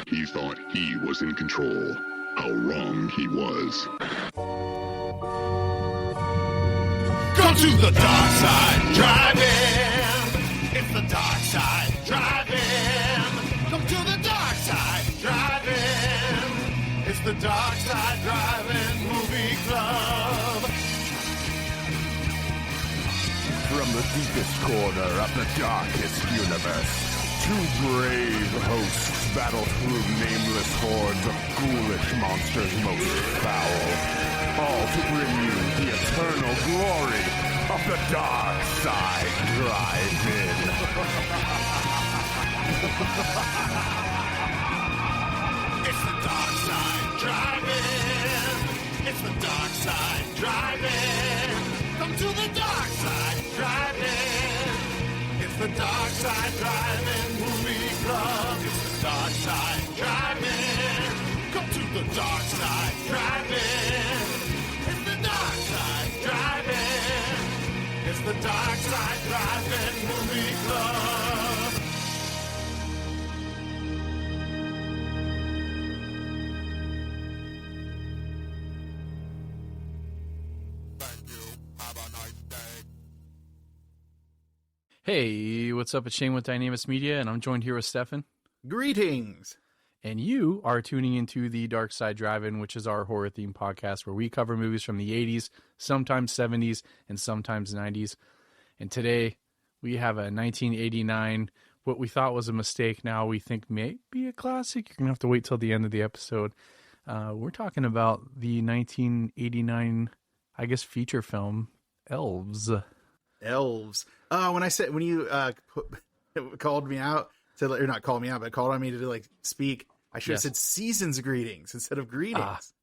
He thought he was in control. How wrong he was. Come to the dark side driving. It's the dark side driving. Come to the dark side driving. It's the dark side driving movie club. From the deepest corner of the darkest universe, two brave hosts battle through nameless hordes of ghoulish monsters most foul, all to bring you the eternal glory of the Dark Side Drive-In. It's the dark side driving. It's the dark side driving. Come to the dark side driving. It's the dark side driving movie club. It's the dark side driving. Come to the dark side driving. It's the dark side driving. It's the dark side driving movie club. Hey, what's up? It's Shane with Dynamis Media, and I'm joined here with Stefan. Greetings. And you are tuning into the Dark Side Drive-In, which is our horror-themed podcast where we cover movies from the 80s, sometimes 70s, and sometimes 90s. And today, we have a 1989, what we thought was a mistake, now we think may be a classic. You're going to have to wait till the end of the episode. We're talking about the 1989, I guess, feature film, Elves. Elves. When you called me out to, or not called me out, but called on me to speak, I should have said season's greetings instead of greetings.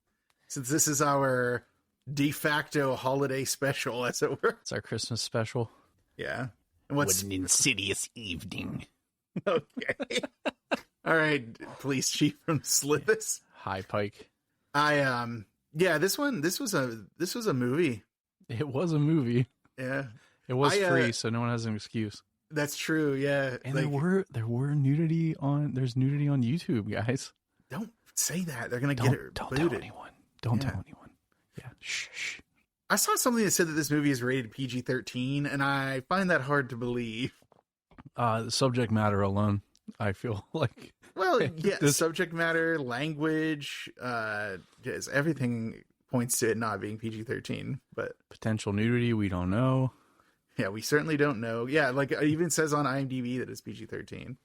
Since this is our de facto holiday special, as it were. It's our Christmas special. Yeah. And what an insidious evening. Okay. All right, police chief from Slithis. Hi, Pike. This was a movie. It was a movie. Yeah. It was free, so no one has an excuse. That's true, yeah. And there were nudity on YouTube, guys. Don't say that. They're gonna get it Don't booted. tell anyone. Don't tell anyone. Yeah. Shh. I saw something that said that this movie is rated PG-13, and I find that hard to believe. The subject matter alone, I feel like. Well, yeah, subject matter, language, everything points to it not being PG-13, but potential nudity, we don't know. Yeah, we certainly don't know. Yeah, like it even says on IMDb that it's PG-13.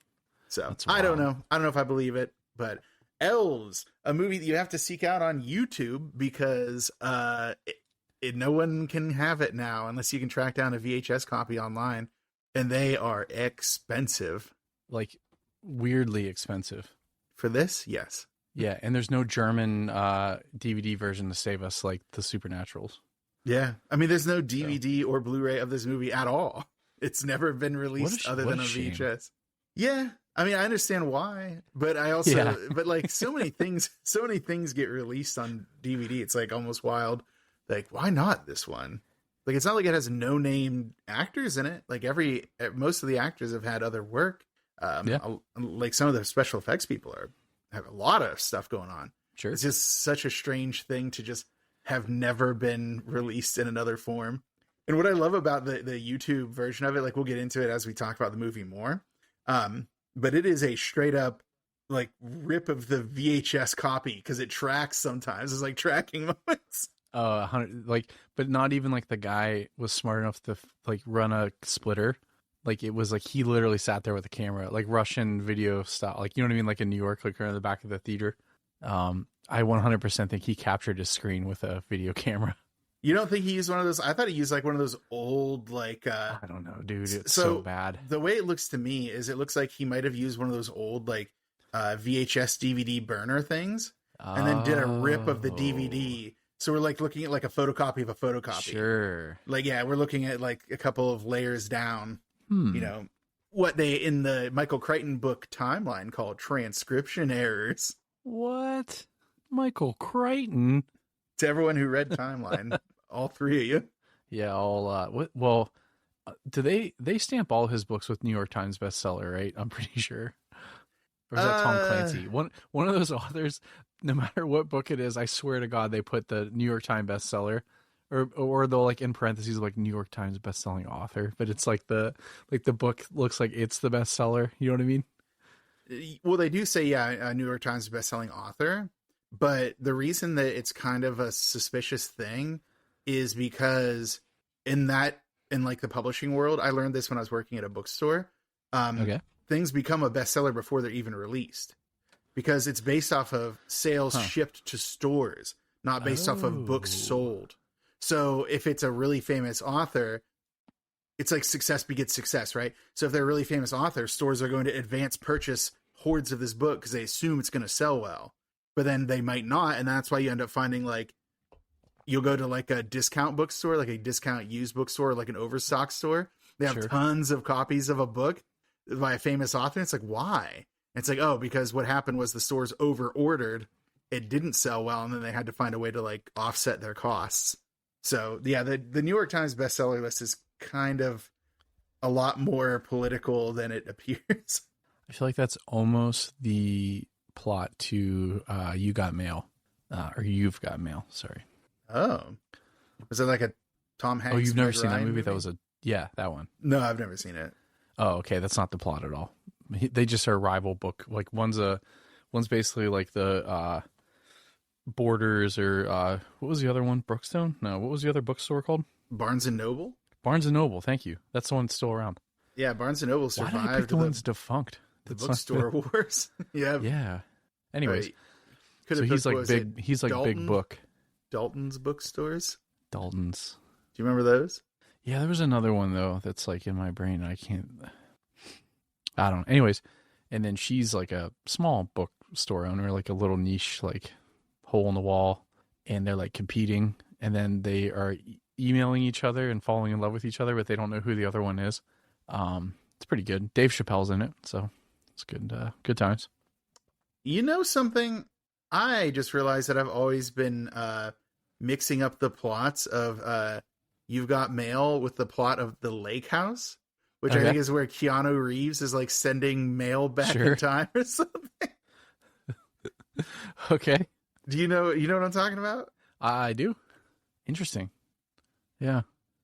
So I don't know. I don't know if I believe it, but Elves, a movie that you have to seek out on YouTube because no one can have it now unless you can track down a VHS copy online, and they are expensive. Like weirdly expensive. For this, yes. Yeah, and there's no German DVD version to save us like the Supernaturals. Yeah, I mean, there's no DVD or Blu-ray of this movie at all. It's never been released other than a VHS. Yeah, I mean, I understand why, but I also, but like so many things get released on DVD. It's like almost wild. Like, why not this one? Like, it's not like it has no name actors in it. Like most of the actors have had other work. Like some of the special effects people have a lot of stuff going on. Sure, it's just such a strange thing to just have never been released in another form. And what I love about the YouTube version of it, like we'll get into it as we talk about the movie more. But it is a straight up like rip of the VHS copy because it tracks sometimes. It's like tracking moments. But not even like the guy was smart enough to like run a splitter. Like it was like he literally sat there with a camera, like Russian video style. Like, you know what I mean? Like in New York, like in the back of the theater. I 100% think he captured his screen with a video camera. You don't think he used one of those? I thought he used like one of those old, like, I don't know, dude. It's so bad. The way it looks to me is it looks like he might have used one of those old, like, VHS DVD burner things and then did a rip of the DVD. So we're like looking at like a photocopy of a photocopy. Sure. Like, yeah, we're looking at like a couple of layers down, you know, what they in the Michael Crichton book timeline call transcription errors. What? Michael Crichton? To everyone who read Timeline, all three of you. Yeah, all do they stamp all his books with New York Times bestseller, right? I'm pretty sure. Or is that Tom Clancy? One of those authors, no matter what book it is, I swear to God, they put the New York Times bestseller, or they'll like in parentheses like New York Times bestselling author, but it's like the book looks like it's the bestseller. You know what I mean? Well, they do say, New York Times bestselling author, but the reason that it's kind of a suspicious thing is because in like the publishing world, I learned this when I was working at a bookstore. Things become a bestseller before they're even released because it's based off of sales shipped to stores, not based off of books sold. So if it's a really famous author, it's like success begets success, right? So if they're a really famous author, stores are going to advance purchase hordes of this book because they assume it's going to sell well, but then they might not. And that's why you end up finding like, you'll go to like a discount bookstore, like a discount used bookstore, like an overstock store. They have tons of copies of a book by a famous author. It's like, why? And it's like, oh, because what happened was the stores over ordered. It didn't sell well. And then they had to find a way to like offset their costs. So yeah, the New York Times bestseller list is kind of a lot more political than it appears. I feel like that's almost the plot to You Got Mail, or You've Got Mail. Sorry. Oh, was it like a Tom Hanks? Oh, you've never seen Ryan that movie? movie? That one. No, I've never seen it. Oh, okay. That's not the plot at all. They just are a rival book. Like one's basically like the Borders, or what was the other one? Brookstone? No, what was the other bookstore called? Barnes and Noble. Barnes and Noble. Thank you. That's the one that's still around. Yeah, Barnes and Noble survived. Why did I pick the one that's defunct? The bookstore wars. Yeah. Yeah. Anyways, right. So he's like big. He's like Dalton? Big Book. Dalton's bookstores. Dalton's. Do you remember those? Yeah, there was another one though that's like in my brain. I don't know. Anyways, and then she's like a small bookstore owner, like a little niche, like hole in the wall, and they're like competing, and then they are emailing each other and falling in love with each other, but they don't know who the other one is. It's pretty good. Dave Chappelle's in it, so it's good. Good times. You know something? I just realized that I've always been mixing up the plots of You've Got Mail with the plot of The Lake House, which I think is where Keanu Reeves is like sending mail back in time or something. Okay. Do you know what I'm talking about? I do. Interesting. Yeah.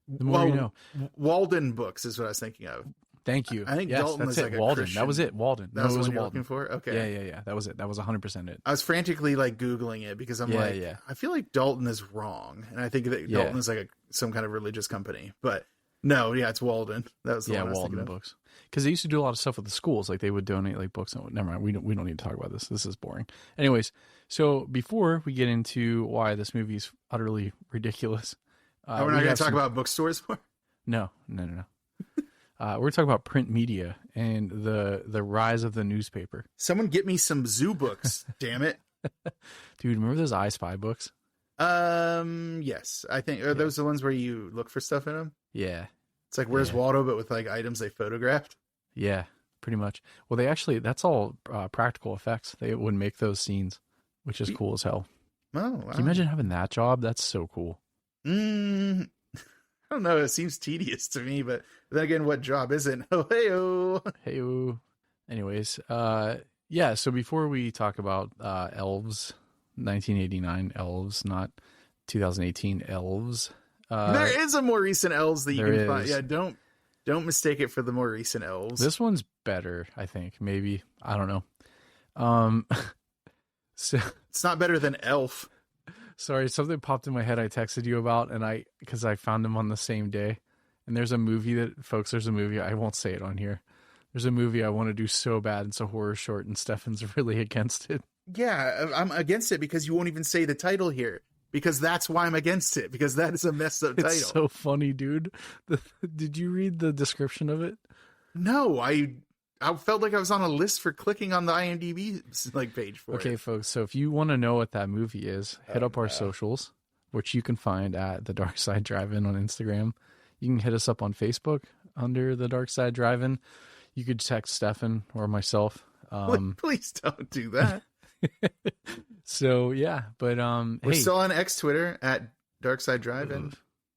The more you know. Walden Books is what I was thinking of. Thank you. I think Dalton that's was it. like Walden. Christian. That was it. Walden. That was it was what you're Walden. looking for? Okay. Yeah. That was it. That was 100% it. I was frantically like Googling it because I'm I feel like Dalton is wrong. And I think that Dalton is like some kind of religious company. But no, it's Walden. That was the one I was Walden thinking of. Books. Because they used to do a lot of stuff with the schools. Like they would donate like books. Oh, never mind. We don't need to talk about this. This is boring. Anyways, so before we get into why this movie is utterly ridiculous. We're not going to talk about bookstores more? No. We're talking about print media and the rise of the newspaper. Someone get me some zoo books, damn it. Dude, remember those I Spy books? Yes. I think, are those the ones where you look for stuff in them? Yeah. It's like, where's Waldo, but with like items they photographed? Yeah, pretty much. Well, that's all practical effects. They would make those scenes, which is cool as hell. Oh, wow. Can you imagine having that job? That's so cool. I don't know. It seems tedious to me, but then again, what job isn't? Oh, hey-o. Anyways, so before we talk about Elves, 1989 Elves, not 2018 Elves. There is a more recent Elves that you can find. Is. Yeah, don't mistake it for the more recent Elves. This one's better, I think. Maybe. I don't know. So it's not better than Elf. Sorry, something popped in my head I texted you about, and because I found them on the same day. And there's a movie I won't say it on here. There's a movie I want to do so bad. It's a horror short, and Stefan's really against it. Yeah, I'm against it because you won't even say the title here. Because that's why I'm against it. Because that is a messed up title. It's so funny, dude. Did you read the description of it? No, I felt like I was on a list for clicking on the IMDb page for it. Okay, folks. So if you want to know what that movie is, hit up our socials, which you can find at The Dark Side Drive-In on Instagram. You can hit us up on Facebook under The Dark Side Drive-In. You could text Stefan or myself. Please don't do that. So yeah, but we're still on X Twitter at Darkside Drive-In.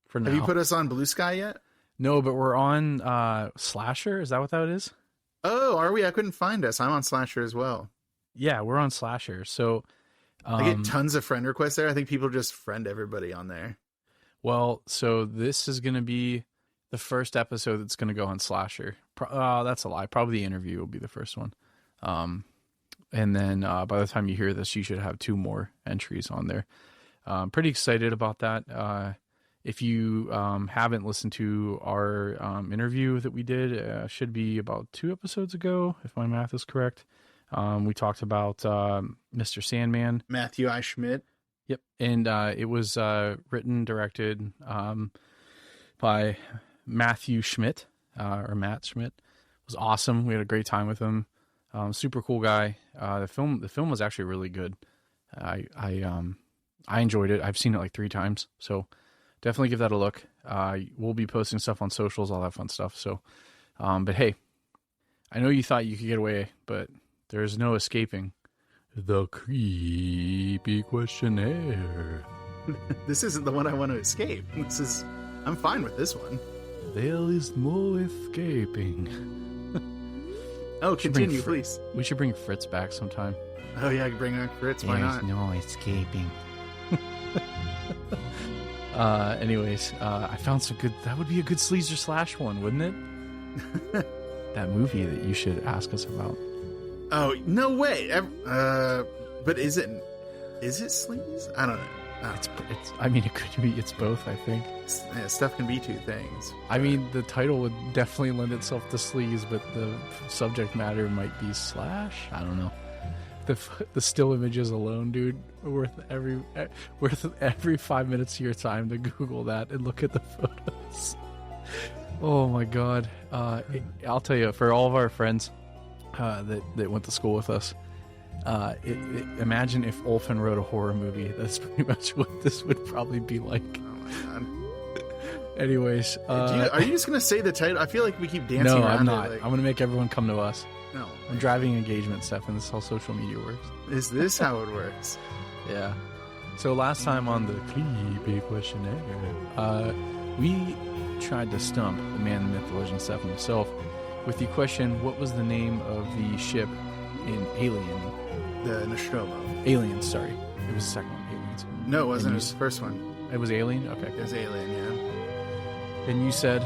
For now. Have you put us on Blue Sky yet? No, but we're on Slasher. Is that what that is? Oh, are we? I couldn't find us. I'm on Slasher as well. Yeah, we're on Slasher. So I get tons of friend requests there. I think people just friend everybody on there. Well, so this is going to be the first episode that's going to go on Slasher. That's a lie. Probably the interview will be the first one. And then by the time you hear this, you should have 2 more entries on there. I'm pretty excited about that. If you haven't listened to our interview that we did, should be about 2 episodes ago, if my math is correct. We talked about Mr. Sandman. Matthew I. Schmidt. Yep. And it was written, directed by Matthew Schmidt, or Matt Schmidt. It was awesome. We had a great time with him. Super cool guy. The film was actually really good. I enjoyed it. I've seen it like 3 times. So definitely give that a look. We'll be posting stuff on socials, all that fun stuff. So, but hey, I know you thought you could get away, but there's no escaping the creepy questionnaire. This isn't the one I want to escape. I'm fine with this one. There is no escaping. Oh, continue, please. We should bring Fritz back sometime. Oh yeah, bring back Fritz. Why not? No escaping. Anyways, I found some good. That would be a good Sleazer Slash one, wouldn't it? That movie that you should ask us about. Oh no way! But is it sleaze? I don't know. Oh. It's. I mean, it could be. It's both. I think. Yeah, stuff can be 2 things. I mean, the title would definitely lend itself to sleaze, but the subject matter might be slash. I don't know. The still images alone, dude, worth every 5 minutes of your time to Google that and look at the photos. Oh my god! I'll tell you, for all of our friends that went to school with us, imagine if Olfen wrote a horror movie. That's pretty much what this would probably be like. Oh my god. Anyways, are you just gonna say the title? I feel like we keep dancing around. No, I'm not. Like... I'm gonna make everyone come to us. No, I'm driving engagement, Stefan. This is how social media works. Is this how it works? Yeah. So last time on the creepy questionnaire, we tried to stump the man, the myth, the legend, Stefan himself with the question: what was the name of the ship in Alien? The Nostromo. Aliens. Sorry, it was the second one. Aliens. No, it wasn't. It was the first one. It was Alien. Okay. It was Alien. Yeah. And you said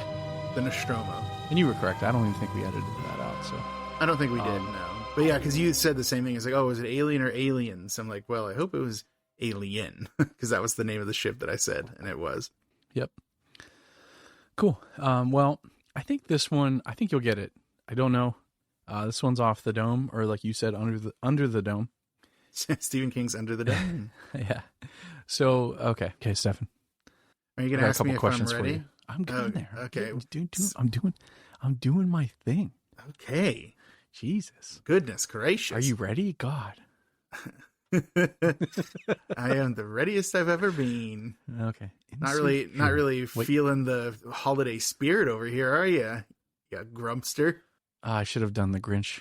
the Nostromo. And you were correct. I don't even think we edited that out. So I don't think we did. No. But yeah, because you said the same thing. It's like, oh, was it Alien or Aliens? I'm like, well, I hope it was Alien, because that was the name of the ship that I said, and it was. Yep. Cool. Well, I think this one. I think you'll get it. I don't know. This one's off the dome, or like you said, under the dome. Stephen King's Under the Dome. Yeah. So okay, Stefan. Are you gonna ask me if I'm ready? For you. I'm getting there. Okay. I'm doing my thing. Okay. Jesus. Goodness gracious. Are you ready? God. I am the readiest I've ever been. Okay. Not really feeling the holiday spirit over here, are you? You grumpster. I should have done the Grinch.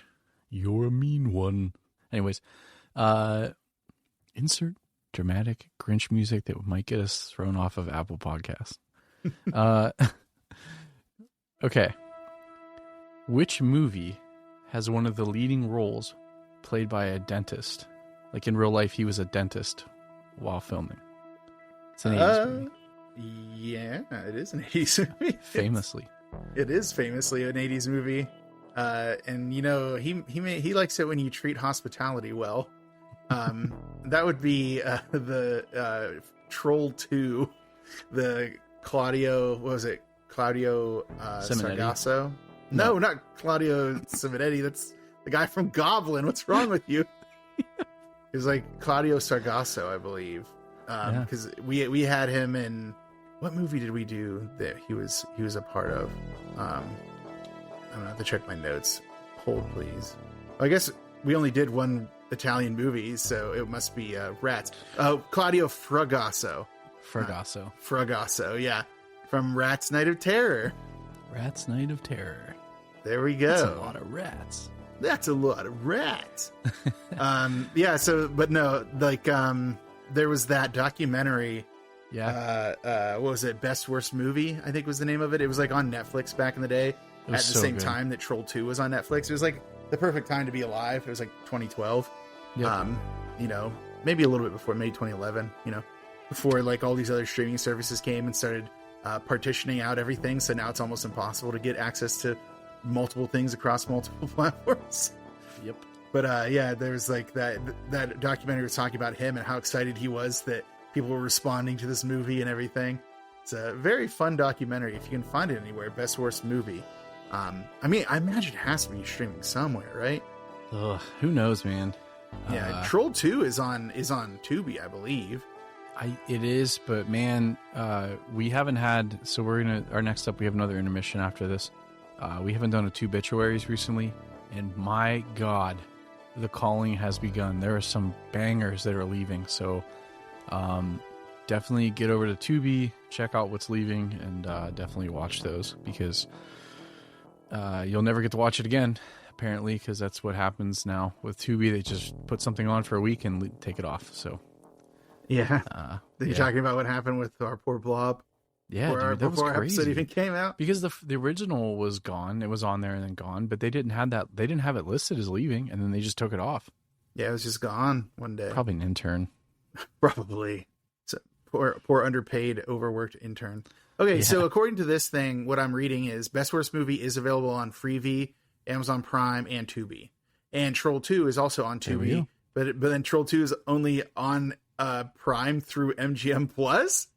You're a mean one. Anyways, insert dramatic Grinch music that might get us thrown off of Apple Podcasts. Okay. Which movie has one of the leading roles played by a dentist? Like in real life, he was a dentist while filming. It's an 80s movie. Yeah, it is an 80s movie. Famously. It is famously an 80s movie. And you know, he likes it when you treat hospitality well. That would be the Troll 2, the Claudio, what was it? Claudio Sargasso? No, not Claudio Simonetti. That's the guy from Goblin. What's wrong with you? It was like Claudio Sargasso, I believe. Because we had him in, what movie did we do that he was a part of? I'm gonna have to check my notes. Hold, please. I guess we only did one Italian movie, so it must be Rats. Oh, Claudio Fragasso. Fragasso, yeah. From Rats Night of Terror. Rats Night of Terror. There we go. That's a lot of rats. That's a lot of rats. Yeah, so, but no, like, there was that documentary. Yeah. What was it? Best Worst Movie, I think was the name of it. It was like on Netflix back in the day. at the same time that Troll 2 was on Netflix. It was like the perfect time to be alive. It was like 2012. Yep. You know, maybe a little bit before, May 2011, you know, before like all these other streaming services came and started partitioning out everything. So now it's almost impossible to get access to multiple things across multiple platforms. Yep. But yeah, there's like that documentary was talking about him and how excited he was that people were responding to this movie and everything. It's a very fun documentary if you can find it anywhere. Best worst movie. I mean, I imagine it has to be streaming somewhere, right? Ugh, who knows, man? Yeah, Troll 2 is on Tubi, I believe. It is, but man, we haven't had. So our next up, we have another intermission after this. We haven't done a 2 obituaries recently, and my God, the calling has begun. There are some bangers that are leaving, so definitely get over to Tubi, check out what's leaving, and definitely watch those, because you'll never get to watch it again, apparently, because that's what happens now with Tubi. They just put something on for a week and take it off. So yeah, you're talking about what happened with our poor Blob. Yeah, dude, that was crazy. Episode even came out, because the original was gone. It was on there and then gone, but they didn't have that. They didn't have it listed as leaving, and then they just took it off. Yeah, it was just gone one day. Probably an intern. Probably. Poor underpaid, overworked intern. Okay, so according to this thing, what I'm reading is Best Worst Movie is available on Freevee, Amazon Prime, and Tubi. And Troll 2 is also on Tubi, but then Troll 2 is only on Prime through MGM Plus?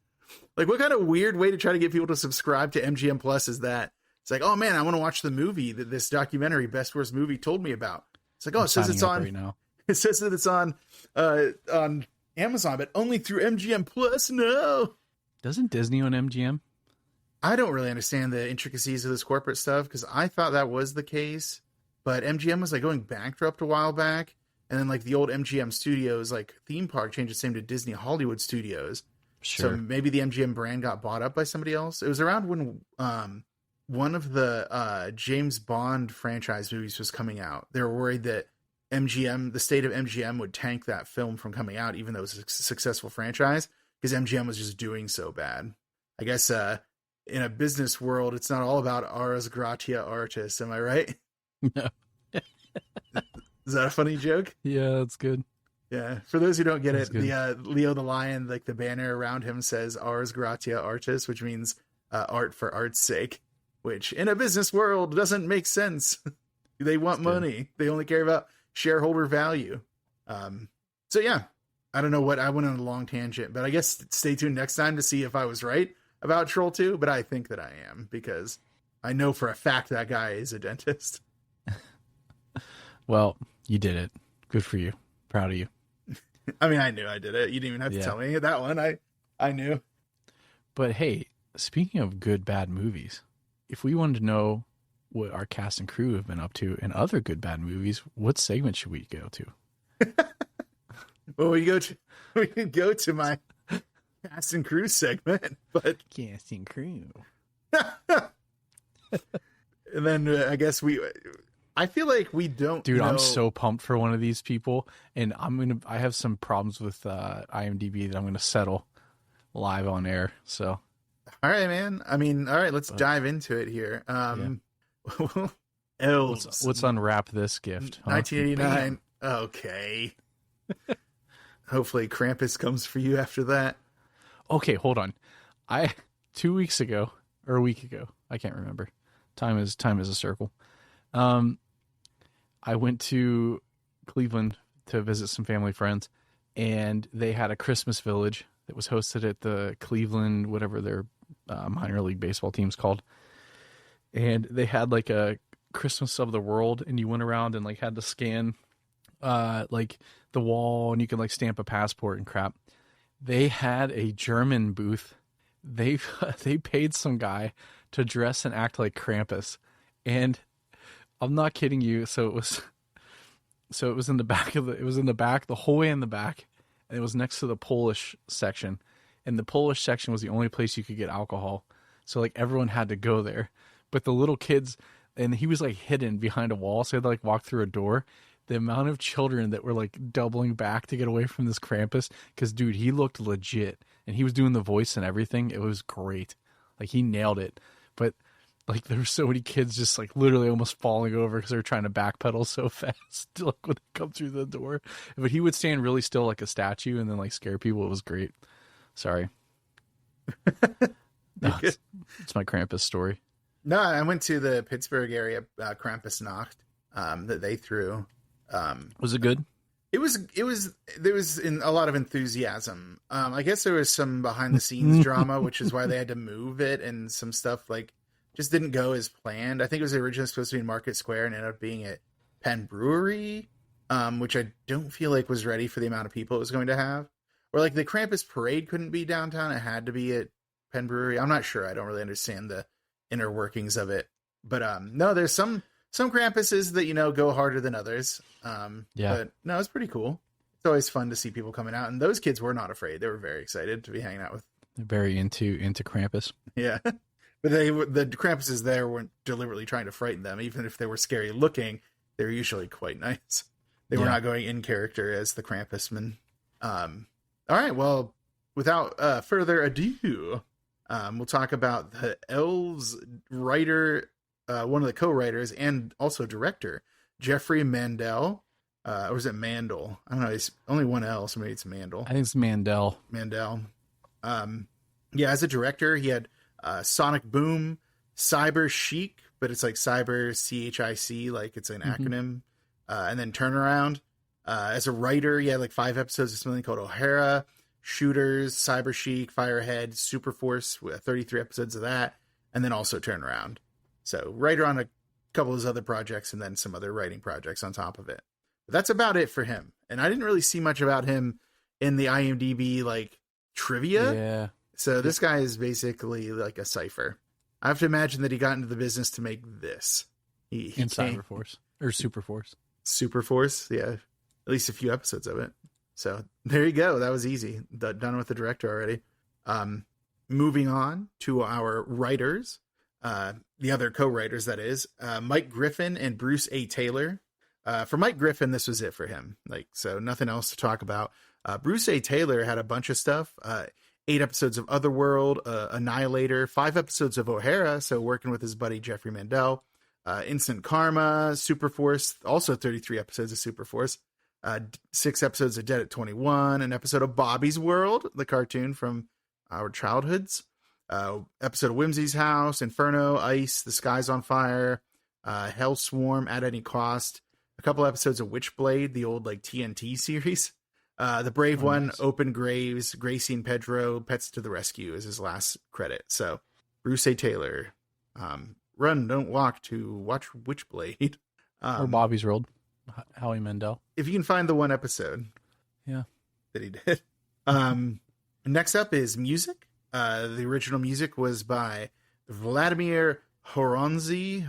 Like, what kind of weird way to try to get people to subscribe to MGM Plus is that? It's like, oh man, I want to watch the movie that this documentary, Best Worst Movie, told me about. It's like, oh, it says it's on right now. It says that it's on Amazon, but only through MGM Plus. No. Doesn't Disney own MGM? I don't really understand the intricacies of this corporate stuff, because I thought that was the case, but MGM was like going bankrupt a while back, and then like the old MGM Studios like theme park changed its name to Disney Hollywood Studios. Sure. So maybe the MGM brand got bought up by somebody else. It was around when one of the James Bond franchise movies was coming out. They were worried that the state of MGM would tank that film from coming out, even though it was a successful franchise, because MGM was just doing so bad. I guess in a business world, it's not all about ars gratia artis. Am I right? No. Is that a funny joke? Yeah, that's good. Yeah. For those who don't get it, the Leo the Lion, like the banner around him says ars gratia artis, which means art for art's sake, which in a business world doesn't make sense. They want money. They only care about shareholder value. So yeah, I don't know what, I went on a long tangent, but I guess stay tuned next time to see if I was right about Troll 2, but I think that I am, because I know for a fact that guy is a dentist. Well, you did it. Good for you. Proud of you. I mean, I knew I did it. You didn't even have to tell me that one. I knew. But hey, speaking of good, bad movies, if we wanted to know what our cast and crew have been up to in other good, bad movies, what segment should we go to? Well, we can go to my cast and crew segment, but cast and crew. And then I guess I feel like we don't. Dude, I'm so pumped for one of these people, and I have some problems with IMDb that I'm gonna settle live on air. So, all right, man. I mean, all right, let's dive into it here. Elves. Let's unwrap this gift. Huh? 1989. Bam. Okay. Hopefully Krampus comes for you after that. Okay, hold on. 2 weeks ago or a week ago, I can't remember. Time is a circle. I went to Cleveland to visit some family friends, and they had a Christmas village that was hosted at the Cleveland, whatever their minor league baseball team's called. And they had like a Christmas of the world, and you went around and like had to scan like the wall, and you could like stamp a passport and crap. They had a German booth. They paid some guy to dress and act like Krampus, and I'm not kidding you. So it was in the back the whole way in the back, and it was next to the Polish section, and the Polish section was the only place you could get alcohol. So like everyone had to go there, but the little kids, and he was like hidden behind a wall, so they had to like walk through a door. The amount of children that were like doubling back to get away from this Krampus, because dude, he looked legit, and he was doing the voice and everything. It was great. Like he nailed it. But like there were so many kids just like literally almost falling over because they're trying to backpedal so fast to like when they come through the door. But he would stand really still like a statue and then like scare people. It was great. Sorry. No, it's my Krampus story. No, I went to the Pittsburgh area Krampusnacht that they threw. Was it good? There was a lot of enthusiasm. I guess there was some behind the scenes drama, which is why they had to move it, and some stuff like just didn't go as planned. I think it was originally supposed to be in Market Square and ended up being at Penn Brewery, which I don't feel like was ready for the amount of people it was going to have. Or like the Krampus parade couldn't be downtown. It had to be at Penn Brewery. I'm not sure. I don't really understand the inner workings of it. But no, there's some Krampuses that, go harder than others. But no, it's pretty cool. It's always fun to see people coming out. And those kids were not afraid. They were very excited to be hanging out with. They're very into Krampus. Yeah. But the Krampuses there weren't deliberately trying to frighten them. Even if they were scary looking, they were usually quite nice. They were not going in character as the Krampusmen. All right. Well, without further ado, we'll talk about the Elves writer, one of the co-writers and also director, Jeffrey Mandel. Or is it Mandel? I don't know. It's only one L, so maybe it's Mandel. I think it's Mandel. As a director, he had Sonic Boom, Cyber Chic, but it's like Cyber CHIC, like it's an acronym, and then Turnaround. As a writer, he had like 5 episodes of something called O'Hara, Shooters, Cyber Chic, Firehead, Superforce, with 33 episodes of that, and then also Turnaround. So writer on a couple of his other projects and then some other writing projects on top of it. But that's about it for him. And I didn't really see much about him in the IMDb like trivia. Yeah. So this guy is basically like a cipher. I have to imagine that he got into the business to make this. He Cyberforce or Superforce. Superforce, yeah. At least a few episodes of it. So there you go. That was easy. Done with the director already. Moving on to our writers. The other co-writers, that is. Mike Griffin and Bruce A. Taylor. For Mike Griffin, this was it for him. So nothing else to talk about. Bruce A. Taylor had a bunch of stuff. 8 episodes of Otherworld, Annihilator, 5 episodes of O'Hara, so working with his buddy Jeffrey Mandel. Instant Karma, Superforce, also 33 episodes of Superforce. 6 episodes of Dead at 21, an episode of Bobby's World, the cartoon from our childhoods. Episode of Whimsy's House, Inferno, Ice, The Sky's on Fire, Hell Swarm, At Any Cost. A couple episodes of Witchblade, the old TNT series. The Brave One, nice. Open Graves, Gracie and Pedro, Pets to the Rescue is his last credit. So Bruce A. Taylor, Run, Don't Walk to watch Witchblade. Or Bobby's World, Howie Mandel. If you can find the one episode. Yeah. That he did. Next up is music. The original music was by Vladimir Horonzi.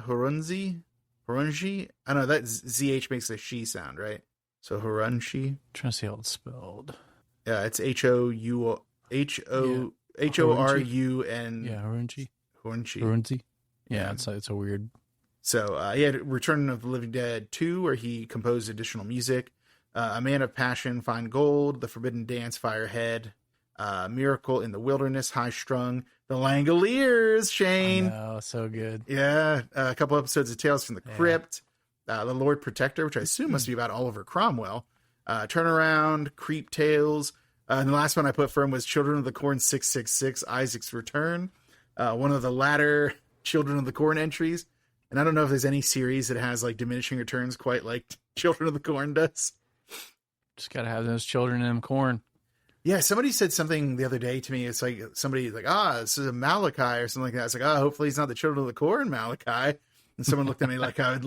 I don't know, that ZH makes a she sound, right? So Horonzi. Trying to see how it's spelled. Yeah, it's Hourun. Yeah, Horonzi. Horonzi. Yeah, it's a weird. So he had Return of the Living Dead 2, where he composed additional music. A Man of Passion, Find Gold, The Forbidden Dance, Firehead, Miracle in the Wilderness, High Strung, The Langoliers, Shane. Oh, so good. Yeah, a couple episodes of Tales from the Crypt, The Lord Protector, which I assume must be about Oliver Cromwell, Turnaround, Creep Tales, and the last one I put for him was Children of the Corn 666, Isaac's Return, one of the latter Children of the Corn entries. And I don't know if there's any series that has diminishing returns quite like Children of the Corn does. Just got to have those children in them corn. Yeah, somebody said something the other day to me. It's like somebody this is a Malachi or something like that. It's like, hopefully he's not the Children of the Corn Malachi. And someone looked at me like I had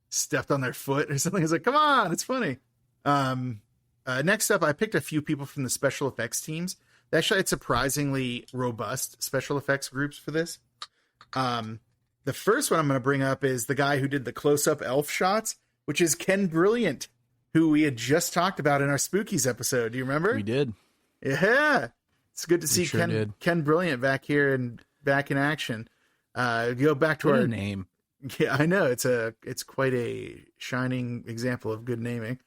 stepped on their foot or something. I was like, come on, it's funny. Next up, I picked a few people from the special effects teams. They actually had surprisingly robust special effects groups for this. The first one I'm going to bring up is the guy who did the close-up elf shots, which is Ken Brilliant, who we had just talked about in our Spookies episode. Do you remember? We did. Yeah. It's good to see Ken Brilliant back here and back in action. Go back to our name. Yeah, I know. It's quite a shining example of good naming.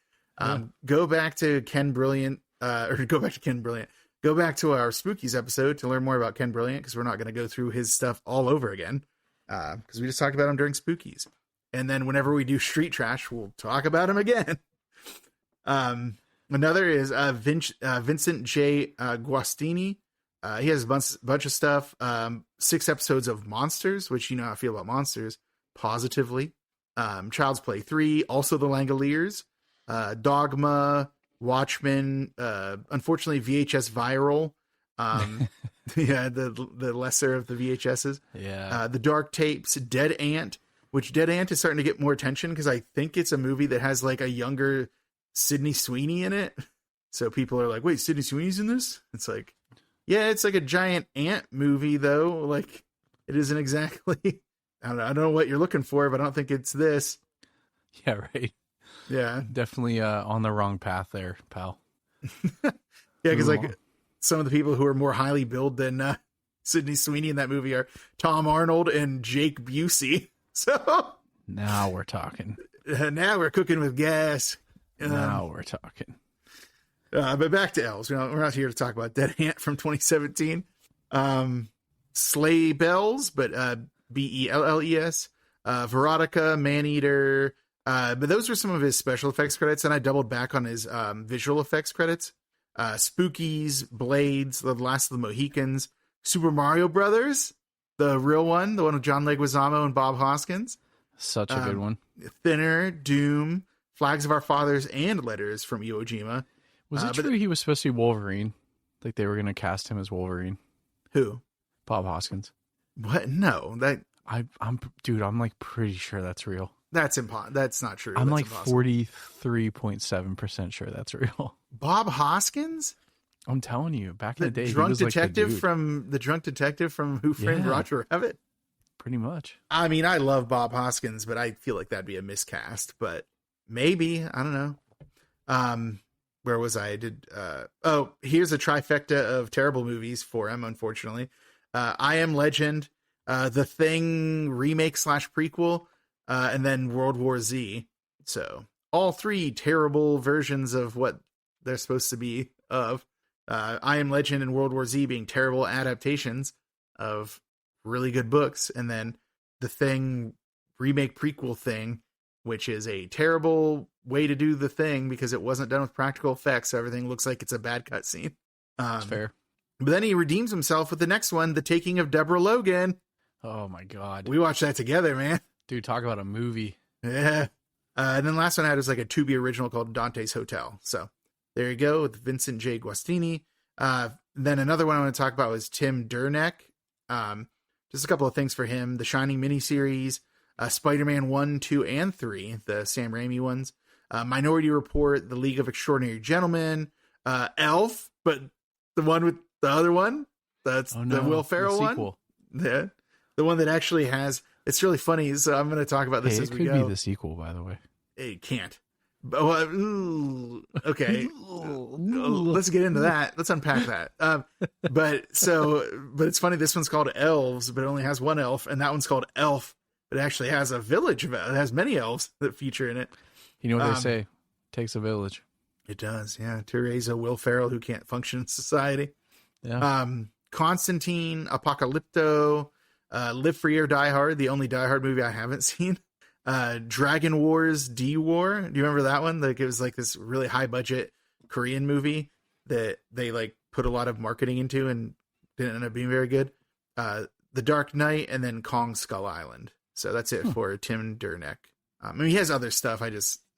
Go back to Ken Brilliant, Go back to our Spookies episode to learn more about Ken Brilliant, because we're not going to go through his stuff all over again. because we just talked about him during Spookies. And then whenever we do Street Trash, we'll talk about him again. Another is Vincent J. Guastini. He has a bunch of stuff. 6 episodes of Monsters, which you know how I feel about Monsters, positively. Child's Play 3, also The Langoliers. Dogma, Watchmen, unfortunately VHS Viral. Yeah, the lesser of the VHSs. Yeah. The Dark Tapes, Dead Ant, which Dead Ant is starting to get more attention because I think it's a movie that has like a younger Sydney Sweeney in it. So people are like, wait, Sydney Sweeney's in this? It's like, yeah, it's like a giant ant movie though. Like it isn't exactly, I don't know what you're looking for, but I don't think it's this. Yeah, right. Yeah. Definitely on the wrong path there, pal. Yeah, because like some of the people who are more highly billed than Sydney Sweeney in that movie are Tom Arnold and Jake Busey. So now we're talking. Now we're cooking with gas. Now we're talking. But back to Elves. We're not here to talk about Dead Ant from 2017. Sleigh Bells, but Belles. Veronica, Maneater. But those were some of his special effects credits, and I doubled back on his visual effects credits. Spookies, Blades, The Last of the Mohicans, Super Mario Brothers, the real one, the one with John Leguizamo and Bob Hoskins. Such a good one. Thinner, Doom, Flags of Our Fathers, and Letters from Iwo Jima. Was it true he was supposed to be Wolverine? Like they were going to cast him as Wolverine? Who? Bob Hoskins. What? No, I'm like pretty sure that's real. That's impossible. That's not true. I'm that's like 43.7% sure that's real. Bob Hoskins? I'm telling you, back in the day, drunk he was detective like the drunk detective from Who Framed Roger Rabbit. Pretty much. I mean, I love Bob Hoskins, but I feel like that'd be a miscast. But maybe, I don't know. Where was I? Here's a trifecta of terrible movies for him. Unfortunately, I Am Legend, The Thing remake / prequel, and then World War Z. So all 3 terrible versions of what they're supposed to be of. I Am Legend and World War Z being terrible adaptations of really good books, and then The Thing remake prequel thing, which is a terrible way to do The Thing because it wasn't done with practical effects, so everything looks like it's a bad cutscene. That's fair. But then he redeems himself with the next one, The Taking of Deborah Logan. Oh my god. We watched that together, man. Dude, talk about a movie. Yeah. And then last one I had was like a Tubi original called Dante's Hotel. So there you go with Vincent J. Guastini. Then another one I want to talk about was Tim Durneck. Just a couple of things for him. The Shining miniseries, Spider-Man 1, 2, and 3, the Sam Raimi ones. Minority Report, The League of Extraordinary Gentlemen, Elf, but the one with the other one, that's the Will Ferrell one. Yeah, the one that actually has. It's really funny. So I'm going to talk about this as we go. It could be the sequel, by the way. It can't. But, okay, let's get into that. Let's unpack that. But it's funny. This one's called Elves, but it only has one elf, and that one's called Elf, but it actually has a village. It has many elves that feature in it. You know what they say? It takes a village. It does, yeah. To raise a Will Ferrell who can't function in society. Yeah. Constantine, Apocalypto, Live Free or Die Hard, the only Die Hard movie I haven't seen. Dragon Wars D-War. Do you remember that one? Like it was like this really high budget Korean movie that they like put a lot of marketing into and didn't end up being very good. The Dark Knight, and then Kong Skull Island. So that's it for Tim Durneck. I mean, he has other stuff.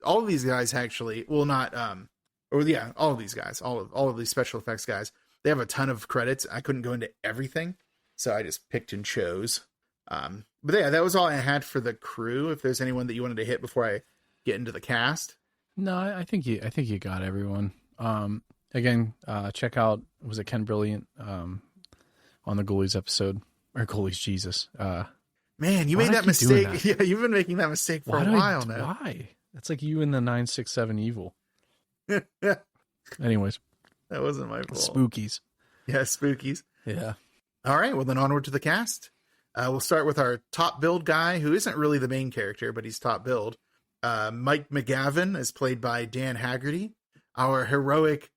All of these guys actually, well, not, all of these guys, all of these special effects guys, they have a ton of credits. I couldn't go into everything, so I just picked and chose. But yeah, that was all I had for the crew. If there's anyone that you wanted to hit before I get into the cast. No, I think you got everyone. Again, check out, was it Ken Brilliant, on the Ghoulies episode, or Ghoulies Jesus. Man, you made that mistake. Yeah, you've been making that mistake for a while now. Why? That's like you and the 967 evil. Anyways. That wasn't my fault. Spookies. Yeah, Spookies. Yeah. All right, well then onward to the cast. We'll start with our top build guy, who isn't really the main character, but he's top build. Mike McGavin is played by Dan Haggerty. Our heroic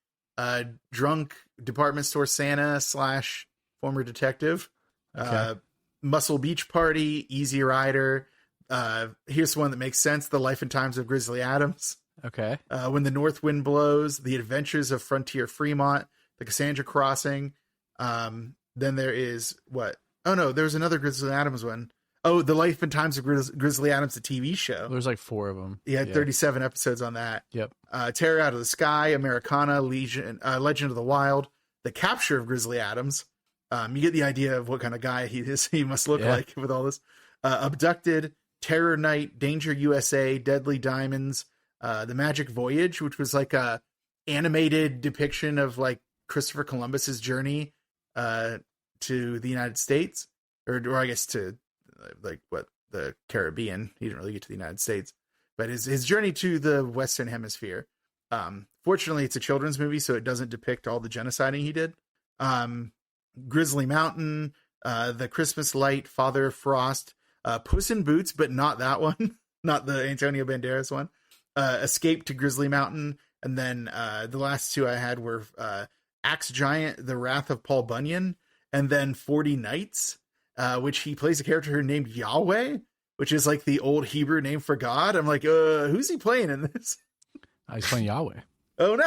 drunk department store Santa / former detective. Okay. Muscle Beach Party, Easy Rider. Here's one that makes sense: The Life and Times of Grizzly Adams. Okay. When the North Wind Blows, The Adventures of Frontier Fremont, The Cassandra Crossing. Then there is what? Oh no, there's another Grizzly Adams one. Oh, The Life and Times of Grizzly Adams, the TV show. There's like 4 of them. He had 37 episodes on that. Yep. Terror Out of the Sky, Americana, Legend of the Wild, The Capture of Grizzly Adams. You get the idea of what kind of guy he is. He must look like with all this. Abducted, Terror Night, Danger USA, Deadly Diamonds, The Magic Voyage, which was like a animated depiction of like Christopher Columbus's journey to the United States, or I guess to like what the Caribbean. He didn't really get to the United States, but his journey to the Western Hemisphere. Fortunately, it's a children's movie, so it doesn't depict all the genociding he did. Grizzly Mountain, The Christmas Light, Father of Frost, Puss in Boots, but not that one, not the Antonio Banderas one. Escape to Grizzly Mountain, and then the last 2 I had were Axe Giant, The Wrath of Paul Bunyan, and then 40 Nights, which he plays a character named Yahweh, which is like the old Hebrew name for God. I'm like, who's he playing in this? He's playing Yahweh. Oh no.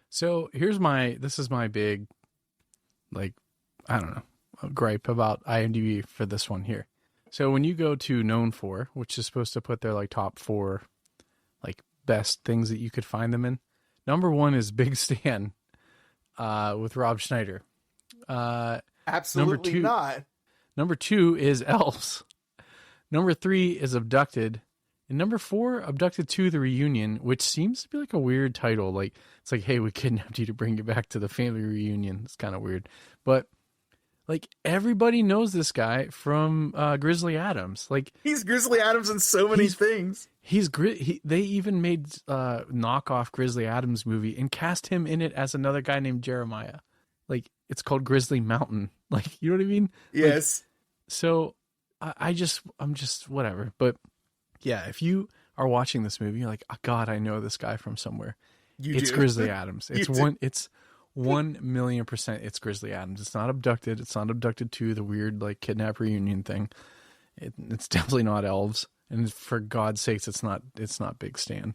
So this is my big, like, I don't know, gripe about IMDb for this one here. So when you go to Known For, which is supposed to put their like top 4, like best things that you could find them in, number 1 is Big Stan, with Rob Schneider. Absolutely not. Number 2 is Elves. Number 3 is Abducted. And number 4, Abducted 2, The Reunion, which seems to be like a weird title. Like, it's like, hey, we kidnapped you to bring you back to the family reunion. It's kind of weird. But, like, everybody knows this guy from Grizzly Adams. Like, he's Grizzly Adams in so many things. They even made knockoff Grizzly Adams movie and cast him in it as another guy named Jeremiah. Like, it's called Grizzly Mountain. Like, you know what I mean? Yes. Like, so I'm just whatever. But yeah, if you are watching this movie, you're like, oh, God, I know this guy from somewhere. It's Grizzly Adams. It's 1,000,000%. It's Grizzly Adams. It's not Abducted. It's not Abducted 2, the weird like kidnap reunion thing. It's definitely not Elves. And for God's sakes, it's not Big Stan,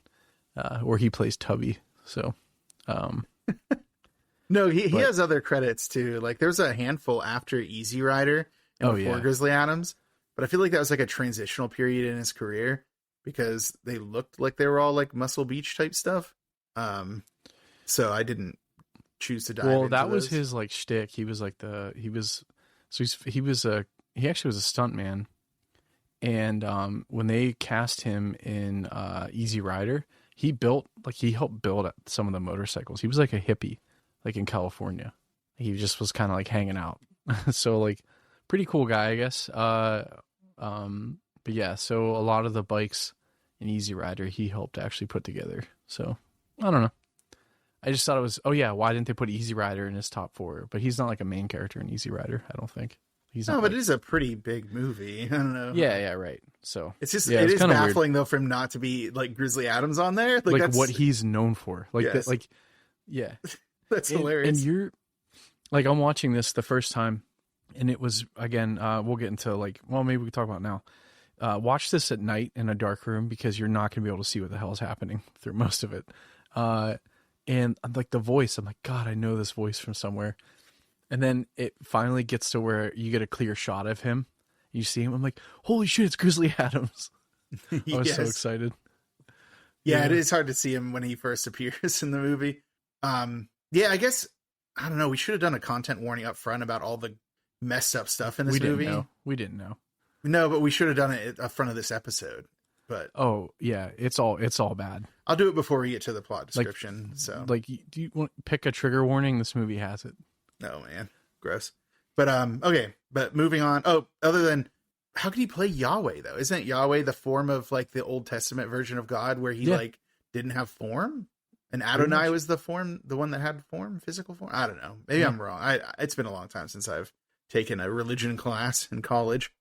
where he plays Tubby. So, no, he has other credits too. Like there's a handful after Easy Rider and before Grizzly Adams, but I feel like that was like a transitional period in his career because they looked like they were all like Muscle Beach type stuff. So I didn't choose to dive into that was those. his like shtick. He was like he actually was a stunt man. And when they cast him in Easy Rider, he helped build some of the motorcycles. He was like a hippie, like in California. He just was kind of like hanging out. So like pretty cool guy, I guess. But yeah, so a lot of the bikes in Easy Rider he helped actually put together. So I don't know. I just thought it was, why didn't they put Easy Rider in his top 4? But he's not like a main character in Easy Rider, I don't think. But it is a pretty big movie. I don't know. Yeah, right. So it's just it is baffling though for him not to be like Grizzly Adams on there. Like that's what he's known for. Like yes. Yeah. That's hilarious. And you're like, I'm watching this the first time, and it was again. We'll get into maybe we can talk about it now. Watch this at night in a dark room because you're not going to be able to see what the hell is happening through most of it. And like the voice, I'm like, God, I know this voice from somewhere. And then it finally gets to where you get a clear shot of him. You see him. I'm like, holy shit, it's Grizzly Adams. I was so excited. Yeah, it is hard to see him when he first appears in the movie. I guess, I don't know. We should have done a content warning up front about all the messed up stuff in this movie. We didn't know. No, but we should have done it up front of this episode. But it's all bad. I'll do it before we get to the plot description. Do you want to pick a trigger warning? This movie has it. No, man. Gross. But, okay. But moving on. Oh, other than, how can he play Yahweh, though? Isn't Yahweh the form of, like, the Old Testament version of God where he, didn't have form? And Adonai was the one that had form, physical form? I don't know. Maybe I'm wrong. It's been a long time since I've taken a religion class in college.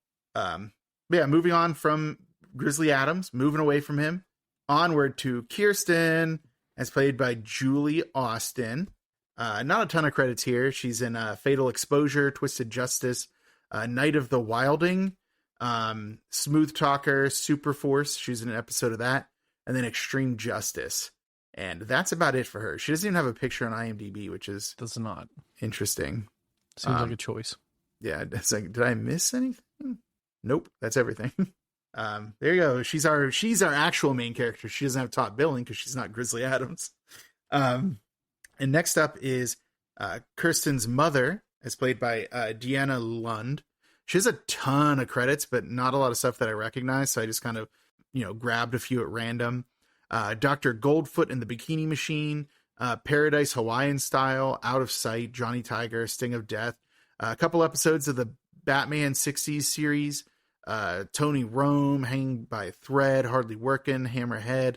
Moving on from Grizzly Adams, moving away from him, onward to Kirsten, as played by Julie Austin. Not a ton of credits here. She's in Fatal Exposure, Twisted Justice, Night of the Wilding, Smooth Talker, Super Force. She's in an episode of that. And then Extreme Justice. And that's about it for her. She doesn't even have a picture on IMDb, which is does not interesting. Seems like a choice. Yeah, it's like, did I miss anything? Nope, that's everything. There you go. She's our actual main character. She doesn't have top billing because she's not Grizzly Adams. And next up is Kirsten's mother, as played by Deanna Lund. She has a ton of credits, but not a lot of stuff that I recognize. So I just kind of, grabbed a few at random. Dr. Goldfoot and the Bikini Machine, Paradise Hawaiian Style, Out of Sight, Johnny Tiger, Sting of Death, a couple episodes of the Batman 60s series, Tony Rome, Hanging by a Thread, Hardly Workin', Hammerhead,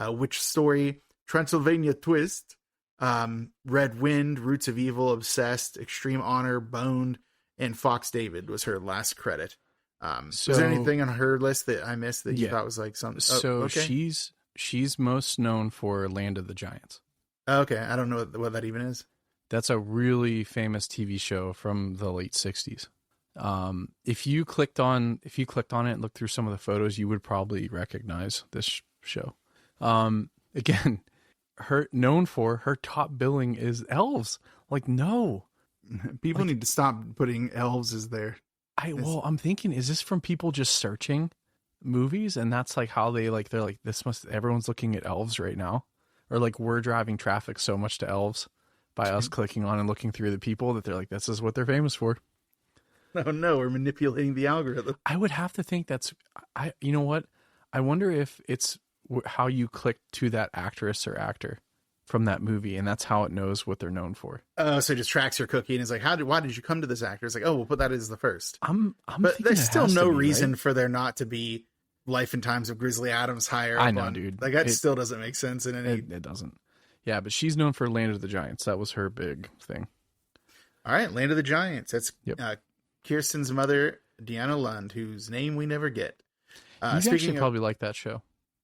Witch Story, Transylvania Twist, Red Wind, Roots of Evil, Obsessed, Extreme Honor, Boned, and Fox David was her last credit. Was there anything on her list that I missed that you thought was like something? Okay. She's most known for Land of the Giants. Okay, I don't know what that even is. That's a really famous TV show from the late 60s. If you clicked on it and looked through some of the photos, you would probably recognize this show. Again, known for her top billing is Elves. Like, no. People need to stop putting Elves as their... I'm thinking, is this from people just searching movies? And that's like how they're like, everyone's looking at Elves right now. Or like we're driving traffic so much to Elves by us clicking on and looking through the people that they're like, this is what they're famous for. Oh no, we're manipulating the algorithm. I would have to think you know what? I wonder if it's how you click to that actress or actor from that movie, and that's how it knows what they're known for. Oh, so it just tracks your cookie and it's like, why did you come to this actor? It's like, oh, we'll put that as the first. But there's still no reason for there not to be Life and Times of Grizzly Adams higher. I know, dude. Like that still doesn't make sense in any. It doesn't. Yeah, but she's known for Land of the Giants. That was her big thing. All right, Land of the Giants. That's Kirsten's mother, Deanna Lund, whose name we never get. You actually probably like that show.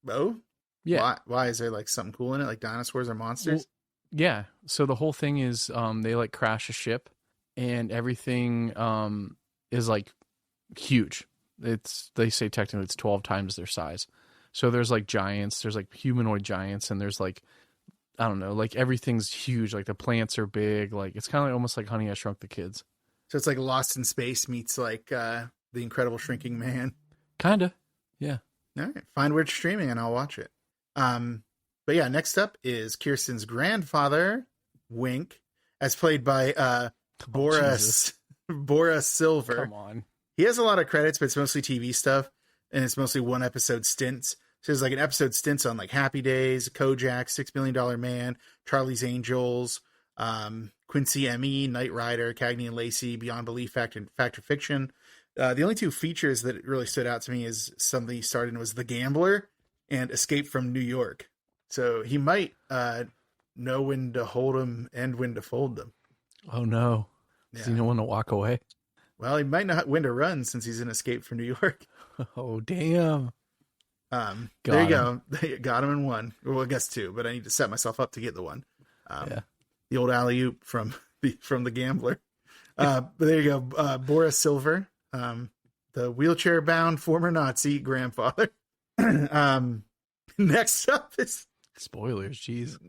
Oh? Yeah. Why? Is there like something cool in it, like dinosaurs or monsters? Well, yeah. So the whole thing is they like crash a ship and everything is like huge. They say technically it's 12 times their size. So there's like giants, there's like humanoid giants, and there's like, I don't know, like everything's huge. Like the plants are big. Like it's kind of like almost like Honey, I Shrunk the Kids. So it's like Lost in Space meets like The Incredible Shrinking Man. Kind of. Yeah. All right. Find where it's streaming and I'll watch it. But yeah, next up is Kirsten's grandfather, Wink, as played by Boris Silver. Come on. He has a lot of credits, but it's mostly TV stuff, and it's mostly one episode stints. So there's like an episode stints on like Happy Days, Kojak, $6 Million Man, Charlie's Angels, Quincy M.E., Knight Rider, Cagney and Lacey, Beyond Belief, Fact or Fiction. The only two features that really stood out to me is something he started in was The Gambler and Escape from New York. So he might know when to hold them and when to fold them. Oh no. Does he know when to walk away? Well, he might know when to run since he's in Escape from New York. Oh, damn. There you go. Got him in one. Well, I guess two, but I need to set myself up to get the one. The old alley-oop from The Gambler. But there you go. Boris Silver, the wheelchair-bound former Nazi grandfather. Next up is... Spoilers, jeez.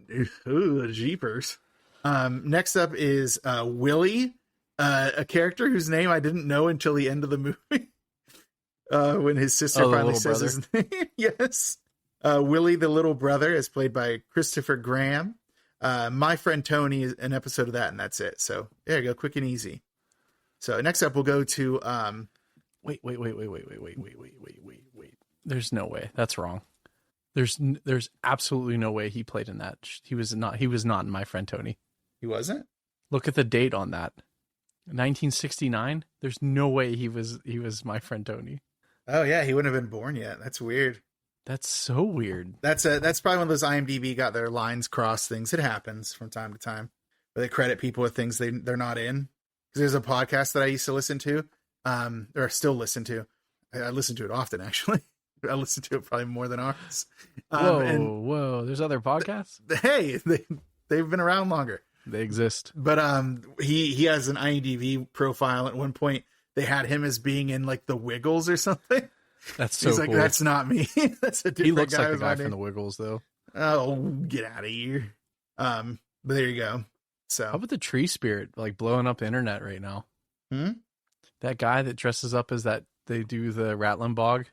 Ooh, jeepers. Next up is Willie, a character whose name I didn't know until the end of the movie. When his sister finally says his name. Yes. Willie, the little brother, is played by Christopher Graham. My Friend Tony is an episode of that, and that's it. So there you go, quick and easy. So next up, we'll go to Wait. There's no way. That's wrong. There's absolutely no way he played in that. He was not in My Friend Tony. He wasn't? Look at the date on that. 1969. There's no way he was My Friend Tony. Oh yeah, he wouldn't have been born yet. That's weird. That's so weird. That's probably one of those IMDb got their lines crossed things. It happens from time to time, where they credit people with things they're not in. Because there's a podcast that I used to listen to, or still listen to. I listen to it often, actually. I listen to it probably more than ours. Whoa! There's other podcasts. Hey, they've been around longer. They exist. But he has an IMDb profile at one point they had him as being in like the Wiggles or something. That's so He's like, cool. That's not me. That's a different guy. He looks like the guy from the Wiggles, though. Oh, get out of here. But there you go. So how about the tree spirit like blowing up the internet right now? That guy that dresses up as that, they do the Rattling Bog.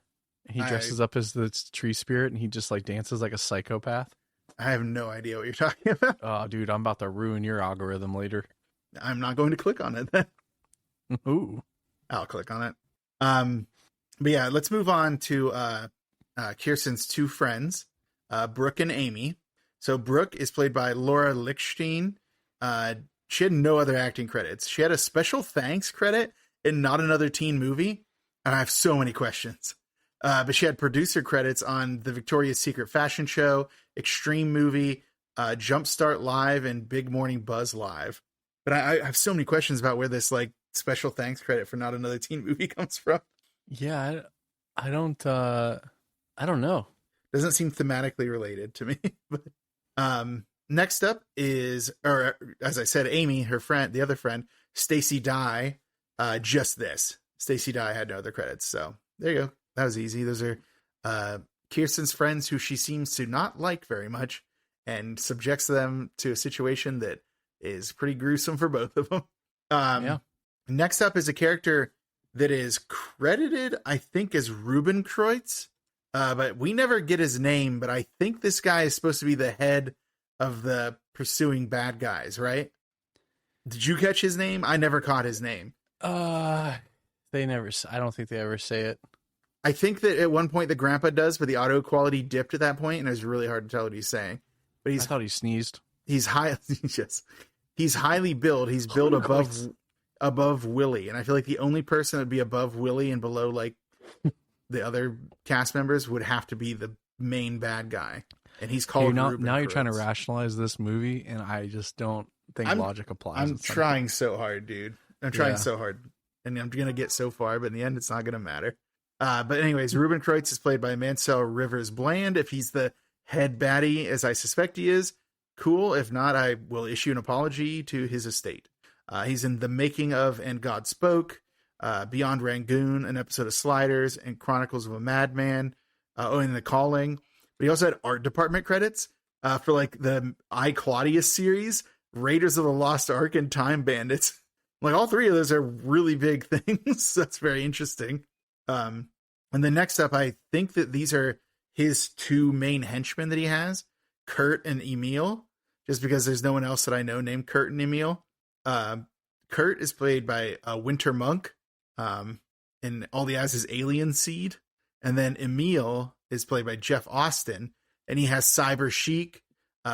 He dresses up as the tree spirit and he just like dances like a psychopath. I have no idea what you're talking about. Oh, dude, I'm about to ruin your algorithm later. I'm not going to click on it then. Ooh. I'll click on it. But yeah, let's move on to Kirsten's two friends, Brooke and Amy. So Brooke is played by Laura Lichtenstein. She had no other acting credits. She had a special thanks credit in Not Another Teen Movie. And I have so many questions. But she had producer credits on the Victoria's Secret Fashion Show, Extreme Movie, Jumpstart Live, and Big Morning Buzz Live. But I have so many questions about where this like special thanks credit for Not Another Teen Movie comes from. Yeah, I don't know. Doesn't seem thematically related to me. But next up is, or as I said, Amy, her friend, the other friend, Stacy Dye. Just this. Stacy Dye had no other credits. So there you go. That was easy. Those are Kirsten's friends who she seems to not like very much and subjects them to a situation that is pretty gruesome for both of them. Yeah. Next up is a character that is credited, I think, as Ruben Kreutz, but we never get his name, but I think this guy is supposed to be the head of the pursuing bad guys, right? Did you catch his name? I never caught his name. I don't think they ever say it. I think that at one point the grandpa does, but the auto quality dipped at that point, and it was really hard to tell what he's saying. But I thought he sneezed. He's high. He's highly built. He's built above Willie, and I feel like the only person that would be above Willie and below like the other cast members would have to be the main bad guy. And he's called. Ruben now you're Kreutz. trying to rationalize this movie, and I just don't think logic applies. I'm trying so hard, dude. I'm trying so hard, and I'm gonna get so far, but in the end, it's not gonna matter. But anyways, Ruben Kreutz is played by Mansell Rivers Bland. If he's the head baddie, as I suspect he is, cool. If not, I will issue an apology to his estate. He's in The Making of and God Spoke, Beyond Rangoon, an episode of Sliders, and Chronicles of a Madman, and The Calling. But he also had art department credits for like the I, Claudius series, Raiders of the Lost Ark, and Time Bandits. Like all three of those are really big things. That's very interesting. And then next up, I think that these are his two main henchmen that he has, Kurt and Emil, just because there's no one else that I know named Kurt and Emil. Kurt is played by Winter Monk, and all he has is Alien Seed. And then Emil is played by Jeff Austin, and he has Cyber Chic,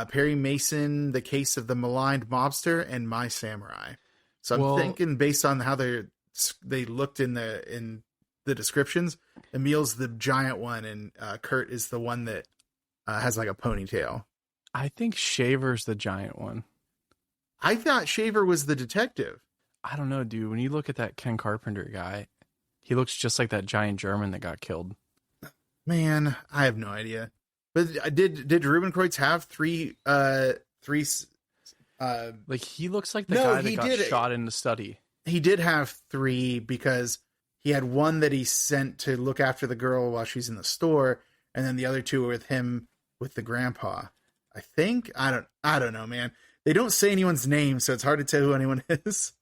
Perry Mason, The Case of the Maligned Mobster, and My Samurai. So I'm thinking based on how they looked in the descriptions, Emil's the giant one, and Kurt is the one that has like a ponytail. I think Shaver's the giant one. I thought Shaver was the detective. I don't know, dude. When you look at that Ken Carpenter guy, he looks just like that giant German that got killed. Man, I have no idea. But did Ruben Kreutz have three? Like he looks like the guy that got shot in the study. He did have three because he had one that he sent to look after the girl while she's in the store, and then the other two were with him with the grandpa. I think I don't know, man. They don't say anyone's name, so it's hard to tell who anyone is.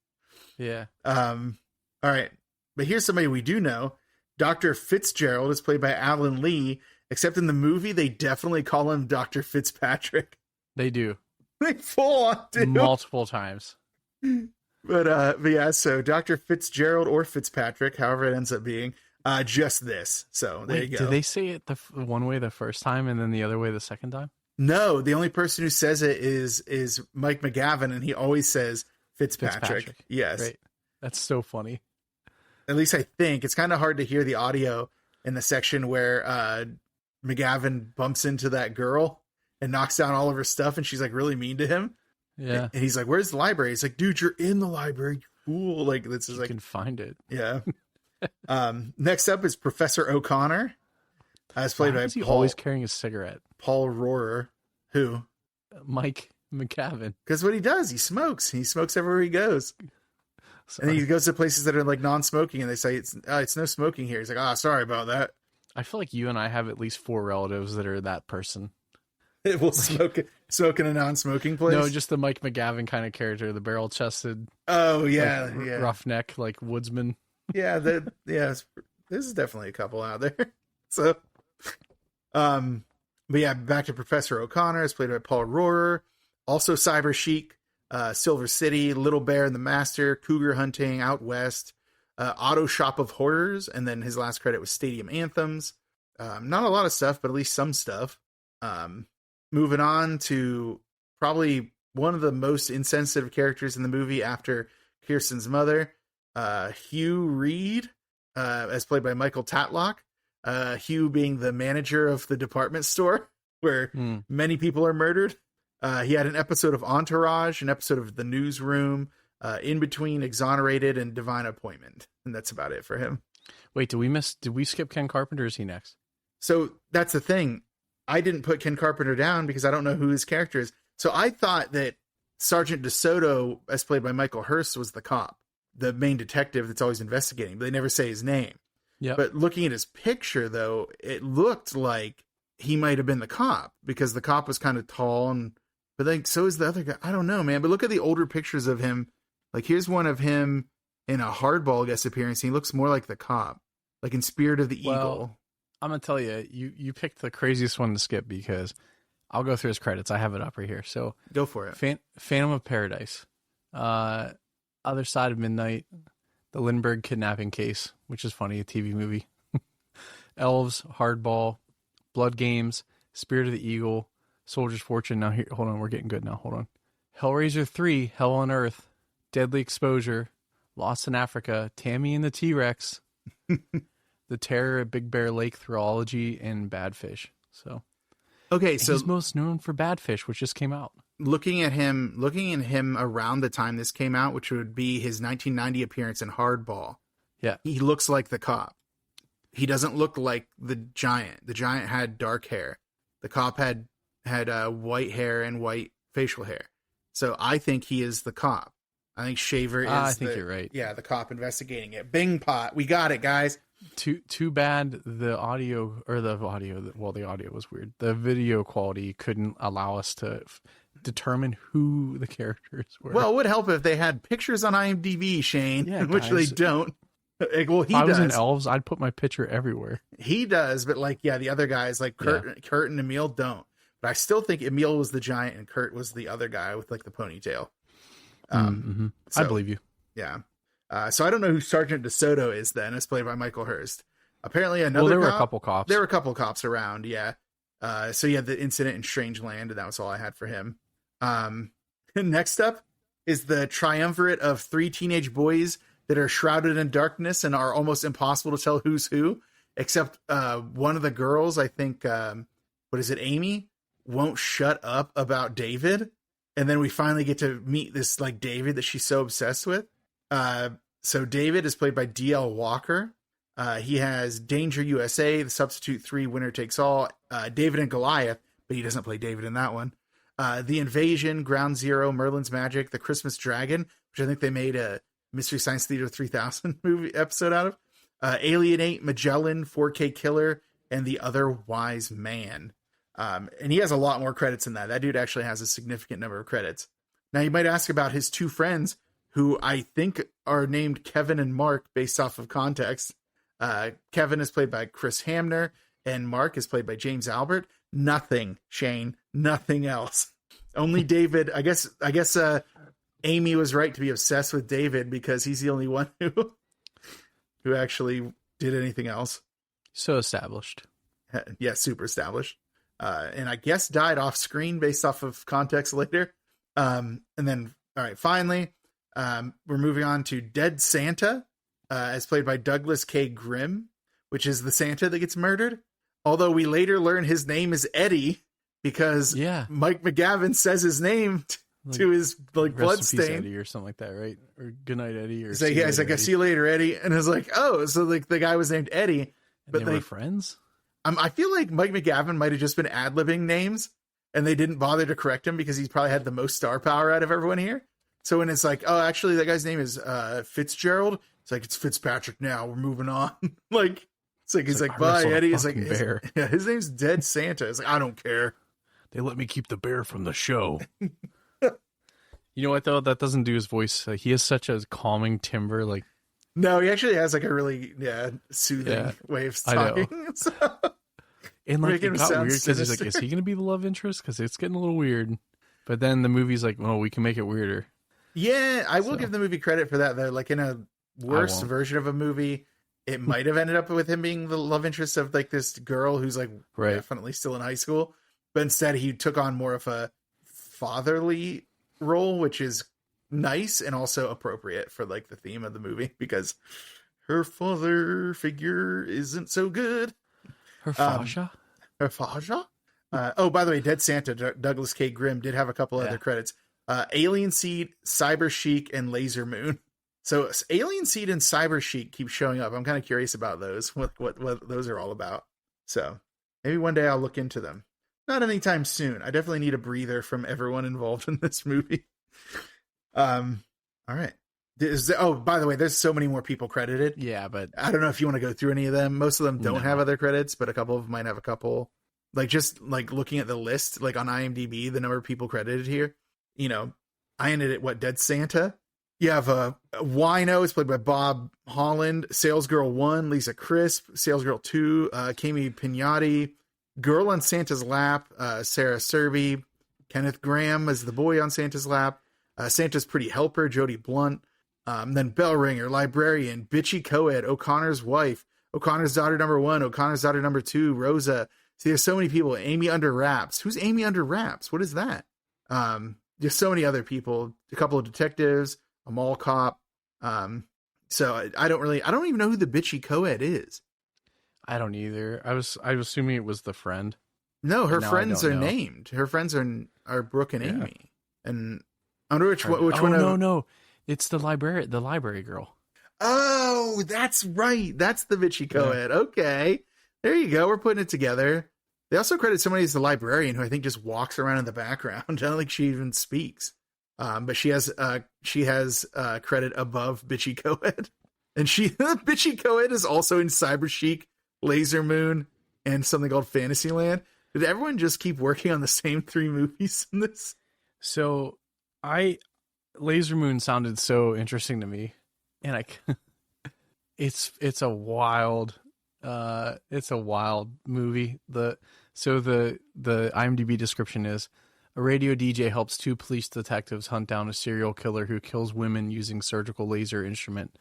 Yeah. All right. But here's somebody we do know. Dr. Fitzgerald is played by Alan Lee, except in the movie, they definitely call him Dr. Fitzpatrick. They do. They full on do. Multiple times. But yeah, so Dr. Fitzgerald or Fitzpatrick, however it ends up being, just this. So there you go. Did they say it the one way the first time and then the other way the second time? No, the only person who says it is Mike McGavin, and he always says Fitzpatrick. Yes. Great. That's so funny. At least I think. It's kind of hard to hear the audio in the section where McGavin bumps into that girl and knocks down all of her stuff, and she's like really mean to him. Yeah. And he's like, "Where's the library?" He's like, "Dude, you're in the library, you fool." Like this is you can find it. Yeah. Next up is Professor O'Connor. As played by Paul. Always carrying a cigarette. Paul Rohrer. Who? Mike McGavin. Because what he does, he smokes. He smokes everywhere he goes. And then he goes to places that are like non-smoking, and they say it's no smoking here. He's like, sorry about that. I feel like you and I have at least 4 relatives that are that person. It will smoke in a non-smoking place. No, just the Mike McGavin kind of character, the barrel-chested. Oh yeah, like, roughneck, like woodsman. Yeah, there's definitely a couple out there. So, but yeah, back to Professor O'Connor, is played by Paul Rohrer. Also, Cyber Chic, Silver City, Little Bear and the Master, Cougar Hunting, Out West, Auto Shop of Horrors, and then his last credit was Stadium Anthems. Not a lot of stuff, but at least some stuff. Moving on to probably one of the most insensitive characters in the movie after Kirsten's mother, Hugh Reed, as played by Michael Tatlock. Hugh being the manager of the department store where many people are murdered. He had an episode of Entourage, an episode of The Newsroom, in between Exonerated and Divine Appointment. And that's about it for him. Wait, did we skip Ken Carpenter? Or is he next? So that's the thing. I didn't put Ken Carpenter down because I don't know who his character is. So I thought that Sergeant DeSoto, as played by Michael Hurst, was the cop, the main detective that's always investigating, but they never say his name. Yeah. But looking at his picture, though, it looked like he might have been the cop because the cop was kind of tall, but like so is the other guy. I don't know, man. But look at the older pictures of him. Like here's one of him in a Hardball guest appearance. He looks more like the cop, like in Spirit of the Eagle. I'm gonna tell you, you picked the craziest one to skip because I'll go through his credits. I have it up right here. So go for it. Phantom of Paradise, Other Side of Midnight, The Lindbergh Kidnapping Case, which is funny, a TV movie. Elves, Hardball, Blood Games, Spirit of the Eagle, Soldier's Fortune. Now here, hold on, we're getting good now. Hold on. Hellraiser 3, Hell on Earth, Deadly Exposure, Lost in Africa, Tammy and the T-Rex, The Terror at Big Bear Lake Thrillology, and Bad Fish. So, okay, so he's most known for Bad Fish, which just came out. Looking at him around the time this came out, which would be his 1990 appearance in Hardball. Yeah, he looks like the cop. He doesn't look like the giant. The giant had dark hair. The cop had white hair and white facial hair. So I think he is the cop. I think Shaver is. I think you're right. Yeah, the cop investigating it. Bing pot. We got it, guys. Too bad the audio was weird. The video quality couldn't allow us to determine who the characters were. Well, it would help if they had pictures on IMDb, Shane, which they don't. Well, he if I does. was in Elves, I'd put my picture everywhere. He does, but the other guys like Kurt and Emil don't. But I still think Emil was the giant and Kurt was the other guy with like the ponytail. So, I believe you. Yeah. So I don't know who Sergeant DeSoto is then, as played by Michael Hurst. Apparently another there were cop. a couple cops. There were a couple cops around, yeah. So you had the incident in Strange Land, and that was all I had for him. Next up is the triumvirate of 3 teenage boys that are shrouded in darkness and are almost impossible to tell who's who, except one of the girls, I think, Amy, won't shut up about David. And then we finally get to meet this like David that she's so obsessed with. So David is played by D.L. Walker. He has Danger USA, The Substitute 3, Winner Takes All, David and Goliath, but he doesn't play David in that one. The Invasion, Ground Zero, Merlin's Magic, The Christmas Dragon, which I think they made a Mystery Science Theater 3000 movie episode out of. Alienate, Magellan, 4K Killer, and The Other Wise Man. And he has a lot more credits than that. That dude actually has a significant number of credits. Now you might ask about his 2 friends, who I think are named Kevin and Mark based off of context. Kevin is played by Chris Hamner, and Mark is played by James Albert. Nothing, Shane. Nothing else. Only David. I guess Amy was right to be obsessed with David because he's the only one who actually did anything else. So established. Yeah, super established. And I guess died off screen based off of context later. And then, all right, finally, we're moving on to Dead Santa, as played by Douglas K. Grimm, which is the Santa that gets murdered. Although we later learn his name is Eddie because Mike McGavin says his name to his like bloodstain Eddie or something like that, right? Or Goodnight Eddie. Or he's like, I see you later, Eddie. And it's like, oh, so like the guy was named Eddie, but they were friends. I feel like Mike McGavin might have just been ad-libbing names and they didn't bother to correct him because he's probably had the most star power out of everyone here. So when it's like, oh, actually, that guy's name is Fitzgerald. It's like, it's Fitzpatrick now. We're moving on. Like, he's like, bye, Eddie. It's like, his name's Dead Santa. It's like, I don't care. They let me keep the bear from the show. You know what, though? That doesn't do his voice. He has such a calming timbre. Like, no, he actually has like a really soothing way of talking. So, and like, it got weird because he's like, is he going to be the love interest? Because it's getting a little weird. But then the movie's like, well, we can make it weirder. Yeah, I will give the movie credit for that, though. Like, in a worse version of a movie, it might have ended up with him being the love interest of like this girl who's like definitely still in high school. But instead, he took on more of a fatherly role, which is nice and also appropriate for like the theme of the movie, because her father figure isn't so good. Her Faja? Oh, by the way, Dead Santa, Douglas K. Grimm did have a couple other credits. Alien Seed, Cyber Chic, and Laser Moon. So Alien Seed and Cyber Chic keep showing up. I'm kind of curious about those, what those are all about. So maybe one day I'll look into them. Not anytime soon. I definitely need a breather from everyone involved in this movie. All right. By the way, there's so many more people credited. Yeah, but I don't know if you want to go through any of them. Most of them don't have other credits, but a couple of them might have a couple. Like, just like looking at the list, like on IMDb, the number of people credited here, you know, I ended at Dead Santa. You have Wino is played by Bob Holland, Salesgirl 1, Lisa Crisp, Salesgirl 2, Kami Pinati, Girl on Santa's Lap, Sarah Serby, Kenneth Graham is the boy on Santa's lap, Santa's Pretty Helper, Jody Blunt, then Bell Ringer, Librarian, Bitchy Coed, O'Connor's Wife, O'Connor's Daughter Number 1, O'Connor's Daughter Number 2, Rosa. See, there's so many people. Amy Under Wraps. Who's Amy Under Wraps? What is that? There's so many other people. A couple of detectives, a mall cop. So I don't even know who the Bitchy Coed is. I don't either. I was assuming it was the friend. No, her friends are named. Her friends are Brooke and Amy. And I wonder which one. No. It's the library girl. Oh, that's right. That's the Bitchy Coed. Yeah. Okay. There you go. We're putting it together. They also credit somebody as the librarian, who I think just walks around in the background. I don't think she even speaks. But she has credit above Bitchy Coed. And Bitchy Coed is also in Cyber Chic, Laser Moon, and something called Fantasyland. Did everyone just keep working on the same 3 movies in this? So Laser Moon sounded so interesting to me. And it's a wild movie. The IMDb description is: a radio DJ helps 2 police detectives hunt down a serial killer who kills women using a surgical laser instrument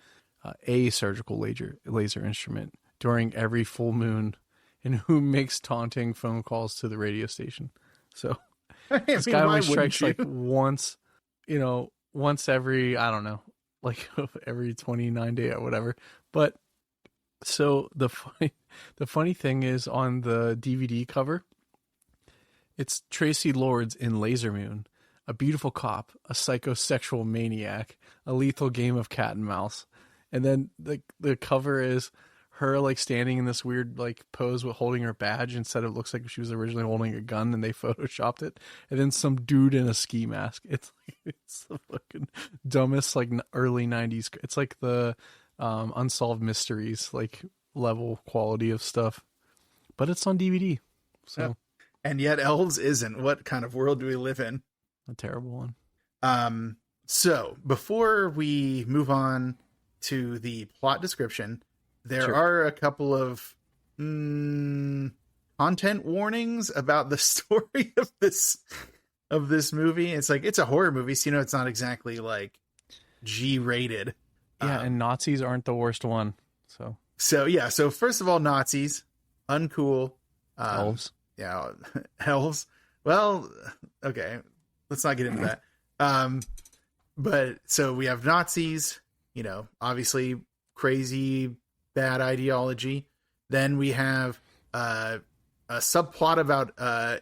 during every full moon, and who makes taunting phone calls to the radio station. So this guy only strikes like once every, I don't know, like every 29 day or whatever. But so the funny thing is, on the DVD cover, it's Tracy Lords in Laser Moon, a beautiful cop, a psychosexual maniac, a lethal game of cat and mouse. And then the cover is her like standing in this weird like pose with holding her badge. Instead, it looks like she was originally holding a gun, and they photoshopped it. And then some dude in a ski mask. It's the fucking dumbest like early 90s. It's like the Unsolved Mysteries like level quality of stuff, but it's on DVD. So, yeah. And yet Elves isn't. What kind of world do we live in? A terrible one. So before we move on to the plot description, there are a couple of content warnings about the story of this movie. It's like, it's a horror movie, so it's not exactly like G-rated. Yeah, and Nazis aren't the worst one. So first of all, Nazis, uncool. Elves. Yeah, elves. Well, okay, let's not get into that. But so we have Nazis, obviously crazy, bad ideology. Then we have a subplot about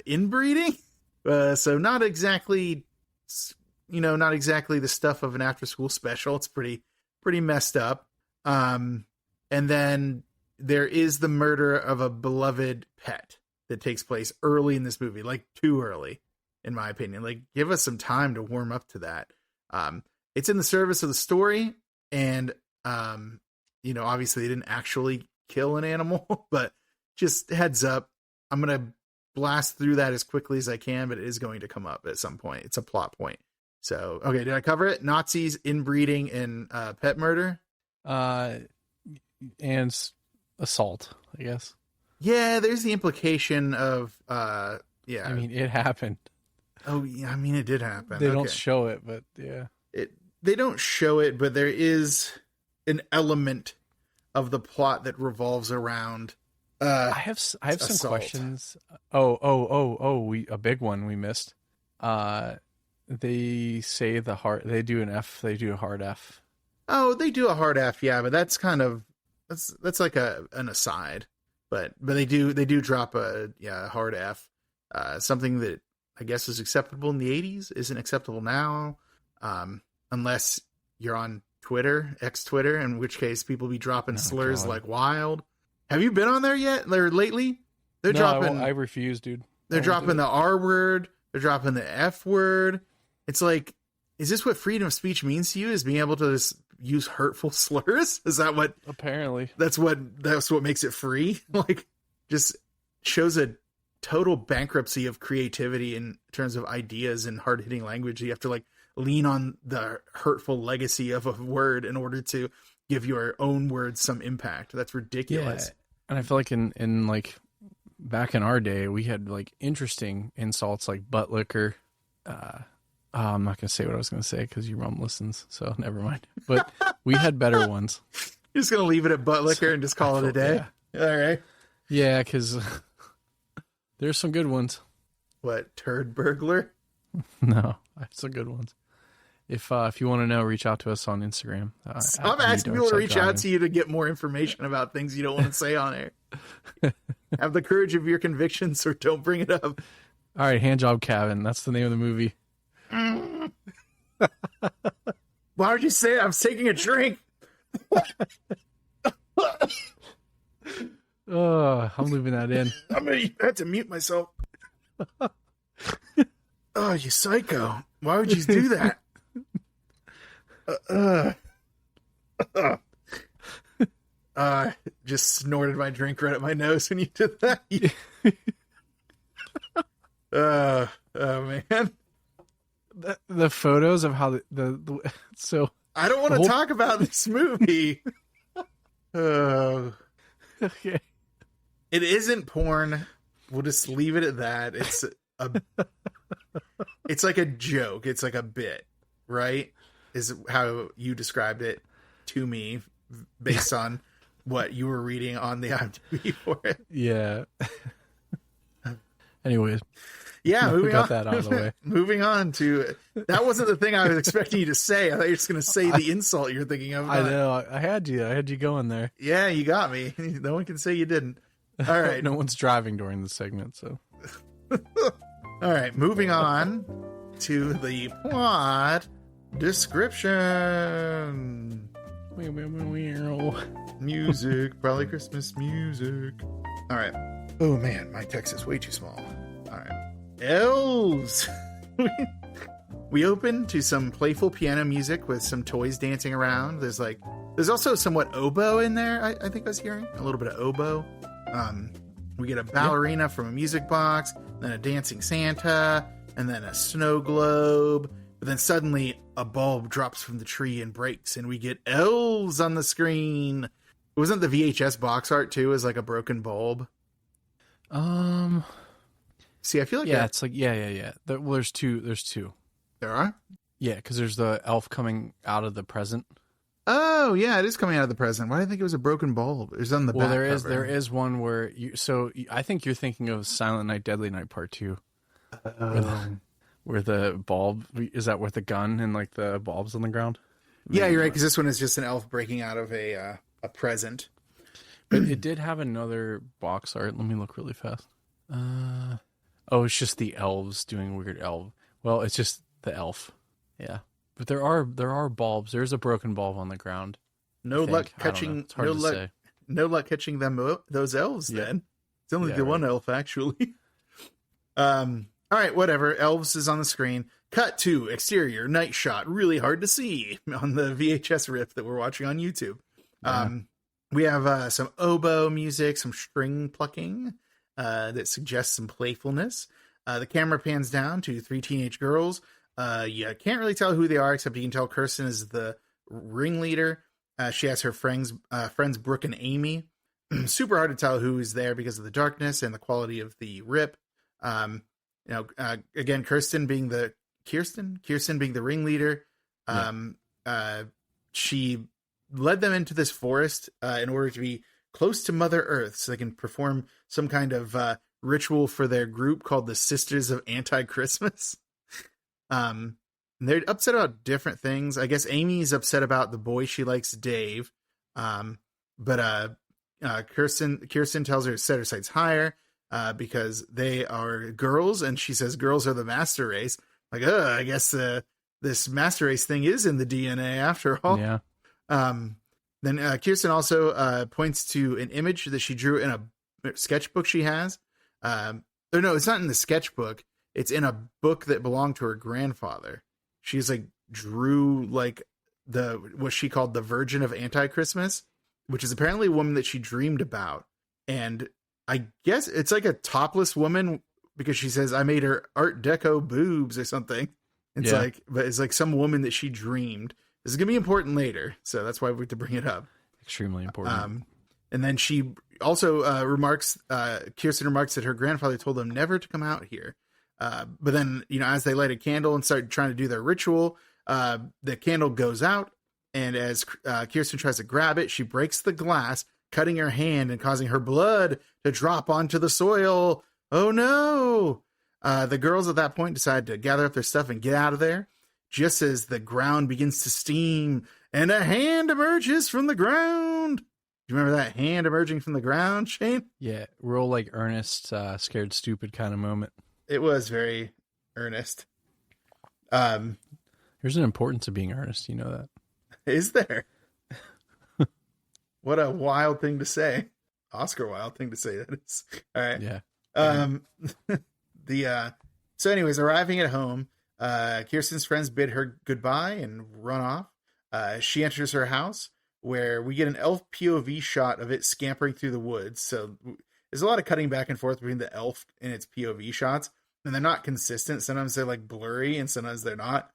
inbreeding. So not exactly the stuff of an after-school special. It's pretty messed up. And then there is the murder of a beloved pet that takes place early in this movie, like too early, in my opinion. Like, give us some time to warm up to that. It's in the service of the story, and obviously they didn't actually kill an animal, but just heads up, I'm gonna blast through that as quickly as I can, but it is going to come up at some point. It's a plot point. So, okay, did I cover it? Nazis, inbreeding, and pet murder? And assault, I guess. Yeah, there's the implication of, yeah. I mean, it happened. Oh, yeah, I mean, it did happen. They don't show it, but yeah. They don't show it, but there is an element of the plot that revolves around I have some assault. questions. A big one we missed. They say they do a hard F. Oh, they do a hard F, yeah, but that's kind of that's like an aside. But they do drop a hard F. Something that I guess was acceptable in the 80s isn't acceptable now. Unless you're on Twitter, ex-Twitter, in which case people be dropping slurs like wild. Have you been on there yet? Or lately? They're dropping. I refuse, dude. They're dropping the R word. They're dropping the F word. It's like, is this what freedom of speech means to you? Is being able to just use hurtful slurs? Is that what? Apparently, that's what makes it free. Like, just shows a total bankruptcy of creativity in terms of ideas and hard hitting language. You have to like lean on the hurtful legacy of a word in order to give your own words some impact. That's ridiculous. Yeah. And I feel like in like back in our day, we had like interesting insults like butt liquor. I'm not going to say what I was going to say because your mom listens, so never mind. But we had better ones. You're just going to leave it at butt liquor and just call it a day? Yeah. All right. Yeah, because there's some good ones. What, turd burglar? No, some good ones. If you want to know, reach out to us on Instagram. Stop asking people to reach out to you to get more information about things you don't want to say on air. Have the courage of your convictions or don't bring it up. All right, Handjob Cabin. That's the name of the movie. Why would you say it? I was taking a drink. I'm leaving that in. I had to mute myself. Oh, you psycho. Why would you do that? Just snorted my drink right at my nose when you did that. Oh man. The photos of how so I don't want to talk about this movie. Okay. It isn't porn. We'll just leave it at that. It's like a joke. It's like a bit, right? Is how you described it to me based on what you were reading on the IMDb for it. Yeah. Anyways. Yeah, moving on. That out of the way. Moving on to that wasn't the thing I was expecting you to say. I thought you were just going to say the insult you're thinking of. I know. I had you going there. Yeah, you got me. No one can say you didn't. All right. No one's driving during the segment, so. All right, moving on to the plot description. Music, probably Christmas music. All right. Oh man, my text is way too small. All right. Elves. We open to some playful piano music with some toys dancing around. There's also somewhat oboe in there. I think I was hearing a little bit of oboe. We get a ballerina from a music box, then a dancing Santa, and then a snow globe. But then suddenly a bulb drops from the tree and breaks, and we get elves on the screen. Wasn't the VHS box art too as like a broken bulb? See, I feel like it's like yeah. Well, there's two. There are? Yeah, because there's the elf coming out of the present. Oh yeah, it is coming out of the present. Why did I think it was a broken bulb? It was on the back there cover. is one where I think you're thinking of Silent Night, Deadly Night Part 2. Where the bulb is that with the gun and like the bulbs on the ground. Yeah, you're right. Because this one is just an elf breaking out of a present. But it did have another box art. Let me look really fast. It's just the elves doing weird elf. Well, it's just the elf. Yeah. But there are bulbs. There's a broken bulb on the ground. No luck catching those elves then. It's only the one elf actually. All right, whatever. Elves is on the screen. Cut to exterior night shot. Really hard to see on the VHS rip that we're watching on YouTube. Yeah. We have some oboe music, some string plucking that suggests some playfulness. The camera pans down to 3 teenage girls. You can't really tell who they are, except you can tell Kirsten is the ringleader. She has her friends Brooke and Amy. Super hard to tell who is there because of the darkness and the quality of the rip. Again, Kirsten being the ringleader. She led them into this forest in order to be close to Mother Earth so they can perform some kind of ritual for their group called the Sisters of Anti-Christmas. They're upset about different things. I guess Amy's upset about the boy she likes, Dave. But Kirsten tells her to set her sights higher because they are girls, and she says girls are the master race. Like, I guess this master race thing is in the DNA after all. Yeah. Then Kirsten also points to an image that she drew in a sketchbook she has. No, it's not in the sketchbook. It's in a book that belonged to her grandfather. She's drew what she called the Virgin of Anti-Christmas, which is apparently a woman that she dreamed about. And I guess it's like a topless woman because she says, I made her Art Deco boobs or something. But it's like some woman that she dreamed. This is going to be important later. So that's why we have to bring it up. Extremely important. And then she also Kirsten remarks that her grandfather told them never to come out here. But then, as they light a candle and start trying to do their ritual, the candle goes out. And as Kirsten tries to grab it, she breaks the glass, cutting her hand and causing her blood to drop onto the soil. Oh no! The girls at that point decide to gather up their stuff and get out of there. Just as the ground begins to steam and a hand emerges from the ground. Do you remember that hand emerging from the ground, Shane? Yeah, real earnest, scared stupid kind of moment. It was very earnest. There's an importance of being earnest, you know that. Is there? What a wild thing to say. Oscar Wilde thing to say, that is. All right. Yeah. So anyways, arriving at home, Kirsten's friends bid her goodbye and run off. She enters her house where we get an elf POV shot of it scampering through the woods. So there's a lot of cutting back and forth between the elf and its POV shots, and they're not consistent. Sometimes they're blurry and sometimes they're not.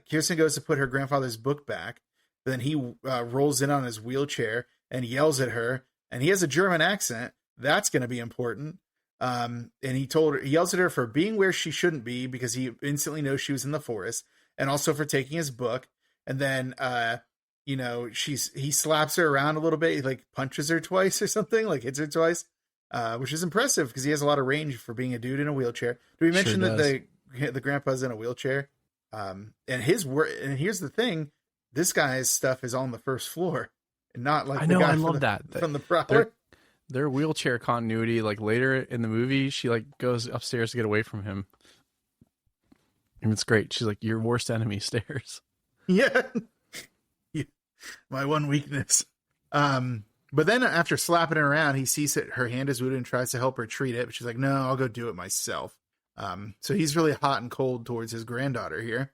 Kirsten goes to put her grandfather's book back. Then he rolls in on his wheelchair and yells at her, and he has a German accent. That's going to be important. And he yells at her for being where she shouldn't be because he instantly knows she was in the forest, and also for taking his book. And then, he slaps her around a little bit. He punches her twice or something, hits her twice, which is impressive because he has a lot of range for being a dude in a wheelchair. Do we mention that the grandpa's in a wheelchair? And here's the thing. This guy's stuff is on the first floor and not I know. I love that from the prowler. Their wheelchair continuity, later in the movie, she goes upstairs to get away from him. And it's great. She's like, your worst enemy, stairs. Yeah. My one weakness. But then after slapping her around, he sees that her hand is wounded and tries to help her treat it. But she's like, no, I'll go do it myself. So he's really hot and cold towards his granddaughter here.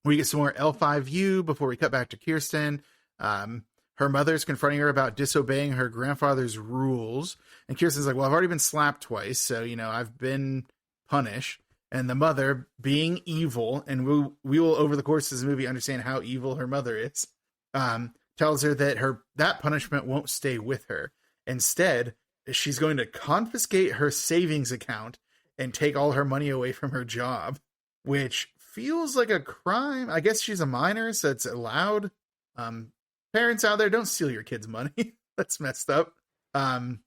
We get some more elf eye view before we cut back to Kirsten. Her mother's confronting her about disobeying her grandfather's rules. And Kirsten's like, well, I've already been slapped twice, so, I've been punished. And the mother, being evil, and we will over the course of this movie understand how evil her mother is, tells her that that punishment won't stay with her. Instead, she's going to confiscate her savings account and take all her money away from her job, which feels like a crime. I guess she's a minor, so it's allowed. Parents out there, don't steal your kids' money. That's messed up. And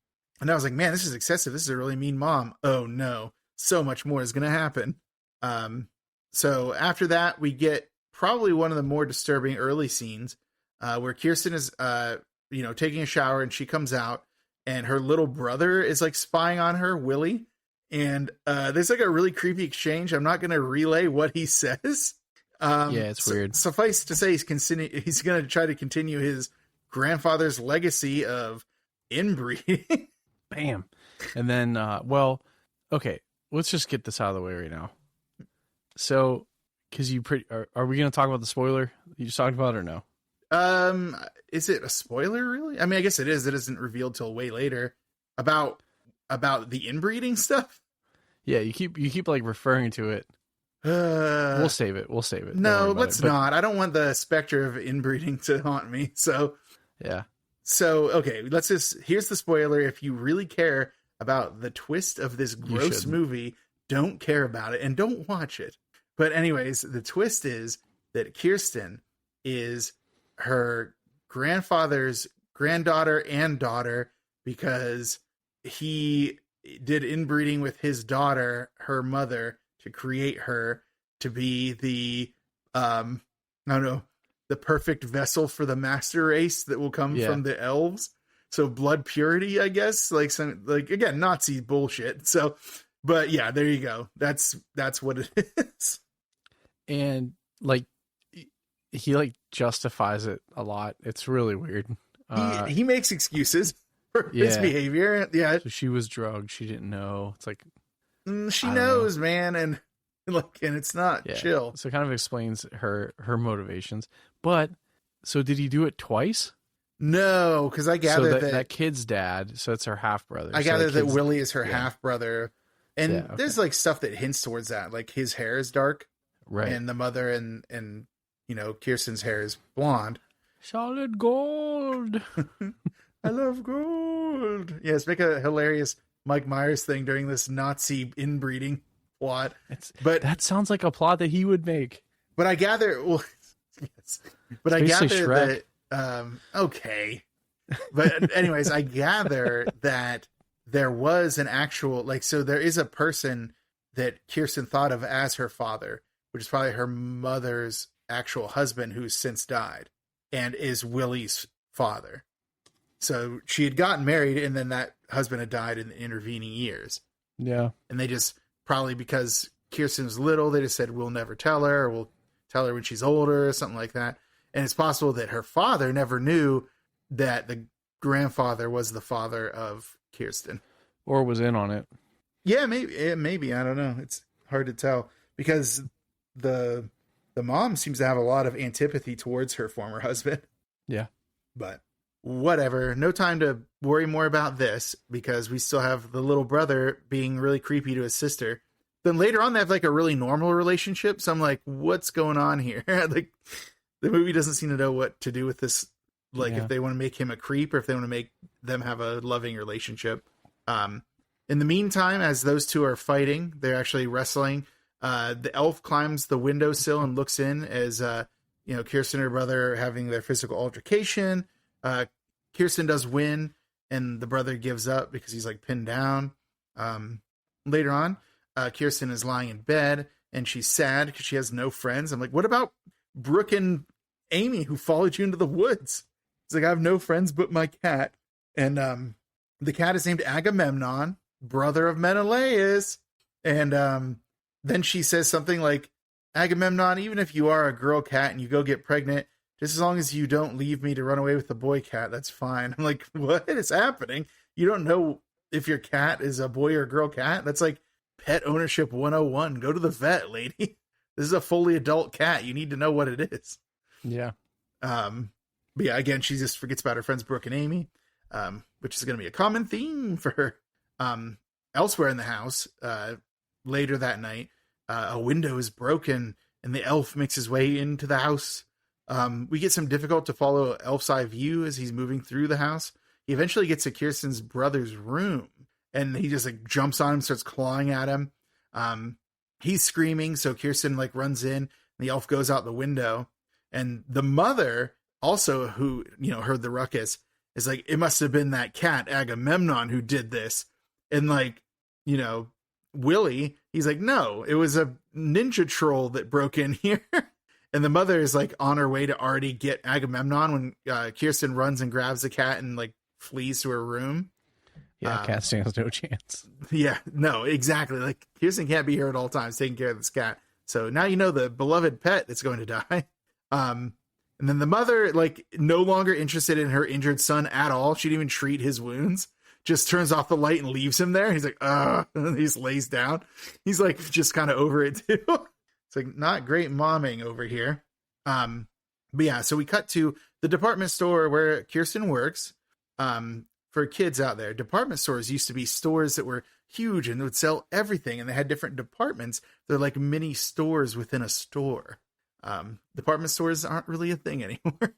I was like, man, this is excessive. This is a really mean mom. Oh no, so much more is going to happen. So after that, we get probably one of the more disturbing early scenes where Kirsten is, taking a shower, and she comes out, and her little brother is spying on her, Willie. And there's a really creepy exchange. I'm not going to relay what he says. It's weird. Suffice to say, he's going to try to continue his grandfather's legacy of inbreeding. Bam. And then, okay. let's just get this out of the way right now. So, because are we going to talk about the spoiler you just talked about or no? Is it a spoiler really? I mean, I guess it is. It isn't revealed till way later about the inbreeding stuff. Yeah, you keep like referring to it. We'll save it. No, let's not. I don't want the specter of inbreeding to haunt me. So yeah. So okay, here's the spoiler. If you really care about the twist of this gross movie, don't care about it and don't watch it. But anyways, the twist is that Kirsten is her grandfather's granddaughter and daughter because he did inbreeding with his daughter, her mother, to create her to be the the perfect vessel for the master race that will come from the elves. So blood purity, I guess, again, Nazi bullshit. So, but yeah, there you go. That's what it is. And like, he like justifies it a lot. It's really weird. He makes excuses for his behavior. Yeah. So she was drugged. She didn't know. It's like, she knows, man. And it's not chill. So it kind of explains her motivations. But so did he do it twice? No, because I gather that kid's dad. So it's her half brother. I gather that Willie is her half brother, and there's like stuff that hints towards that. Like his hair is dark, right? And the mother and Kirsten's hair is blonde. Solid gold. I love gold. Yes, make a hilarious Mike Myers thing during this Nazi inbreeding plot. But that sounds like a plot that he would make. But I gather, but I gather that, okay. But anyways, I gather that there was an actual, so there is a person that Kirsten thought of as her father, which is probably her mother's actual husband who's since died and is Willie's father. So she had gotten married and then that husband had died in the intervening years. Yeah. And they just, probably because Kirsten was little, they just said, we'll never tell her, or we'll tell her when she's older, or something like that. And it's possible that her father never knew that the grandfather was the father of Kirsten. Or was in on it. Yeah, maybe. I don't know. It's hard to tell because the mom seems to have a lot of antipathy towards her former husband. Yeah. But whatever. No time to worry more about this because we still have the little brother being really creepy to his sister. Then later on, they have like a really normal relationship. So I'm like, what's going on here? Like the movie doesn't seem to know what to do with this. Like if they want to make him a creep or if they want to make them have a loving relationship. In the meantime, as those two are fighting, they're actually wrestling. The elf climbs the windowsill and looks in as, Kirsten and her brother are having their physical altercation. Kirsten does win and the brother gives up because he's like pinned down. Later on, Kirsten is lying in bed and she's sad because she has no friends. I'm like, what about Brooke and Amy who followed you into the woods? It's like, I have no friends but my cat. And the cat is named Agamemnon, brother of Menelaus. And then she says something like, Agamemnon, even if you are a girl cat and you go get pregnant, just as long as you don't leave me to run away with the boy cat, that's fine. I'm like, what is happening? You don't know if your cat is a boy or girl cat? That's like pet ownership 101. Go to the vet, lady. This is a fully adult cat. You need to know what it is. Yeah. But yeah, again, she just forgets about her friends Brooke and Amy, which is going to be a common theme for her. Elsewhere in the house, later that night, a window is broken and the elf makes his way into the house. We get some difficult to follow Elf's eye view as he's moving through the house. He eventually gets to Kirsten's brother's room and he just like jumps on him, starts clawing at him. He's screaming. So Kirsten like runs in and the elf goes out the window and the mother also who, heard the ruckus is like, it must've been that cat Agamemnon who did this. And like, Willie, he's like, no, it was a ninja troll that broke in here. And the mother is like on her way to already get Agamemnon when Kirsten runs and grabs the cat and like flees to her room. Yeah, cat stands no chance. Yeah, no, exactly. Like Kirsten can't be here at all times taking care of this cat. So now the beloved pet that's going to die. And then the mother, like, no longer interested in her injured son at all. She didn't even treat his wounds. just turns off the light and leaves him there. He's like, and he just lays down. He's like, just kind of over it too. It's like not great momming over here. But yeah, so we cut to the department store where Kirsten works. For kids out there, department stores used to be stores that were huge and would sell everything, and they had different departments. They're like mini stores within a store. Department stores aren't really a thing anymore.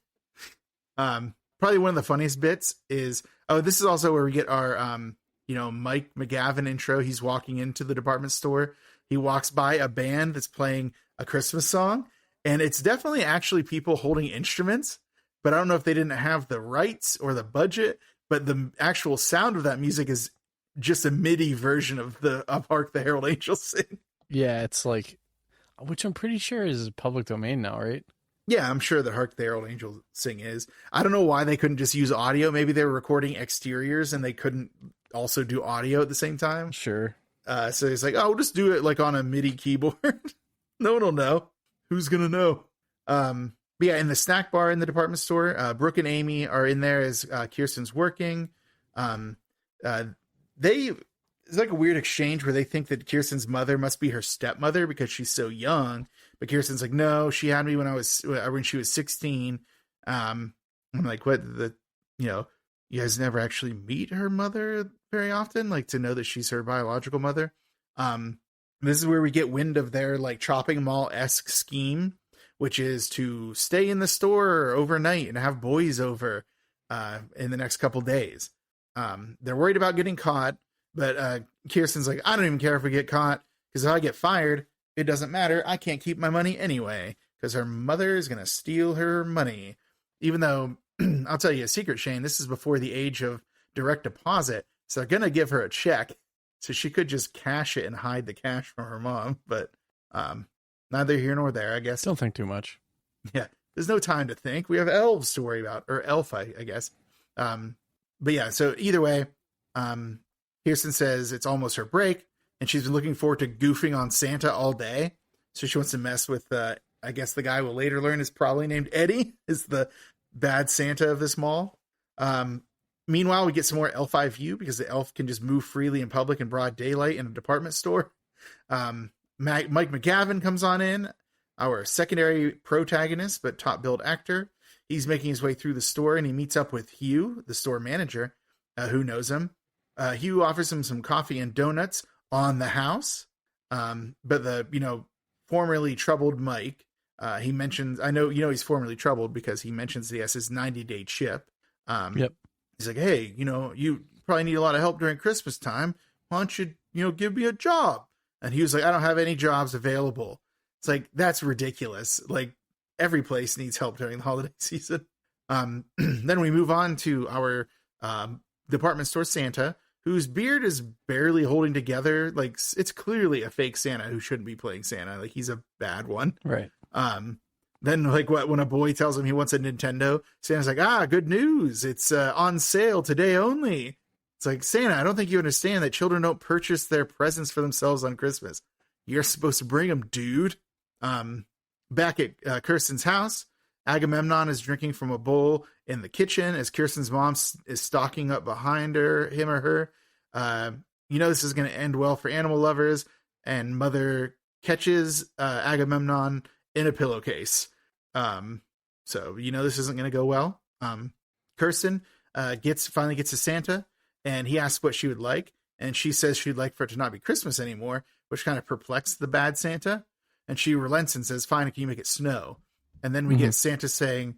Probably one of the funniest bits is, this is also where we get our, Mike McGavin intro. He's walking into the department store. He walks by a band that's playing a Christmas song, and it's definitely actually people holding instruments, but I don't know if they didn't have the rights or the budget, but the actual sound of that music is just a MIDI version of the Hark the Herald Angels sing. Yeah, it's like, which I'm pretty sure is public domain now, right? Yeah, I'm sure that Hark the Herald Angels sing is. I don't know why they couldn't just use audio. Maybe they were recording exteriors and they couldn't also do audio at the same time. Sure. So it's like, we'll just do it like on a MIDI keyboard. No one will know. Who's going to know? But yeah, in the snack bar in the department store, Brooke and Amy are in there as Kirsten's working. It's like a weird exchange where they think that Kirsten's mother must be her stepmother because she's so young. But Kirsten's like, no, she had me when she was 16. I'm like, what? You guys never actually meet her mother very often, like to know that she's her biological mother. This is where we get wind of their like shopping mall-esque scheme, which is to stay in the store overnight and have boys over in the next couple days. They're worried about getting caught, but Kirsten's like, I don't even care if we get caught, because if I get fired, it doesn't matter. I can't keep my money anyway, because her mother is going to steal her money. Even though, I'll tell you a secret, Shane, this is before the age of direct deposit, so they're going to give her a check, so she could just cash it and hide the cash from her mom, but neither here nor there, I guess. Don't think too much. Yeah, there's no time to think. We have elves to worry about, or elf, I guess. But yeah, so either way, Kirsten says it's almost her break, and she's been looking forward to goofing on Santa all day. So she wants to mess with, I guess the guy we'll later learn is probably named Eddie, is the bad Santa of this mall. Meanwhile, we get some more elf eye view, because the elf can just move freely in public in broad daylight in a department store. Mike McGavin comes on in, our secondary protagonist, but top billed actor. He's making his way through the store, and he meets up with Hugh, the store manager, who knows him. Hugh offers him some coffee and donuts on the house. But the, formerly troubled Mike, he mentions, I know, he's formerly troubled because he mentions he has his 90-day chip. Yep. He's like, hey, you probably need a lot of help during Christmas time. Why don't you, give me a job? And he was like, I don't have any jobs available. It's like, that's ridiculous. Like, every place needs help during the holiday season. Then we move on to our department store Santa, whose beard is barely holding together. Like, it's clearly a fake Santa who shouldn't be playing Santa. Like, he's a bad one. Right. Then, like, when a boy tells him he wants a Nintendo, Santa's like, good news. It's on sale today only. It's like, Santa, I don't think you understand that children don't purchase their presents for themselves on Christmas. You're supposed to bring them, dude. Back at Kirsten's house, Agamemnon is drinking from a bowl in the kitchen as Kirsten's mom is stalking up behind him or her. This is going to end well for animal lovers, and mother catches Agamemnon in a pillowcase. So this isn't going to go well. Kirsten finally gets to Santa, and he asks what she would like, and she says she'd like for it to not be Christmas anymore, which kind of perplexed the bad Santa. And she relents and says, fine, can you make it snow? And then we get Santa saying,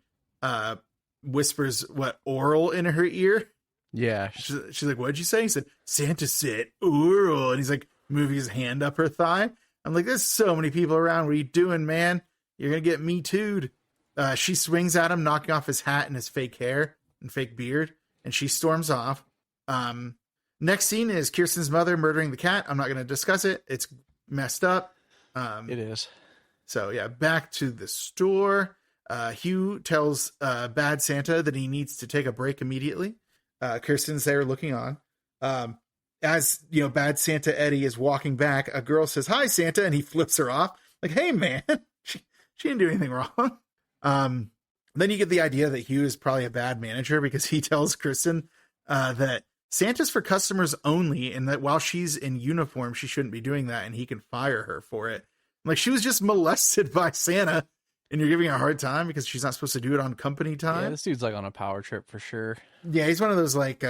whispers what, oral in her ear? Yeah. She's like, what'd you say? He said, Santa said oral. And he's like moving his hand up her thigh. I'm like, there's so many people around. What are you doing, man? You're going to get me too'd. She swings at him, knocking off his hat and his fake hair and fake beard. And she storms off. Next scene is Kirsten's mother murdering the cat. I'm not going to discuss it. It's messed up. It is. So yeah, back to the store. Hugh tells bad Santa that he needs to take a break immediately. Kirsten's there looking on. As bad Santa Eddie is walking back, a girl says, hi, Santa, and he flips her off. Like, hey, man, she didn't do anything wrong. Then you get the idea that Hugh is probably a bad manager, because he tells Kirsten that Santa's for customers only, and that while she's in uniform, she shouldn't be doing that, and he can fire her for it. Like, she was just molested by Santa, and you're giving her a hard time because she's not supposed to do it on company time. Yeah, this dude's like on a power trip for sure. Yeah, he's one of those like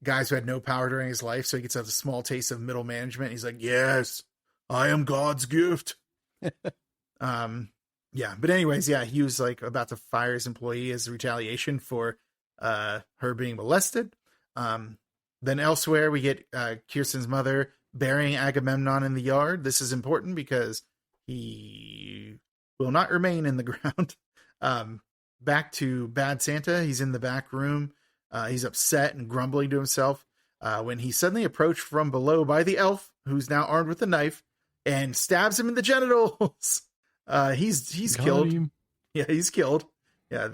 guys who had no power during his life, so he gets a small taste of middle management. He's like, yes, I am God's gift. Yeah, but anyways, yeah, he was like about to fire his employee as retaliation for her being molested. Then elsewhere, we get Kirsten's mother burying Agamemnon in the yard. This is important because he will not remain in the ground. Back to Bad Santa. He's in the back room. He's upset and grumbling to himself when he's suddenly approached from below by the elf, who's now armed with a knife, and stabs him in the genitals. He's killed. Yeah, he's killed. Yeah,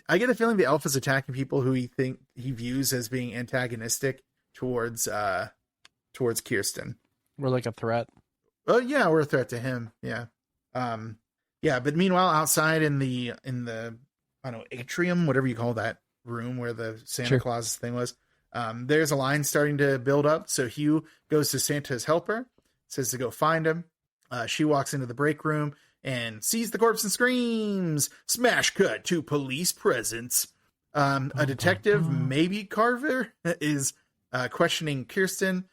I get a feeling the elf is attacking people who he views as being antagonistic towards Kirsten. We're like a threat. Oh yeah, we're a threat to him. Yeah. Yeah, but meanwhile, outside in the I don't know, atrium, whatever you call that room where the Santa Claus thing was, there's a line starting to build up. So Hugh goes to Santa's helper, says to go find him. She walks into the break room and sees the corpse and screams. Smash cut to police presence. A detective, maybe Carver, is questioning Kirsten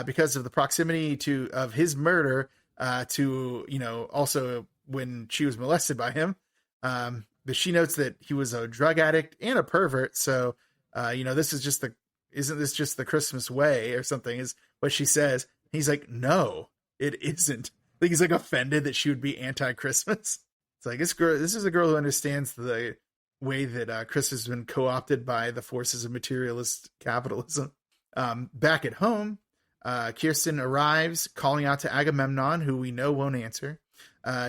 because of the proximity of his murder to, also when she was molested by him. But she notes that he was a drug addict and a pervert. So, isn't this just the Christmas way or something, is what she says. He's like, no, it isn't. Like, he's like offended that she would be anti-Christmas. It's like, this is a girl who understands the way that Christmas has been co-opted by the forces of materialist capitalism. Back at home, Kirsten arrives calling out to Agamemnon, who we know won't answer.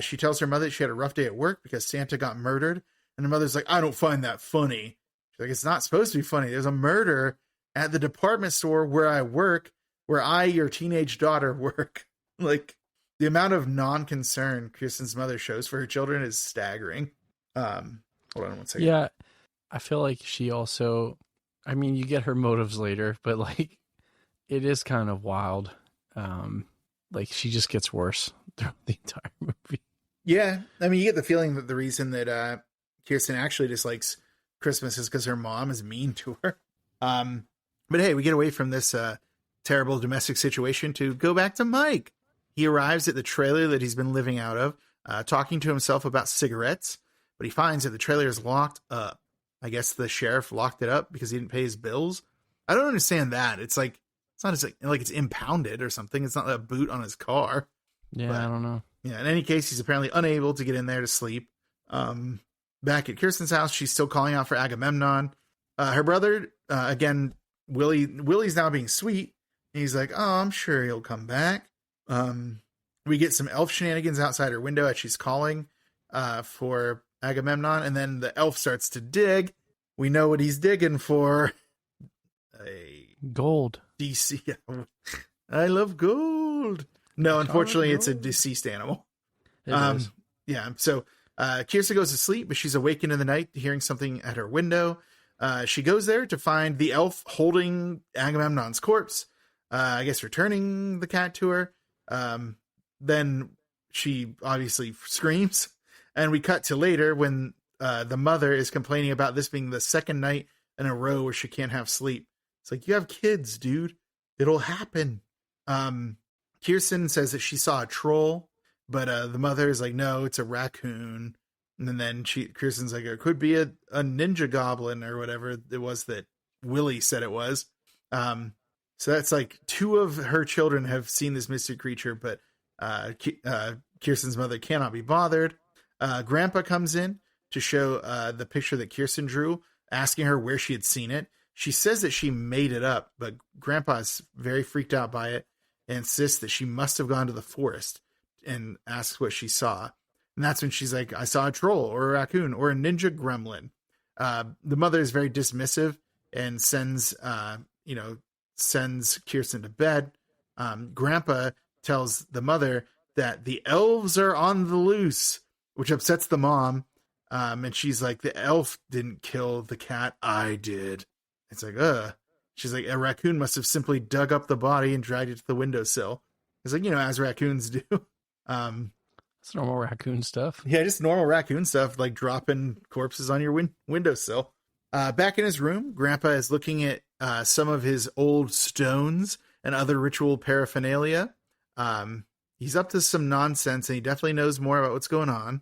She tells her mother that she had a rough day at work because Santa got murdered. And her mother's like, I don't find that funny. She's like, it's not supposed to be funny. There's a murder at the department store where I work, where I, your teenage daughter, work. Like, the amount of non-concern Kirsten's mother shows for her children is staggering. Hold on one second. Yeah, I feel like she also, I mean, you get her motives later, but like, it is kind of wild. Like, she just gets worse throughout the entire movie. Yeah, I mean, you get the feeling that the reason that Kirsten actually dislikes Christmas is because her mom is mean to her. But hey, we get away from this terrible domestic situation to go back to Mike. He arrives at the trailer that he's been living out of, talking to himself about cigarettes, but he finds that the trailer is locked up. I guess the sheriff locked it up because he didn't pay his bills. I don't understand that. It's like, it's not like it's impounded or something. It's not a boot on his car. Yeah, but I don't know. Yeah, in any case, he's apparently unable to get in there to sleep. Back at Kirsten's house, she's still calling out for Agamemnon. Her brother, again, Willie's now being sweet. He's like, oh, I'm sure he'll come back. We get some elf shenanigans outside her window as she's calling for Agamemnon, and then the elf starts to dig. We know what he's digging for. Gold. DC. I love gold. No, unfortunately, it's a deceased animal. It is. Yeah, so Kirsten goes to sleep, but she's awakened in the night hearing something at her window. She goes there to find the elf holding Agamemnon's corpse, I guess returning the cat to her. Then she obviously screams, and we cut to later when the mother is complaining about this being the second night in a row where she can't have sleep. It's like, you have kids, dude. It'll happen. Kirsten says that she saw a troll, but the mother is like, no, it's a raccoon. And then Kirsten's like, it could be a ninja goblin or whatever it was that Willie said it was. So that's like two of her children have seen this mystery creature, but Kirsten's mother cannot be bothered. Grandpa comes in to show the picture that Kirsten drew, asking her where she had seen it. She says that she made it up, but Grandpa is very freaked out by it and insists that she must have gone to the forest, and asks what she saw. And that's when she's like, I saw a troll or a raccoon or a ninja gremlin. The mother is very dismissive and sends Kirsten to bed. Grandpa tells the mother that the elves are on the loose, which upsets the mom. And she's like, the elf didn't kill the cat. I did. It's like, she's like, a raccoon must have simply dug up the body and dragged it to the windowsill. It's like, as raccoons do. It's normal raccoon stuff. Yeah, just normal raccoon stuff, like dropping corpses on your windowsill. Back in his room, Grandpa is looking at some of his old stones and other ritual paraphernalia. He's up to some nonsense, and he definitely knows more about what's going on.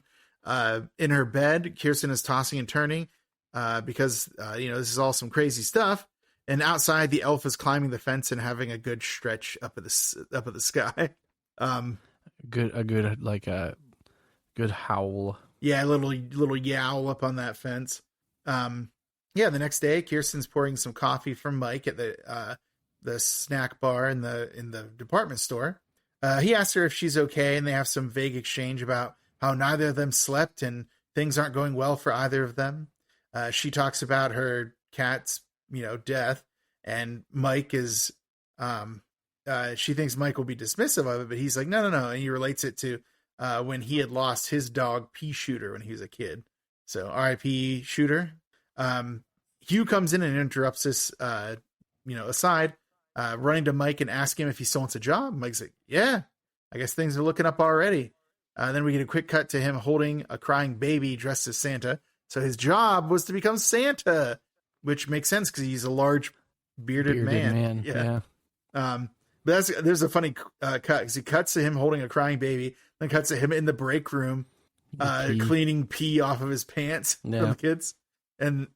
In her bed, Kirsten is tossing and turning because, this is all some crazy stuff. And outside, the elf is climbing the fence and having a good stretch up at the sky. A good howl. Yeah, a little yowl up on that fence. The next day, Kirsten's pouring some coffee from Mike at the snack bar in the department store. He asks her if she's okay, and they have some vague exchange about how neither of them slept and things aren't going well for either of them. She talks about her cat's, death, and Mike is, she thinks Mike will be dismissive of it, but he's like, no. And he relates it to when he had lost his dog, Pea Shooter, when he was a kid. So R.I.P. Shooter. Hugh comes in and interrupts this, aside, running to Mike and asking him if he still wants a job. Mike's like, yeah, I guess things are looking up already. Then we get a quick cut to him holding a crying baby dressed as Santa. So his job was to become Santa, which makes sense because he's a large bearded man. Yeah. But there's a funny cut because he cuts to him holding a crying baby, then cuts to him in the break room, cleaning pee off of his pants from the kids. And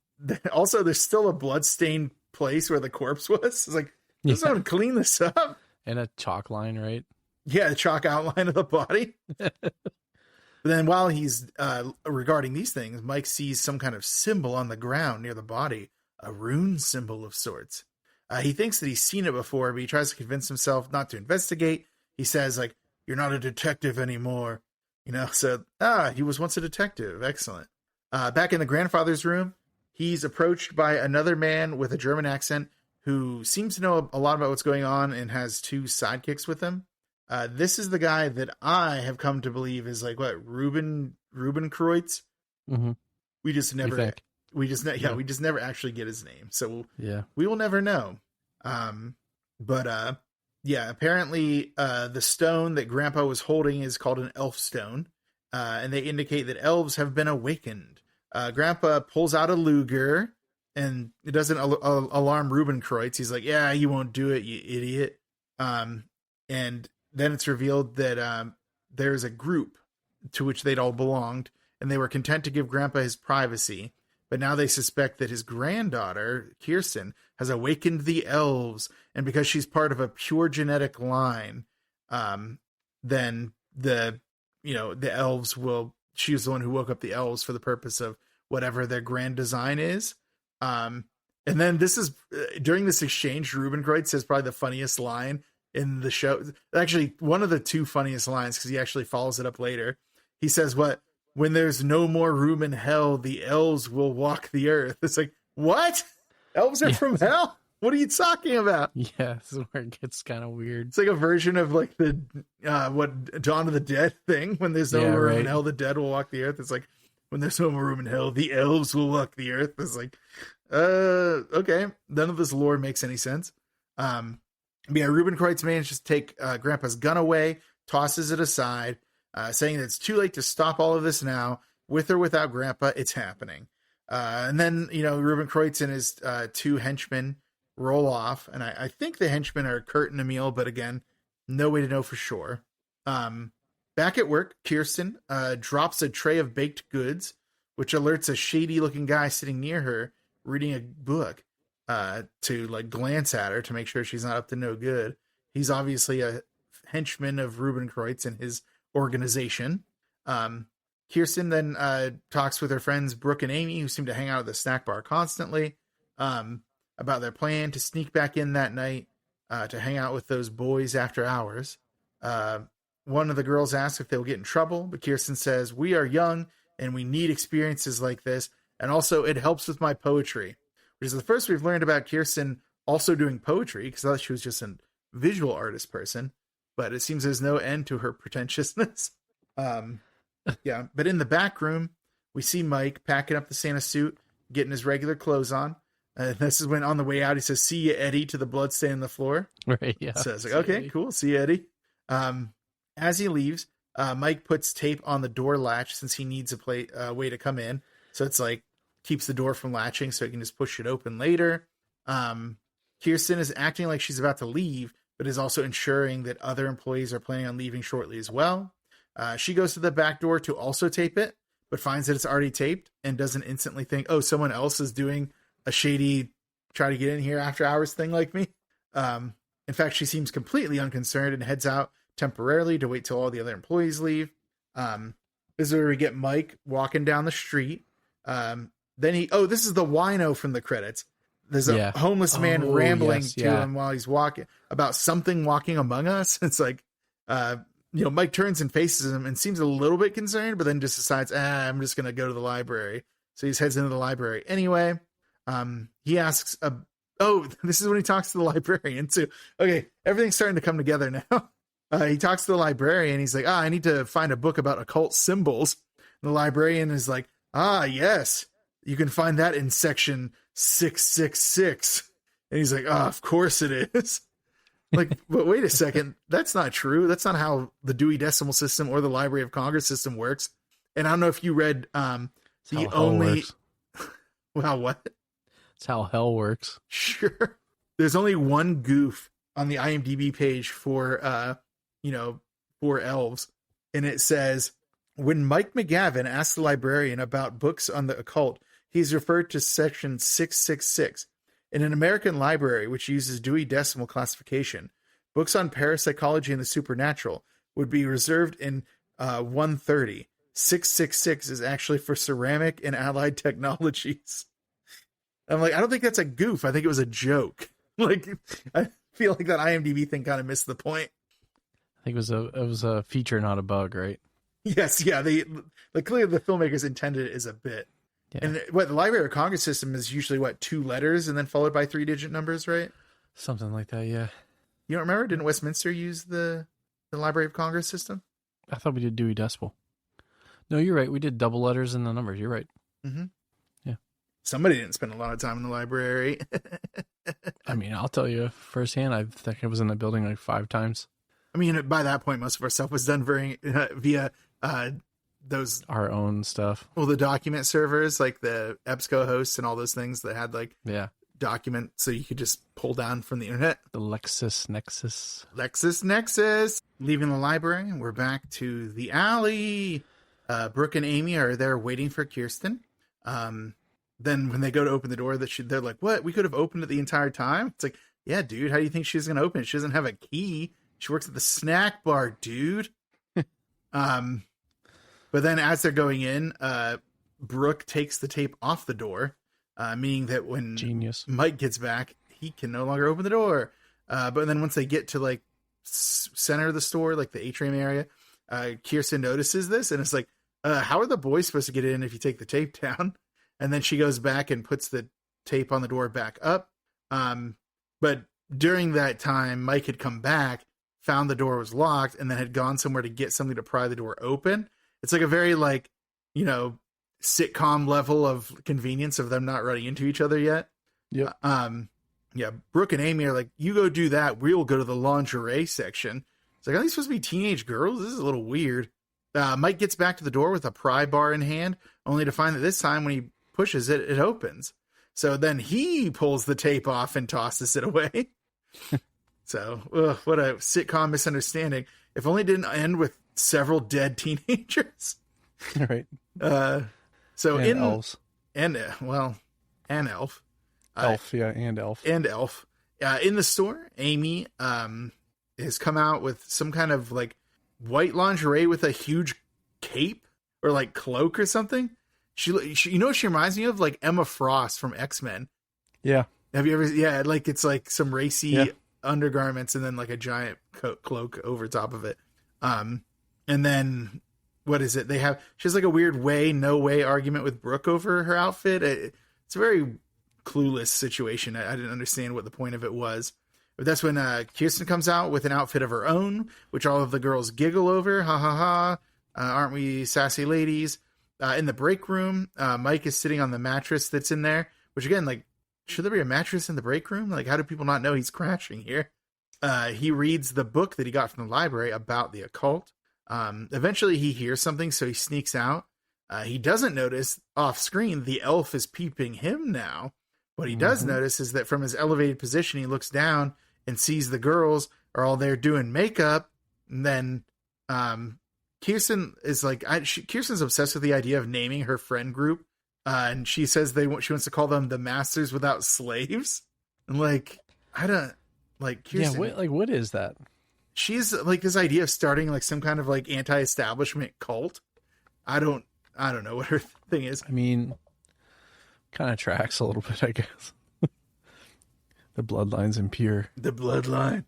also there's still a bloodstained place where the corpse was. It's like, does someone clean this up? And a chalk line, right? Yeah, the chalk outline of the body. But then while he's regarding these things, Mike sees some kind of symbol on the ground near the body, a rune symbol of sorts. He thinks that he's seen it before, but he tries to convince himself not to investigate. He says, like, you're not a detective anymore. So, he was once a detective. Excellent. Back in the grandfather's room, he's approached by another man with a German accent who seems to know a lot about what's going on and has two sidekicks with him. This is the guy that I have come to believe is like Ruben Kreutz. Mm-hmm. We just never actually get his name. So we will never know. Apparently the stone that Grandpa was holding is called an elf stone. And they indicate that elves have been awakened. Grandpa pulls out a Luger, and it doesn't alarm Ruben Kreutz. He's like, yeah, you won't do it, you idiot. And then it's revealed that there's a group to which they'd all belonged, and they were content to give Grandpa his privacy. But now they suspect that his granddaughter, Kirsten, has awakened the elves, and because she's part of a pure genetic line, then the elves will... She was the one who woke up the elves for the purpose of whatever their grand design is. And then this is... during this exchange, Ruben Kreutz says probably the funniest line in the show. Actually, one of the two funniest lines, because he actually follows it up later. He says, when there's no more room in hell, the elves will walk the earth. It's like, what? Elves are from hell? What are you talking about? Yeah, this is where it gets kind of weird. It's like a version of like the Dawn of the Dead thing. When there's no room in hell, the dead will walk the earth. It's like, when there's no more room in hell, the elves will walk the earth. It's like, okay. None of this lore makes any sense. Ruben Kreutz manages to take Grandpa's gun away, tosses it aside, saying that it's too late to stop all of this now. With or without Grandpa, it's happening. And then, Ruben Kreutz and his two henchmen roll off. And I think the henchmen are Kurt and Emil, but again, no way to know for sure. Back at work, Kirsten drops a tray of baked goods, which alerts a shady-looking guy sitting near her reading a book to like glance at her to make sure she's not up to no good. He's obviously a henchman of Ruben Kreutz and his organization. Kirsten then talks with her friends Brooke and Amy, who seem to hang out at the snack bar constantly, about their plan to sneak back in that night to hang out with those boys after hours. One of the girls asks if they'll get in trouble, but Kirsten says, we are young and we need experiences like this. And also it helps with my poetry, which is the first we've learned about Kirsten also doing poetry, because I thought she was just a visual artist person, but it seems there's no end to her pretentiousness. But in the back room, we see Mike packing up the Santa suit, getting his regular clothes on. This is when on the way out, he says, "See you, Eddie," to the blood stain on the floor. Right, yeah. So it's like, okay, Eddie. Cool. See you, Eddie. As he leaves, Mike puts tape on the door latch since he needs a way to come in. So it's like, keeps the door from latching so he can just push it open later. Kirsten is acting like she's about to leave, but is also ensuring that other employees are planning on leaving shortly as well. She goes to the back door to also tape it, but finds that it's already taped and doesn't instantly think, oh, someone else is doing a shady try to get in here after hours thing like me. In fact, she seems completely unconcerned and heads out temporarily to wait till all the other employees leave. This is where we get Mike walking down the street. Then this is the wino from the credits. There's a homeless man rambling to him while he's walking about something walking among us. It's like, Mike turns and faces him and seems a little bit concerned, but then just decides, I'm just going to go to the library. So he heads into the library anyway. He asks, this is when he talks to the librarian too. Okay. Everything's starting to come together now. He talks to the librarian. He's like, I need to find a book about occult symbols. And the librarian is like, yes, you can find that in section 666. And he's like, of course it is. Like, but wait a second. That's not true. That's not how the Dewey Decimal System or the Library of Congress system works. And I don't know if you read the only... Wow, what? That's how hell works. Sure. There's only one goof on the IMDb page for Elves. And it says, when Mike McGavin asks the librarian about books on the occult, he's referred to section 666. In an American library, which uses Dewey Decimal classification, books on parapsychology and the supernatural would be reserved in 130. 666 is actually for ceramic and allied technologies. I'm like, I don't think that's a goof. I think it was a joke. Like, I feel like that IMDb thing kind of missed the point. I think it was a feature, not a bug, right? Yes, yeah. Clearly the filmmakers intended it as a bit. Yeah. And the Library of Congress system is usually 2 letters and then followed by 3-digit numbers, right? Something like that, yeah. You don't remember? Didn't Westminster use the Library of Congress system? I thought we did Dewey Decimal. No, you're right. We did double letters in the numbers. You're right. Mm-hmm. Yeah. Somebody didn't spend a lot of time in the library. I mean, I'll tell you firsthand, I think I was in the building like 5 times. I mean, by that point, most of our stuff was done via those... Our own stuff. Well, the document servers, like the EBSCO hosts and all those things that had document so you could just pull down from the internet. The LexisNexis. LexisNexis. Leaving the library, we're back to the alley. Brooke and Amy are there waiting for Kirsten. Then when they go to open the door, they're like, what? We could have opened it the entire time? It's like, yeah, dude, how do you think she's going to open it? She doesn't have a key. She works at the snack bar, dude. But then as they're going in, Brooke takes the tape off the door, meaning that when Mike gets back, he can no longer open the door. But then once they get to center of the store, like the atrium area, Kirsten notices this and it's like, how are the boys supposed to get in if you take the tape down? And then she goes back and puts the tape on the door back up. But during that time, Mike had come back, found the door was locked, and then had gone somewhere to get something to pry the door open. It's like a very sitcom level of convenience of them not running into each other yet. Yep. Brooke and Amy are like, you go do that. We'll go to the lingerie section. It's like, are these supposed to be teenage girls? This is a little weird. Mike gets back to the door with a pry bar in hand, only to find that this time when he pushes it, it opens. So then he pulls the tape off and tosses it away. So, what a sitcom misunderstanding. If only it didn't end with several dead teenagers. Right. So and elves. And Elf. Elf, and Elf. And Elf. In the store, Amy has come out with some kind of white lingerie with a huge cape or cloak or something. She she reminds me of Emma Frost from X-Men. Yeah. Have you ever? Yeah, it's some racy undergarments and then a giant cloak over top of it. And then what is it? She has a weird no way argument with Brooke over her outfit. It's a very clueless situation. I didn't understand what the point of it was. But that's when Kirsten comes out with an outfit of her own, which all of the girls giggle over. Ha ha ha. Aren't we sassy ladies? In the break room, Mike is sitting on the mattress that's in there, which again, should there be a mattress in the break room? Like, how do people not know he's crashing here? He reads the book that he got from the library about the occult. Eventually he hears something, so he sneaks out. He doesn't notice off screen the elf is peeping him now. What he does notice is that from his elevated position, he looks down and sees the girls are all there doing makeup. And then Kirsten is like, Kirsten's obsessed with the idea of naming her friend group. And she says she wants to call them the Masters Without Slaves. And like, I don't like Kirsten. Yeah, what is that? She's like this idea of starting like some kind of like anti-establishment cult. I don't know what her thing is. I mean, kind of tracks a little bit, I guess. The bloodline's impure. The bloodline.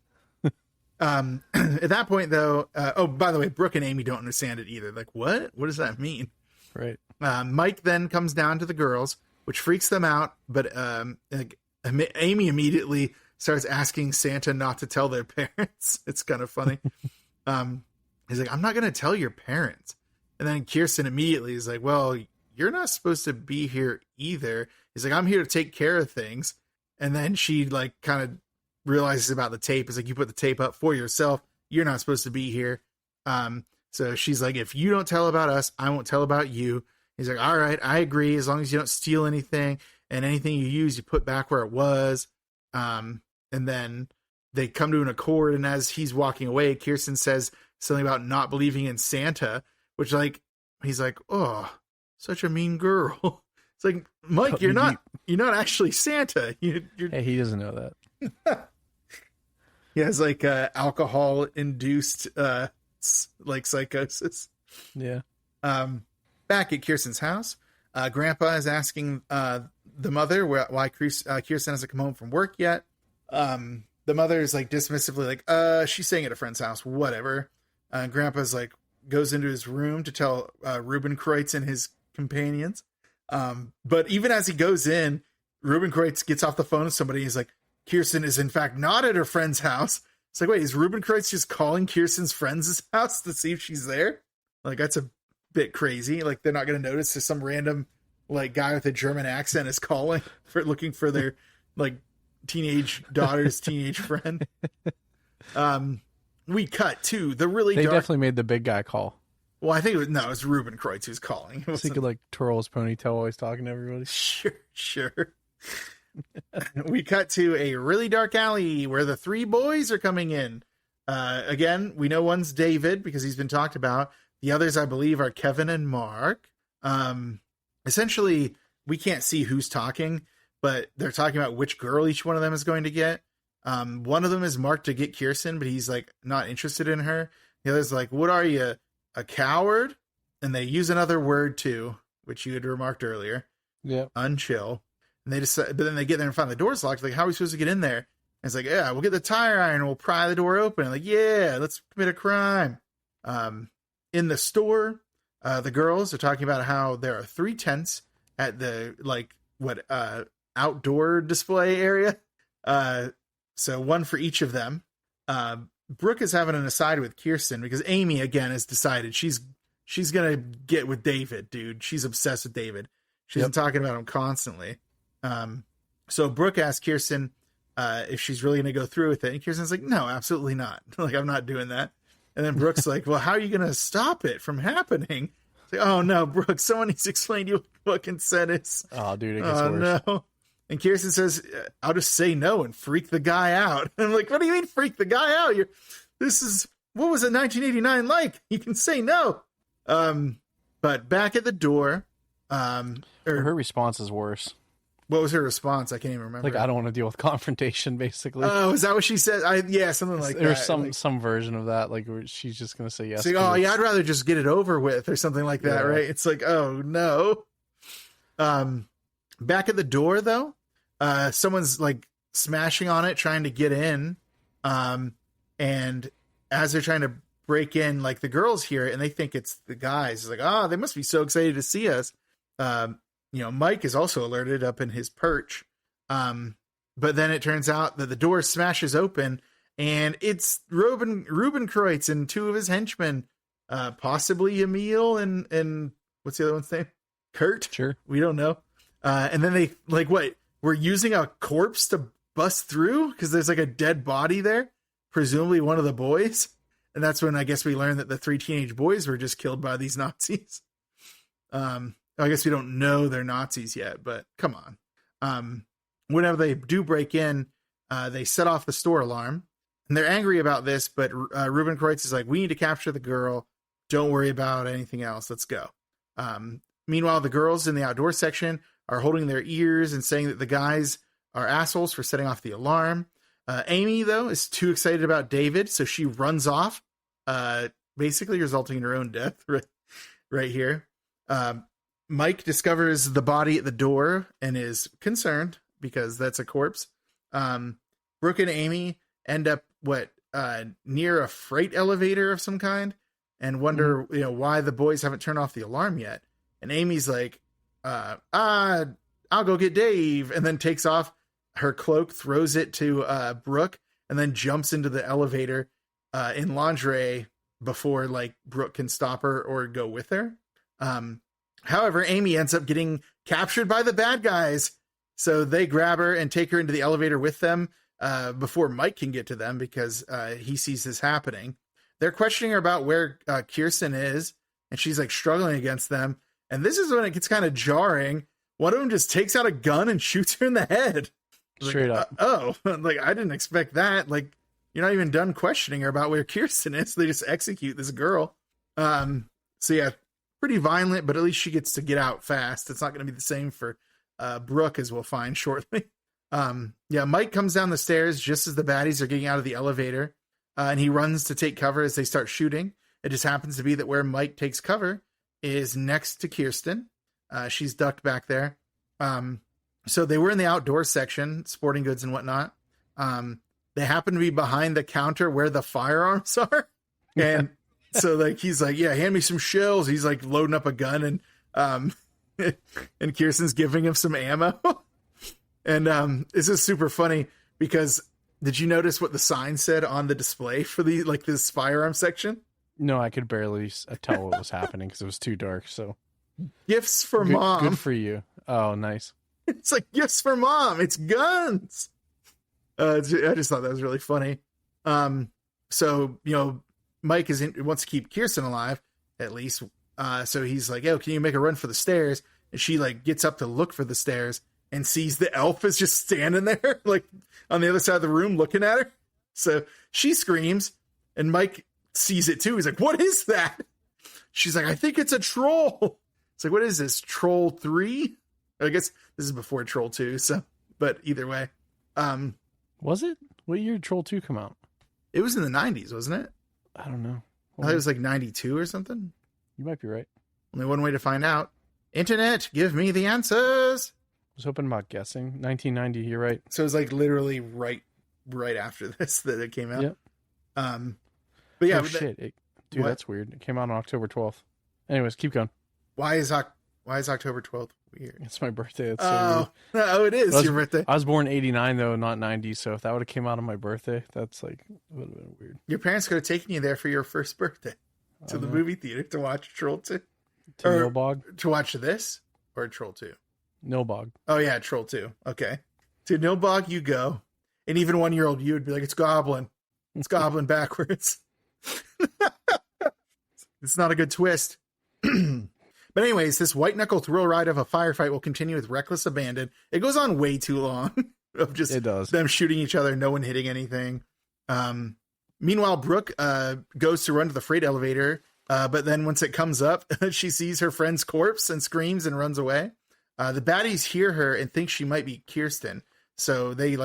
At that point, though, oh, by the way, Brooke and Amy don't understand it either. Like, what? What does that mean? Right. Mike then comes down to the girls, which freaks them out. But Amy immediately starts asking Santa not to tell their parents. It's kind of funny. He's like, I'm not going to tell your parents. And then Kirsten immediately is like, well, you're not supposed to be here either. He's like, I'm here to take care of things. And then she like kind of realizes about the tape. It's like, you put the tape up for yourself. You're not supposed to be here. So she's like, if you don't tell about us, I won't tell about you. He's like, all right, I agree. As long as you don't steal anything and anything you use, you put back where it was. And then they come to an accord. And as he's walking away, Kirsten says something about not believing in Santa, which like, he's like, oh, such a mean girl. It's like, Mike, you're not actually Santa. Hey, he doesn't know that. He has like alcohol induced like psychosis. Yeah. Back at Kirsten's house, Grandpa is asking the mother why Kirsten hasn't come home from work yet. The mother is like dismissively like, she's staying at a friend's house, whatever. Grandpa's like goes into his room to tell Ruben Kreutz and his companions. But even as he goes in, Ruben Kreutz gets off the phone with somebody. He's like, Kirsten is in fact not at her friend's house. It's like, wait, is Ruben Kreutz just calling Kirsten's friend's house to see if she's there? Like, that's a bit crazy. Like, they're not going to notice there's some random like guy with a German accent is calling for looking for their like teenage daughter's teenage friend. We cut to the really They dark... definitely made the big guy call. Well, I think it was Ruben Kreutz who's calling. So he could like twirl his ponytail while he's talking to everybody. Sure. We cut to a really dark alley where the three boys are coming in. Again, we know one's David because he's been talked about. The others, I believe, are Kevin and Mark. Essentially, we can't see who's talking, but they're talking about which girl each one of them is going to get. One of them is marked to get Kirsten, but he's like not interested in her. The other's like, what are you, a coward? And they use another word too, which you had remarked earlier. Yeah. Unchill. And they decide, but then they get there and find the door's locked. Like, how are we supposed to get in there? And it's like, yeah, we'll get the tire iron and we'll pry the door open. Like, yeah, let's commit a crime. In the store, the girls are talking about how there are 3 tents at the outdoor display area. So one for each of them. Brooke is having an aside with Kirsten because Amy again has decided she's gonna get with David, dude. She's obsessed with David. She's been talking about him constantly. So Brooke asks Kirsten if she's really gonna go through with it, and Kirsten's like, no, absolutely not. Like, I'm not doing that. And then Brooke's like, well, how are you gonna stop it from happening? It's like, oh no, Brooke, someone needs to explain to you what consent is. Oh, dude, it gets worse. No. And Kirsten says, I'll just say no and freak the guy out. And I'm like, what do you mean freak the guy out? What was it, 1989 like? You can say no. But back at the door. Her response is worse. What was her response? I can't even remember. Like, I don't want to deal with confrontation, basically. Oh, is that what she said? Something like that. There's some version of that, like, where she's just going to say yes. Like, oh, yeah, I'd rather just get it over with or something like that, right? It's like, oh, no. Back at the door, though, someone's, like, smashing on it, trying to get in. And as they're trying to break in, like, the girls hear it, and they think it's the guys. It's like, oh, they must be so excited to see us. Mike is also alerted up in his perch. But then it turns out that the door smashes open, and it's Ruben Kreutz and 2 of his henchmen, possibly Emil and what's the other one's name? Kurt? Sure. We don't know. And then they, like, what? we're using a corpse to bust through because there's like a dead body there, presumably one of the boys. And that's when I guess we learned that the 3 teenage boys were just killed by these Nazis. I guess we don't know they're Nazis yet, but come on. Whenever they do break in, they set off the store alarm. And they're angry about this, but Ruben Kreutz is like, we need to capture the girl. Don't worry about anything else. Let's go. Meanwhile, the girls in the outdoor section are holding their ears and saying that the guys are assholes for setting off the alarm. Amy, though, is too excited about David, so she runs off, basically resulting in her own death right here. Mike discovers the body at the door and is concerned because that's a corpse. Brooke and Amy end up near a freight elevator of some kind and wonder why the boys haven't turned off the alarm yet. And Amy's like, I'll go get Dave, and then takes off her cloak, throws it to Brooke, and then jumps into the elevator in lingerie before like Brooke can stop her or go with her. However, Amy ends up getting captured by the bad guys, so they grab her and take her into the elevator with them before Mike can get to them because he sees this happening. They're questioning her about where Kirsten is, and she's like struggling against them. And this is when it gets kind of jarring. One of them just takes out a gun and shoots her in the head. Straight like, up. Like I didn't expect that. Like, you're not even done questioning her about where Kirsten is. They just execute this girl. So yeah, pretty violent, but at least she gets to get out fast. It's not going to be the same for Brooke, as we'll find shortly. Mike comes down the stairs just as the baddies are getting out of the elevator, and he runs to take cover as they start shooting. It just happens to be that where Mike takes cover is next to Kirsten. She's ducked back there. So they were in the outdoor section, sporting goods and whatnot. They happen to be behind the counter where the firearms are. And so like, he's like, yeah, hand me some shells. He's like loading up a gun, and Kirsten's giving him some ammo. And this is super funny because did you notice what the sign said on the display for this firearm section? No, I could barely tell what was happening because it was too dark. So gifts for mom. Good for you. Oh, nice. It's like gifts for mom. It's guns. I just thought that was really funny. So, Mike wants to keep Kirsten alive, at least. So he's like, "Oh, can you make a run for the stairs?" And she like gets up to look for the stairs and sees the elf is just standing there, like on the other side of the room looking at her. So she screams, and Mike sees it too. He's like, "What is that?" She's like, "I think it's a troll." It's like, "What is this, Troll 3?" I guess this is before Troll 2, so, but either way. Was it? What year did Troll 2 come out? It was in the 90s, wasn't it? I don't know. I thought it was like 92 or something. You might be right. Only one way to find out. Internet, give me the answers. I was hoping about guessing. 1990, you're right. So it was like literally right after this that it came out. Yep. But yeah. Oh, shit. Dude, that's weird. It came out on October 12th. Anyways, keep going. Why is October 12th weird? It's my birthday. That's so weird. Oh, it is your birthday. I was born 89 though, not 90. So if that would have came out on my birthday, that's like would have been weird. Your parents could have taken you there for your first birthday to the movie theater to watch Troll 2. To Nilbog? To watch this or Troll 2? Nilbog. Oh yeah, Troll 2. Okay. To Nilbog you go. And even 1-year-old you would be like, "It's Goblin. It's Goblin backwards." It's not a good twist. But anyways, this white knuckle thrill ride of a firefight will continue with reckless abandon. It goes on way too long of just them shooting each other, no one hitting anything. Meanwhile, Brooke goes to run to the freight elevator, but then once it comes up, she sees her friend's corpse and screams and runs away. The baddies hear her and think she might be Kirsten, so they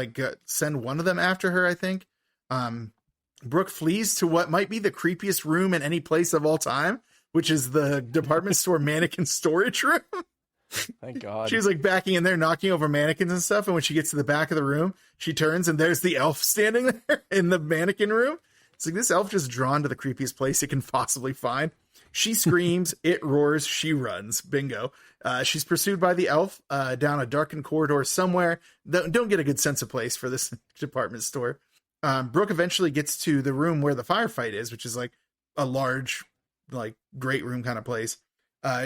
send one of them after her, I think. Brooke flees to what might be the creepiest room in any place of all time, which is the department store mannequin storage room. Thank God. She was backing in there, knocking over mannequins and stuff. And when she gets to the back of the room, she turns and there's the elf standing there in the mannequin room. It's like this elf just drawn to the creepiest place it can possibly find. She screams, it roars, she runs. Bingo. She's pursued by the elf down a darkened corridor somewhere. Don't get a good sense of place for this department store. Brooke eventually gets to the room where the firefight is, which is a large, great room kind of place.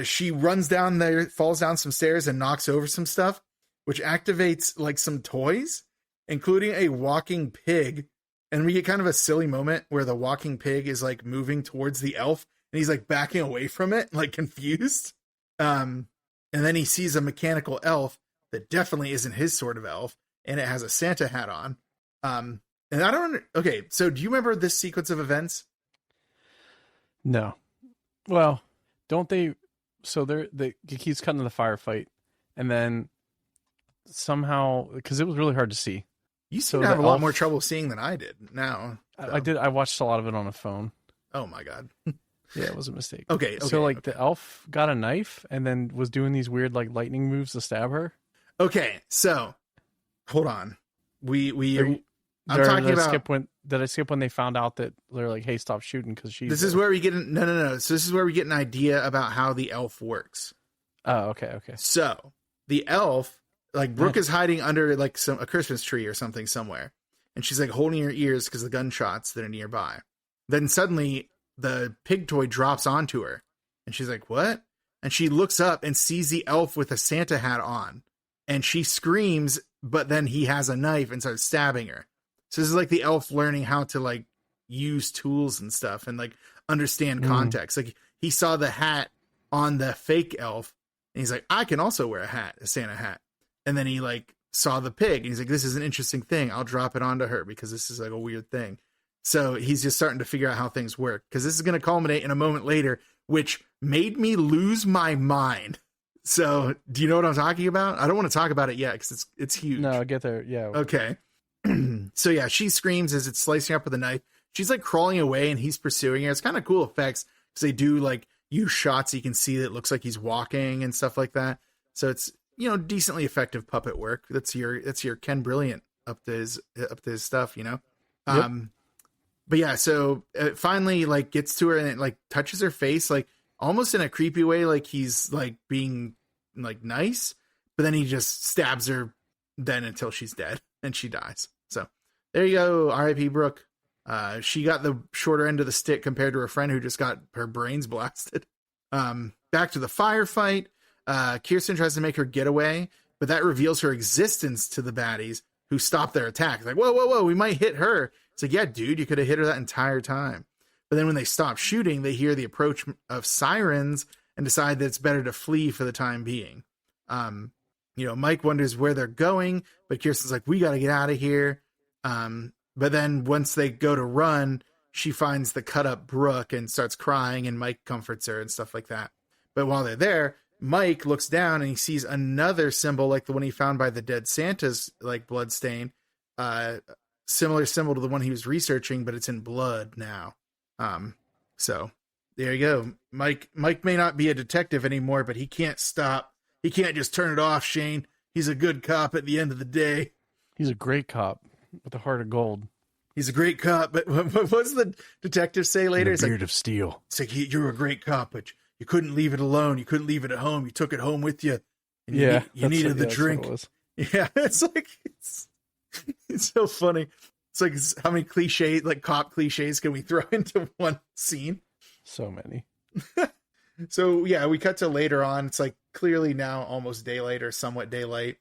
She runs down there, falls down some stairs and knocks over some stuff. which activates like some toys, including a walking pig. And we get kind of a silly moment where the walking pig is like moving towards the elf and he's like backing away from it, like confused. And then he sees a mechanical elf that definitely isn't his sort of elf, and it has a Santa hat on. And I don't. Okay, so do you remember this sequence of events? No. Well, don't they? So he keeps cutting the firefight, and then somehow, because it was really hard to see. You seem to have a lot more trouble seeing than I did now. So. I did. I watched a lot of it on a phone. Oh my god. Yeah, it was a mistake. Okay. So the elf got a knife and then was doing these weird like lightning moves to stab her. Okay, so hold on. I'm talking about. Did I skip when they found out that they're like, "Hey, stop shooting," because she's. This is where we get no. So this is where we get an idea about how the elf works. Oh, okay. So the elf, like Brooke, is hiding under like a Christmas tree or something somewhere, and she's like holding her ears because of the gunshots that are nearby. Then suddenly the pig toy drops onto her, and she's like, "What?" And she looks up and sees the elf with a Santa hat on, and she screams. But then he has a knife and starts stabbing her. So this is like the elf learning how to like use tools and stuff and like understand context. Like he saw the hat on the fake elf and he's like, I can also wear a Santa hat. And then he like saw the pig and he's like, this is an interesting thing. I'll drop it onto her because this is like a weird thing. So he's just starting to figure out how things work, because this is going to culminate in a moment later, which made me lose my mind. So, do you know what I'm talking about? I don't want to talk about it yet because it's huge. No, I'll get there. Yeah. Okay. So yeah, she screams as it's slicing up with a knife. She's like crawling away and he's pursuing her. It's kind of cool effects because they do like use shots so you can see that it looks like he's walking and stuff like that. So it's, decently effective puppet work. That's your Ken Brilliant up to his stuff, Yep. But yeah, so it finally like gets to her and it like touches her face like almost in a creepy way, like he's like being like nice, but then he just stabs her then until she's dead and she dies. So there you go. R.I.P. Brooke. She got the shorter end of the stick compared to her friend who just got her brains blasted. Back to the firefight. Kirsten tries to make her get away, but that reveals her existence to the baddies who stop their attack. It's like, whoa, we might hit her. It's like, yeah, dude, you could have hit her that entire time. But then when they stop shooting, they hear the approach of sirens and decide that it's better to flee for the time being. Mike wonders where they're going, but Kirsten's like, we got to get out of here. But then once they go to run, she finds the cut up Brooke and starts crying, and Mike comforts her and stuff like that. But while they're there, Mike looks down and he sees another symbol like the one he found by the dead Santa's like blood stain. Similar symbol to the one he was researching, but it's in blood now. So there you go. Mike may not be a detective anymore, but he can't stop. He can't just turn it off, Shane. He's a good cop at the end of the day. He's a great cop with a heart of gold. He's a great cop, but what does the detective say later? And a beard of steel. It's like, you're a great cop, but you couldn't leave it alone. You couldn't leave it at home. You took it home with you. And you needed the drink. Yeah, it's like, it's so funny. It's like, how many cliches, like cop cliches, can we throw into one scene? So many. So yeah, we cut to later on. It's like clearly now almost daylight or somewhat daylight.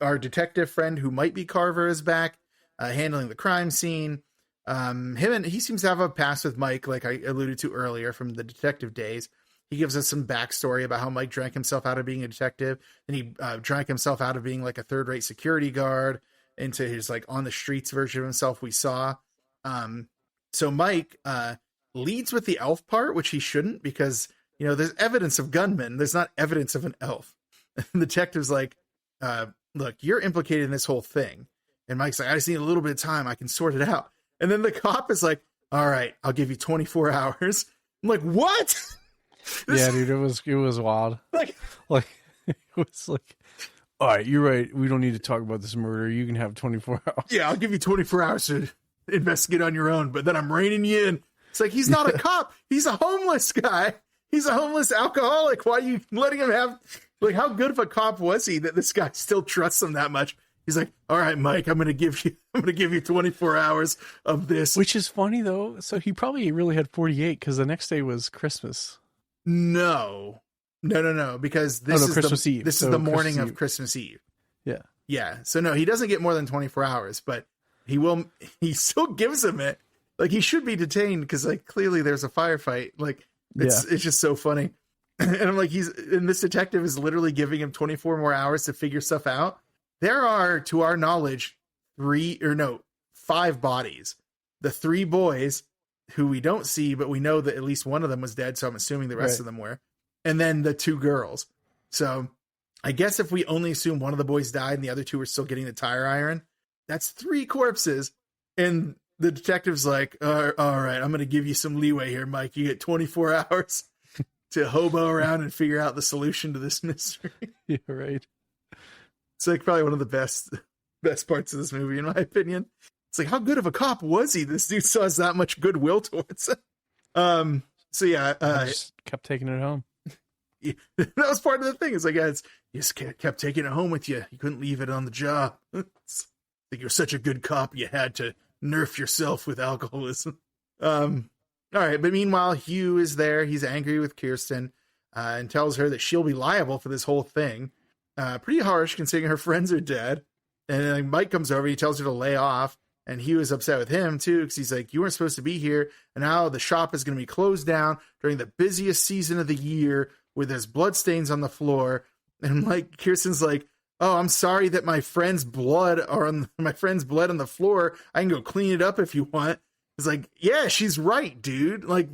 Our detective friend who might be Carver is back, handling the crime scene. He seems to have a past with Mike, like I alluded to earlier from the detective days. He gives us some backstory about how Mike drank himself out of being a detective, and he drank himself out of being like a third-rate security guard into his like on the streets version of himself we saw. So Mike leads with the elf part, which he shouldn't, because there's evidence of gunmen. There's not evidence of an elf. And the detective's like, look, you're implicated in this whole thing. And Mike's like, I just need a little bit of time. I can sort it out. And then the cop is like, all right, I'll give you 24 hours. I'm like, what? Yeah, dude, it was wild. Like it was like, all right, you're right. We don't need to talk about this murder. You can have 24 hours. Yeah, I'll give you 24 hours to investigate on your own, but then I'm reining you in. It's like, he's not a cop. He's a homeless guy. He's a homeless alcoholic. Why are you letting him have, like, how good of a cop was he that this guy still trusts him that much? He's like, all right, Mike, I'm going to give you 24 hours of this. Which is funny though. So he probably really had 48 because the next day was Christmas. No. No, because this is Christmas Eve. This is the morning of Christmas Eve. Yeah. Yeah. So no, he doesn't get more than 24 hours, but he still gives him it. Like, he should be detained because, like, clearly there's a firefight. Like, it's just so funny. And I'm like, this detective is literally giving him 24 more hours to figure stuff out. There are, to our knowledge, 5 bodies. The 3 boys who we don't see, but we know that at least one of them was dead. So I'm assuming the rest of them were. And then the 2 girls. So I guess if we only assume one of the boys died and the other 2 were still getting the tire iron, that's 3 corpses. And the detective's like, all right, I'm going to give you some leeway here, Mike. You get 24 hours to hobo around and figure out the solution to this mystery. Yeah, right. It's like probably one of the best parts of this movie, in my opinion. It's like, how good of a cop was he? This dude still has that much goodwill towards him. So yeah, I just kept taking it home. Yeah, that was part of the thing. It's like, you just kept taking it home with you. You couldn't leave it on the job. It's like, you're such a good cop, you had to nerf yourself with alcoholism. All right, but meanwhile, Hugh is there. He's angry with Kirsten and tells her that she'll be liable for this whole thing. Pretty harsh, considering her friends are dead. And then, like, Mike comes over. He tells her to lay off. And Hugh is upset with him, too, because he's like, you weren't supposed to be here. And now the shop is going to be closed down during the busiest season of the year where there's bloodstains on the floor. And, like, Kirsten's like, oh, I'm sorry that my friend's blood on the floor. I can go clean it up if you want. It's like, yeah, she's right, dude. Like,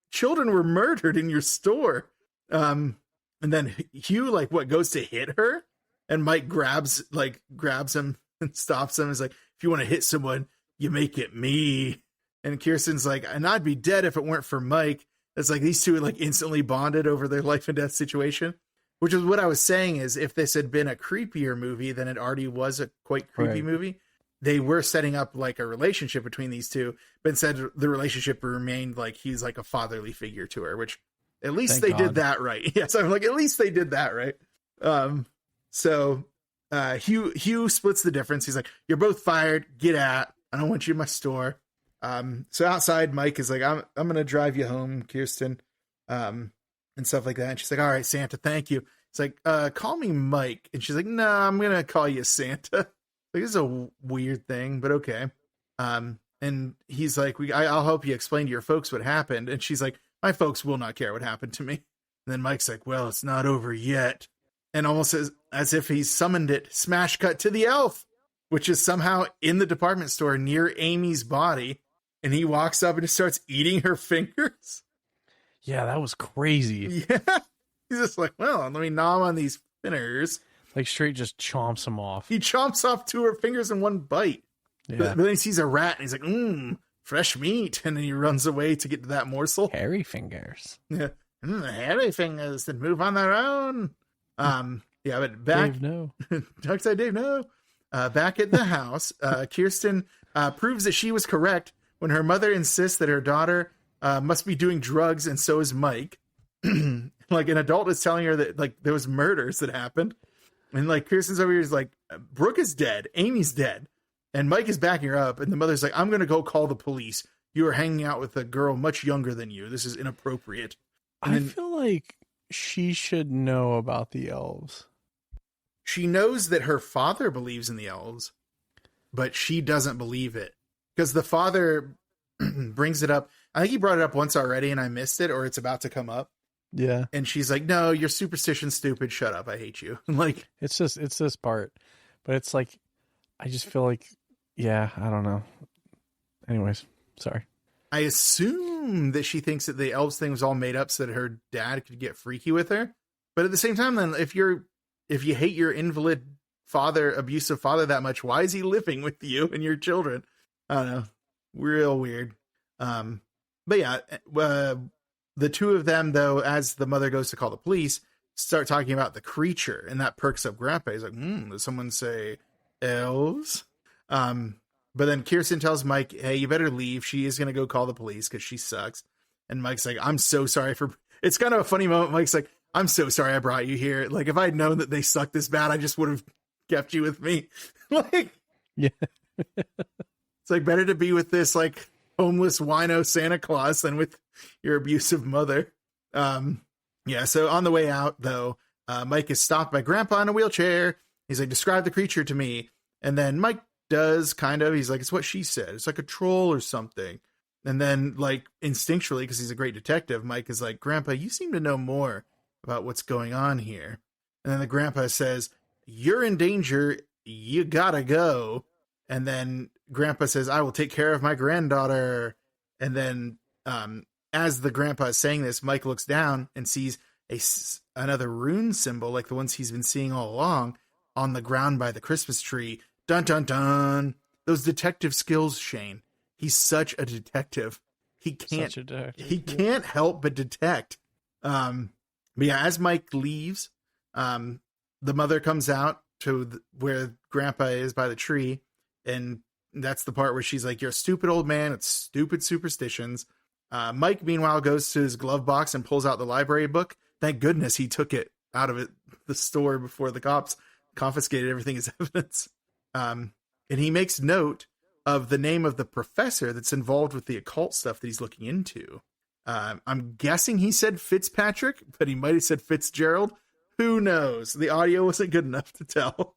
children were murdered in your store. And then Hugh, like, goes to hit her? And Mike grabs him and stops him. He's like, if you want to hit someone, you make it me. And Kirsten's like, and I'd be dead if it weren't for Mike. It's like these two are like instantly bonded over their life and death situation, which is what I was saying is if this had been a creepier movie than it already was a quite creepy movie, they were setting up like a relationship between these two, but instead the relationship remained like he's like a fatherly figure to her, which at least they did that right. Yes, I'm like, at least they did that right. So Hugh splits the difference. He's like, you're both fired. Get out. I don't want you in my store. So outside, Mike is like, I'm going to drive you home, Kirsten, and stuff like that. And she's like, all right, Santa, thank you. It's like, call me Mike. And she's like, no, I'm going to call you Santa. Like, this is a weird thing, but okay. And he's like, I'll help you explain to your folks what happened. And she's like, my folks will not care what happened to me. And then Mike's like, well, it's not over yet. And almost as if he's summoned it, smash cut to the elf, which is somehow in the department store near Amy's body. And he walks up and just starts eating her fingers. Yeah, that was crazy. Yeah. He's just like, well, let me nom on these fingers. Like straight just chomps them off. He chomps off 2 of her fingers in one bite. Yeah. But then he sees a rat and he's like, fresh meat. And then he runs away to get to that morsel. Hairy fingers. Yeah. Hairy fingers that move on their own. Yeah, but back. Dave, no. Darkside Dave, no. Back at the house, Kirsten proves that she was correct when her mother insists that her daughter must be doing drugs, and so is Mike. Like, an adult is telling her that, like, there was murders that happened. And, like, Kirsten's over here is like, Brooke is dead. Amy's dead. And Mike is backing her up. And the mother's like, I'm going to go call the police. You are hanging out with a girl much younger than you. This is inappropriate. And I feel like she should know about the elves. She knows that her father believes in the elves, but she doesn't believe it. Because the father brings it up. I think he brought it up once already and I missed it, or it's about to come up. Yeah. And she's like, no, you're superstition stupid. Shut up. I hate you. Like, it's this part, but it's like, I just feel like, yeah, I don't know. Anyways, sorry. I assume that she thinks that the elves thing was all made up so that her dad could get freaky with her. But at the same time, then if you hate your invalid father, abusive father that much, why is he living with you and your children? I don't know. Real weird. But yeah, the 2 of them, though, as the mother goes to call the police, start talking about the creature, and that perks up Grandpa. He's like, did someone say elves? But then Kirsten tells Mike, hey, you better leave. She is going to go call the police because she sucks. And Mike's like, I'm so sorry it's kind of a funny moment. Mike's like, I'm so sorry I brought you here. Like, if I'd known that they suck this bad, I just would have kept you with me. Like, yeah. It's like better to be with this, like, homeless wino Santa Claus than with your abusive mother. Yeah, so on the way out, though, Mike is stopped by Grandpa in a wheelchair. He's like, describe the creature to me. And then Mike does kind of. He's like, it's what she said. It's like a troll or something. And then, like, instinctually, because he's a great detective, Mike is like, Grandpa, you seem to know more about what's going on here. And then the grandpa says, you're in danger. You gotta go. And then Grandpa says, I will take care of my granddaughter. And then as the grandpa is saying this, Mike looks down and sees another rune symbol, like the ones he's been seeing all along, on the ground by the Christmas tree. Dun, dun, dun. Those detective skills, Shane. He's such a detective. He can't help but detect. But yeah, as Mike leaves, the mother comes out to where Grandpa is by the tree. And that's the part where she's like, you're a stupid old man. It's stupid superstitions. Mike, meanwhile, goes to his glove box and pulls out the library book. Thank goodness he took it out of the store before the cops confiscated everything as evidence. And he makes note of the name of the professor that's involved with the occult stuff that he's looking into. I'm guessing he said Fitzpatrick, but he might have said Fitzgerald. Who knows? The audio wasn't good enough to tell.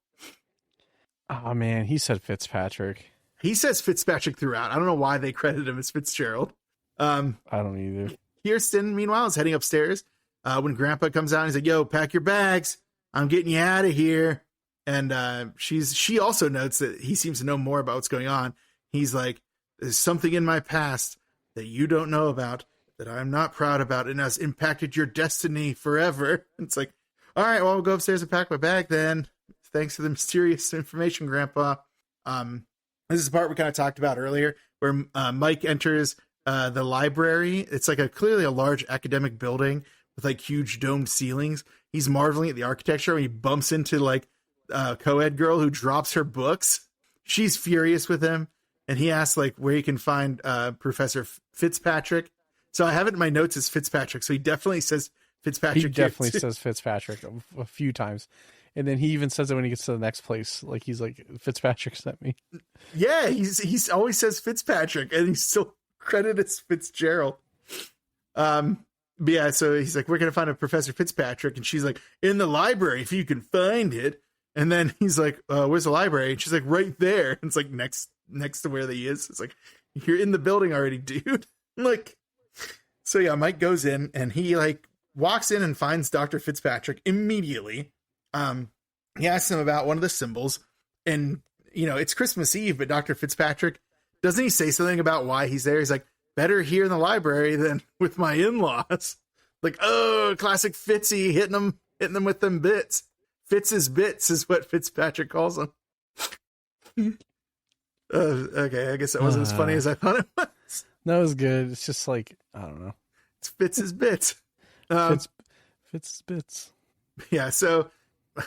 Oh, man, he said Fitzpatrick. He says Fitzpatrick throughout. I don't know why they credit him as Fitzgerald. I don't either. Kirsten, meanwhile, is heading upstairs. When Grandpa comes out, he's like, yo, pack your bags. I'm getting you out of here. And she also notes that he seems to know more about what's going on. He's like, there's something in my past that you don't know about, that I'm not proud about, and has impacted your destiny forever. It's like, all right, well, I'll go upstairs and pack my bag then. Thanks for the mysterious information, Grandpa. This is the part we kind of talked about earlier, where Mike enters the library. It's like clearly a large academic building with like huge domed ceilings. He's marveling at the architecture when he bumps into like a co-ed girl who drops her books. She's furious with him, and he asks like where he can find Professor Fitzpatrick. So I have it in my notes as Fitzpatrick. So he definitely says Fitzpatrick. He definitely says Fitzpatrick a few times. And then he even says it when he gets to the next place. Like, he's like, Fitzpatrick sent me. Yeah, he's always says Fitzpatrick, and he's still credited as Fitzgerald. But yeah, so he's like, we're going to find a Professor Fitzpatrick. And she's like, in the library, if you can find it. And then he's like, where's the library? And she's like, right there. And it's like next to where he is. It's like, you're in the building already, dude. Like, so yeah, Mike goes in and he like walks in and finds Dr. Fitzpatrick immediately. He asks him about one of the symbols, and you know, it's Christmas Eve, but Dr. Fitzpatrick, doesn't he say something about why he's there? He's like, better here in the library than with my in-laws. Like, oh, classic Fitzy hitting them with them bits. Fitz's bits is what Fitzpatrick calls them. Okay, I guess that wasn't as funny as I thought it was. That was good. It's just like, I don't know. It's Fitz's bits. Fitz's bits. Yeah, so,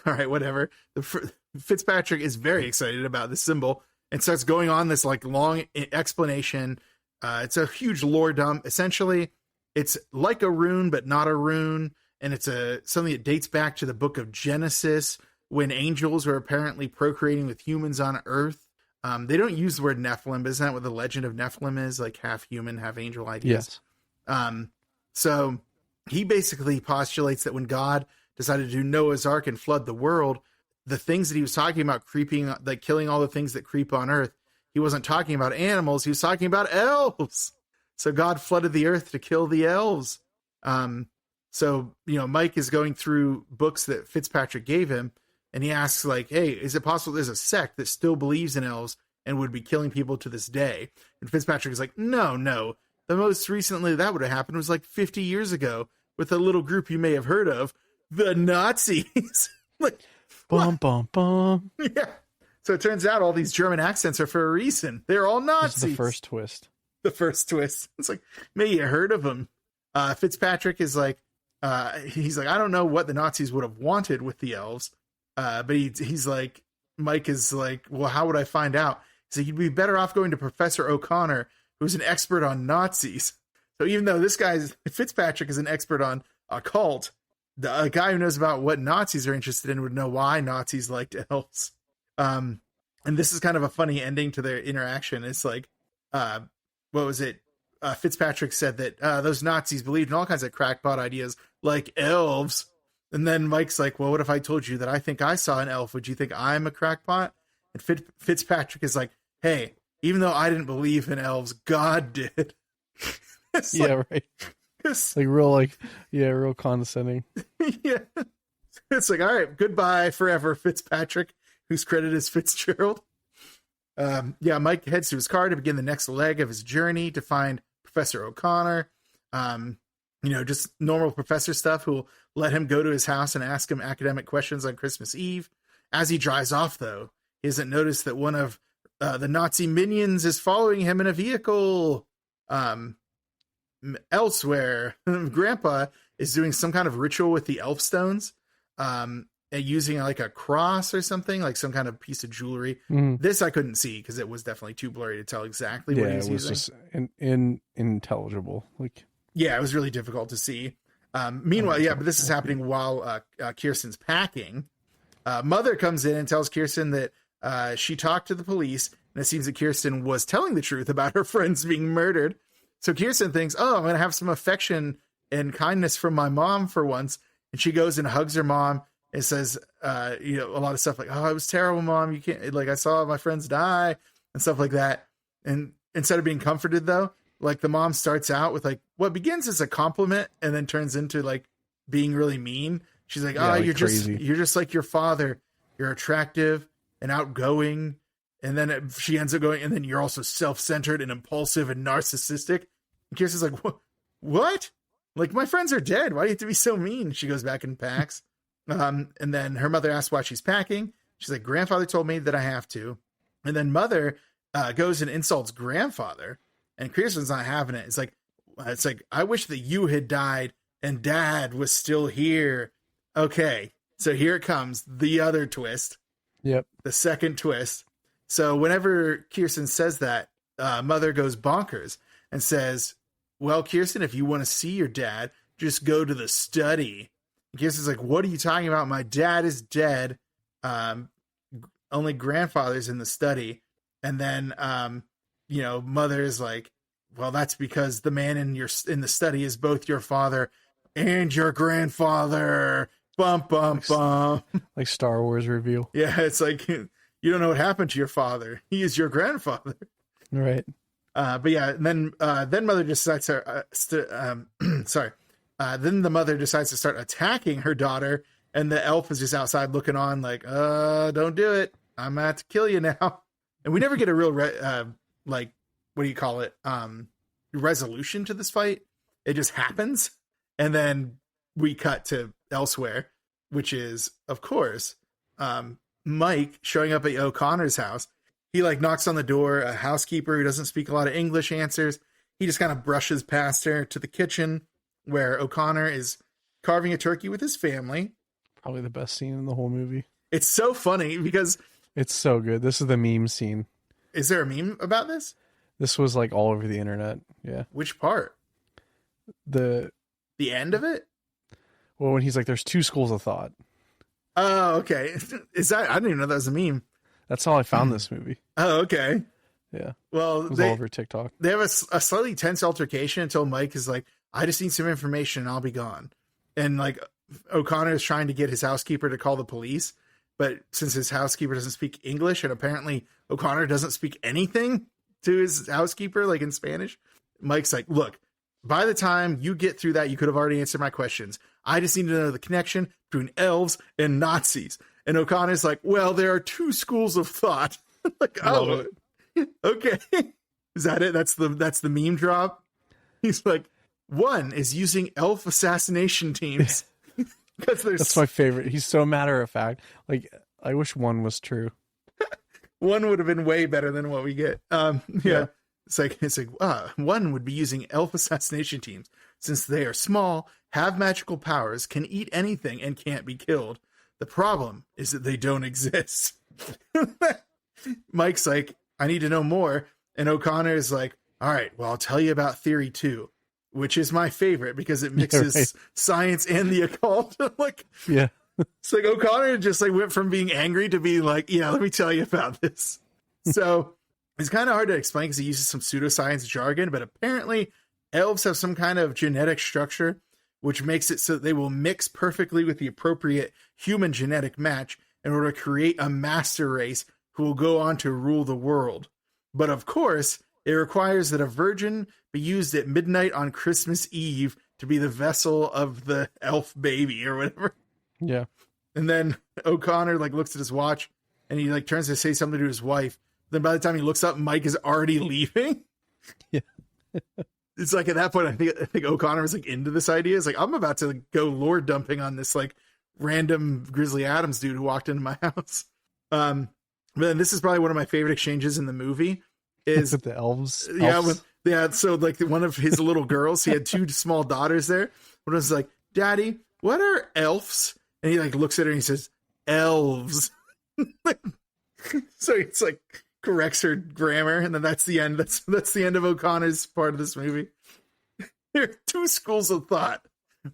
all right, whatever. Fitzpatrick is very excited about this symbol and starts going on this like long explanation. It's a huge lore dump. Essentially, it's like a rune, but not a rune. And it's something that dates back to the book of Genesis, when angels were apparently procreating with humans on Earth. They don't use the word Nephilim, but isn't that what the legend of Nephilim is? Like half human, half angel ideas. Yes. So he basically postulates that when God decided to do Noah's Ark and flood the world, the things that he was talking about creeping, like killing all the things that creep on Earth, he wasn't talking about animals. He was talking about elves. So God flooded the earth to kill the elves. So, you know, Mike is going through books that Fitzpatrick gave him, and he asks like, hey, is it possible there's a sect that still believes in elves and would be killing people to this day? And Fitzpatrick is like, no. The most recently that would have happened was like 50 years ago with a little group you may have heard of, the Nazis. Like, bum, bum, bum. Yeah. So it turns out all these German accents are for a reason. They're all Nazis. This is the first twist. The first twist. It's like, maybe you heard of them. Fitzpatrick is like, he's like, I don't know what the Nazis would have wanted with the elves. But he's like, Mike is like, well, how would I find out? He's like, you'd be better off going to Professor O'Connor, who's an expert on Nazis. So even though Fitzpatrick is an expert on occult, the guy who knows about what Nazis are interested in would know why Nazis liked elves. And this is kind of a funny ending to their interaction. It's like, what was it? Fitzpatrick said that those Nazis believed in all kinds of crackpot ideas like elves. And then Mike's like, well, what if I told you that I think I saw an elf? Would you think I'm a crackpot? And Fitzpatrick is like, hey, even though I didn't believe in elves, God did. Right. It's like real condescending. Yeah. It's like, all right, goodbye forever, Fitzpatrick, whose credit is Fitzgerald. Mike heads to his car to begin the next leg of his journey to find Professor O'Connor. Just normal professor stuff who'll let him go to his house and ask him academic questions on Christmas Eve. As he drives off, though, he hasn't noticed that one of the Nazi minions is following him in a vehicle. Elsewhere, Grandpa is doing some kind of ritual with the elf stones, using like a cross or something, like some kind of piece of jewelry. This I couldn't see because it was definitely too blurry to tell exactly what he was using. Just unintelligible. It was really difficult to see. Meanwhile, but this is happening while Kirsten's packing. Mother comes in and tells Kirsten that she talked to the police, and it seems that Kirsten was telling the truth about her friends being murdered. So Kirsten thinks, I'm going to have some affection and kindness from my mom for once. And she goes and hugs her mom and says, a lot of stuff like, oh, it was terrible, Mom. You can't, I saw my friends die and stuff like that. And instead of being comforted, though, the mom starts out with what begins as a compliment and then turns into being really mean. She's like, you're just like your father. You're attractive and outgoing. And then she ends up going, and then you're also self-centered and impulsive and narcissistic. And Kirsten's like, what? My friends are dead. Why do you have to be so mean? She goes back and packs. And then her mother asks why she's packing. She's like, grandfather told me that I have to. And then mother goes and insults grandfather. And Kirsten's not having it. It's like, I wish that you had died and dad was still here. Okay. So here it comes. The other twist. Yep. The second twist. So whenever Kirsten says that, mother goes bonkers and says, well, Kirsten, if you want to see your dad, just go to the study. And Kirsten's like, what are you talking about? My dad is dead. Only grandfather's in the study. And then, mother is like, well, that's because the man in the study is both your father and your grandfather. Bum, bum, bum. Like Star Wars reveal. Yeah, it's like, you don't know what happened to your father. He is your grandfather. Right. Then mother decides to, then the mother decides to start attacking her daughter, and the elf is just outside looking on like, don't do it. I'm going to have to kill you now. And we never get a real, what do you call it? Resolution to this fight. It just happens. And then we cut to elsewhere, which is, of course, Mike showing up at O'Connor's house. He knocks on the door. A housekeeper who doesn't speak a lot of English answers. He just kind of brushes past her to the kitchen where O'Connor is carving a turkey with his family. Probably the best scene in the whole movie. It's so funny because it's so good. This is the meme scene. Is there a meme about this? This was all over the internet. Yeah. Which part? The end of it? Well, when he's like, there's two schools of thought. Oh, okay. Is that, I didn't even know that was a meme. That's how I found this movie. Oh, okay. Yeah. Well, it was all over TikTok. They have a slightly tense altercation until Mike is like, I just need some information and I'll be gone. And O'Connor is trying to get his housekeeper to call the police. But since his housekeeper doesn't speak English, and apparently O'Connor doesn't speak anything to his housekeeper, in Spanish, Mike's like, look, by the time you get through that, you could have already answered my questions. I just need to know the connection between elves and Nazis. And O'Connor's like, well, there are two schools of thought. Oh, okay. Is that it? That's the meme drop. He's like, one is using elf assassination teams. That's my favorite. He's so matter of fact. I wish one was true. One would have been way better than what we get. Yeah. It's like one would be using elf assassination teams since they are small, have magical powers, can eat anything, and can't be killed. The problem is that they don't exist. Mike's like, I need to know more. And O'Connor is like, all right, well, I'll tell you about theory 2, which is my favorite because it mixes science and the occult. Yeah. It's like O'Connor just went from being angry to being like, yeah, let me tell you about this. So it's kind of hard to explain because he uses some pseudoscience jargon, but apparently elves have some kind of genetic structure which makes it so that they will mix perfectly with the appropriate human genetic match in order to create a master race who will go on to rule the world. But of course, it requires that a virgin be used at midnight on Christmas Eve to be the vessel of the elf baby or whatever. Yeah. And then O'Connor like looks at his watch and he like turns to say something to his wife. Then by the time he looks up, Mike is already leaving. Yeah. It's like at that point, I think O'Connor was like into this idea. It's like, I'm about to go lore dumping on this like random Grizzly Adams dude who walked into my house. But then this is probably one of my favorite exchanges in the movie is with the elves. Yeah. So like one of his little girls, he had two small daughters there. One was like, Daddy, what are elves? And he like looks at her and he says, elves. So it's like corrects her grammar, and then that's the end. That's the end of O'Connor's part of this movie. There are two schools of thought: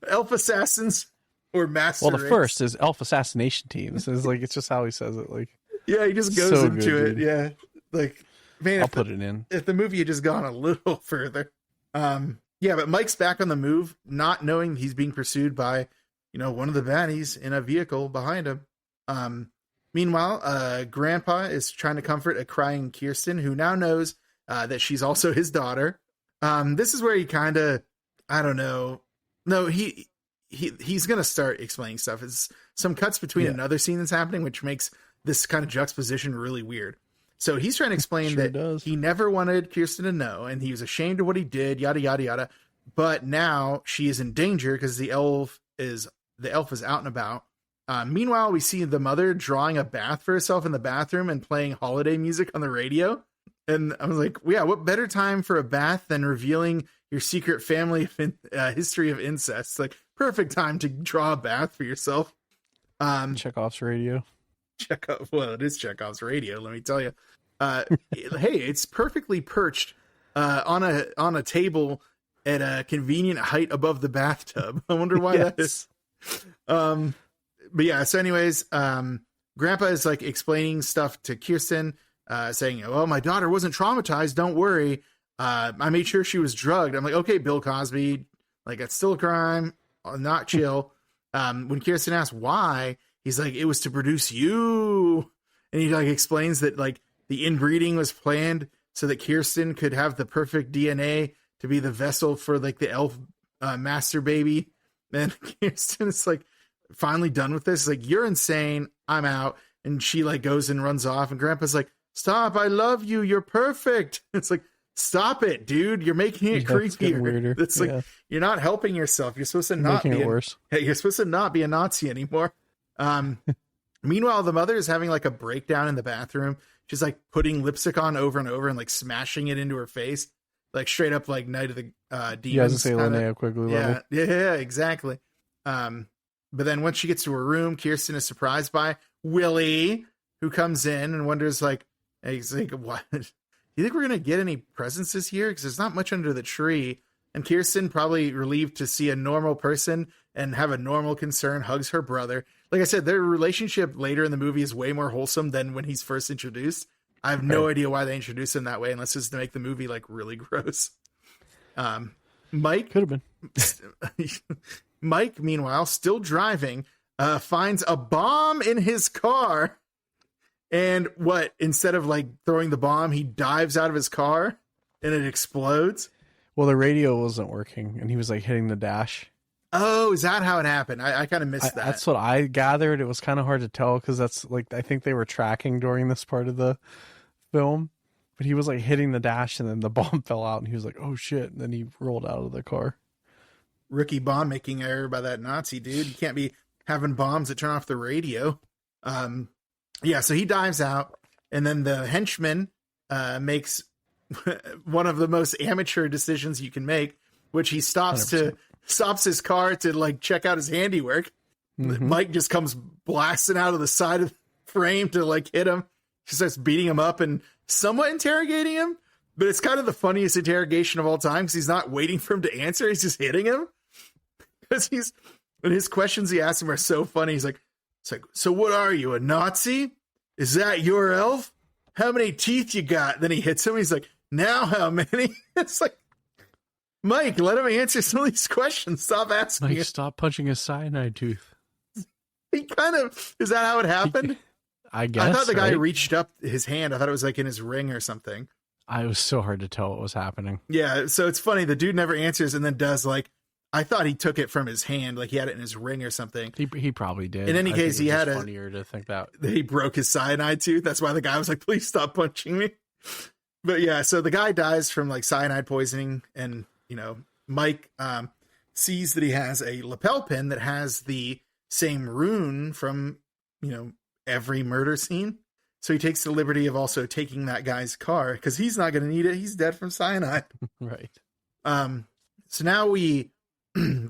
elf assassins or master. Well, the first is elf assassination teams. It's like it's just how he says it. Like, yeah, he just goes into it. Dude. Yeah, like man, I'll put it in. If the movie had just gone a little further, yeah. But Mike's back on the move, not knowing he's being pursued by, one of the baddies in a vehicle behind him. Meanwhile, Grandpa is trying to comfort a crying Kirsten, who now knows that she's also his daughter. This is where he kind of, I don't know. No, he's going to start explaining stuff. It's some cuts between another scene that's happening, which makes this kind of juxtaposition really weird. So he's trying to explain that he never wanted Kirsten to know, and he was ashamed of what he did, yada, yada, yada. But now she is in danger because the elf is out and about. Meanwhile, we see the mother drawing a bath for herself in the bathroom and playing holiday music on the radio. And I was like, yeah, what better time for a bath than revealing your secret family history of incest? Like, perfect time to draw a bath for yourself. Chekhov's radio. Well, it is Chekhov's radio, let me tell you. Hey, it's perfectly perched on a table at a convenient height above the bathtub. I wonder why that is. But yeah, so anyways, Grandpa is like explaining stuff to Kirsten, saying, "Oh, my daughter wasn't traumatized. Don't worry. I made sure she was drugged." I'm like, "Okay, Bill Cosby, like that's still a crime. Not chill." When Kirsten asks why, he's like, "It was to produce you," and he like explains that like the inbreeding was planned so that Kirsten could have the perfect DNA to be the vessel for like the elf master baby. And Kirsten is like, finally done with this. It's like, "You're insane. I'm out." And she like goes and runs off, and Grandpa's like, "Stop. I love you. You're perfect." It's like, stop it, dude. You're making it creepier. It's like, you're not helping yourself. You're supposed to not be worse. You're supposed to not be a Nazi anymore. Meanwhile, the mother is having like a breakdown in the bathroom. She's like putting lipstick on over and over and like smashing it into her face. Like straight up like Night of the Demons. You guys say Linnea Quigley level. Yeah, exactly. But then once she gets to her room, Kirsten is surprised by Willie, who comes in and wonders, like, he's like, "What? Do you think we're going to get any presents this year? Because there's not much under the tree." And Kirsten, probably relieved to see a normal person and have a normal concern, hugs her brother. Like I said, their relationship later in the movie is way more wholesome than when he's first introduced. I have no idea why they introduced him that way, unless it's to make the movie, like, really gross. Mike... Could have been. Mike, meanwhile, still driving, finds a bomb in his car. And instead of like throwing the bomb, he dives out of his car and it explodes. Well, the radio wasn't working and he was like hitting the dash. Oh, is that how it happened? I kind of missed that. That's what I gathered. It was kind of hard to tell because that's like, I think they were tracking during this part of the film. But he was like hitting the dash and then the bomb fell out and he was like, "Oh shit." And then he rolled out of the car. Rookie bomb making error by that Nazi dude. You can't be having bombs that turn off the radio. Yeah, so he dives out, and then the henchman makes one of the most amateur decisions you can make, which he stops 100%. His car to like check out his handiwork. Mm-hmm. Mike just comes blasting out of the side of the frame to like hit him. He starts beating him up and somewhat interrogating him, but it's kind of the funniest interrogation of all time because he's not waiting for him to answer. He's just hitting him. Because his questions he asks him are so funny. It's like, "So what are you, a Nazi? Is that your elf? How many teeth you got?" Then he hits him. He's like, "Now how many?" It's like, Mike, let him answer some of these questions. Stop asking. Mike, stop punching a cyanide tooth. He kind of, is that how it happened? I guess. I thought the guy reached up his hand. I thought it was like in his ring or something. It was so hard to tell what was happening. Yeah, so it's funny. The dude never answers and then does like, I thought he took it from his hand, like he had it in his ring or something. He probably did. In any case, he had funnier to think that he broke his cyanide tooth. That's why the guy was like, please stop punching me. But yeah, so the guy dies from like cyanide poisoning, and Mike sees that he has a lapel pin that has the same rune from every murder scene. So he takes the liberty of also taking that guy's car because he's not going to need it. He's dead from cyanide. Right. So now we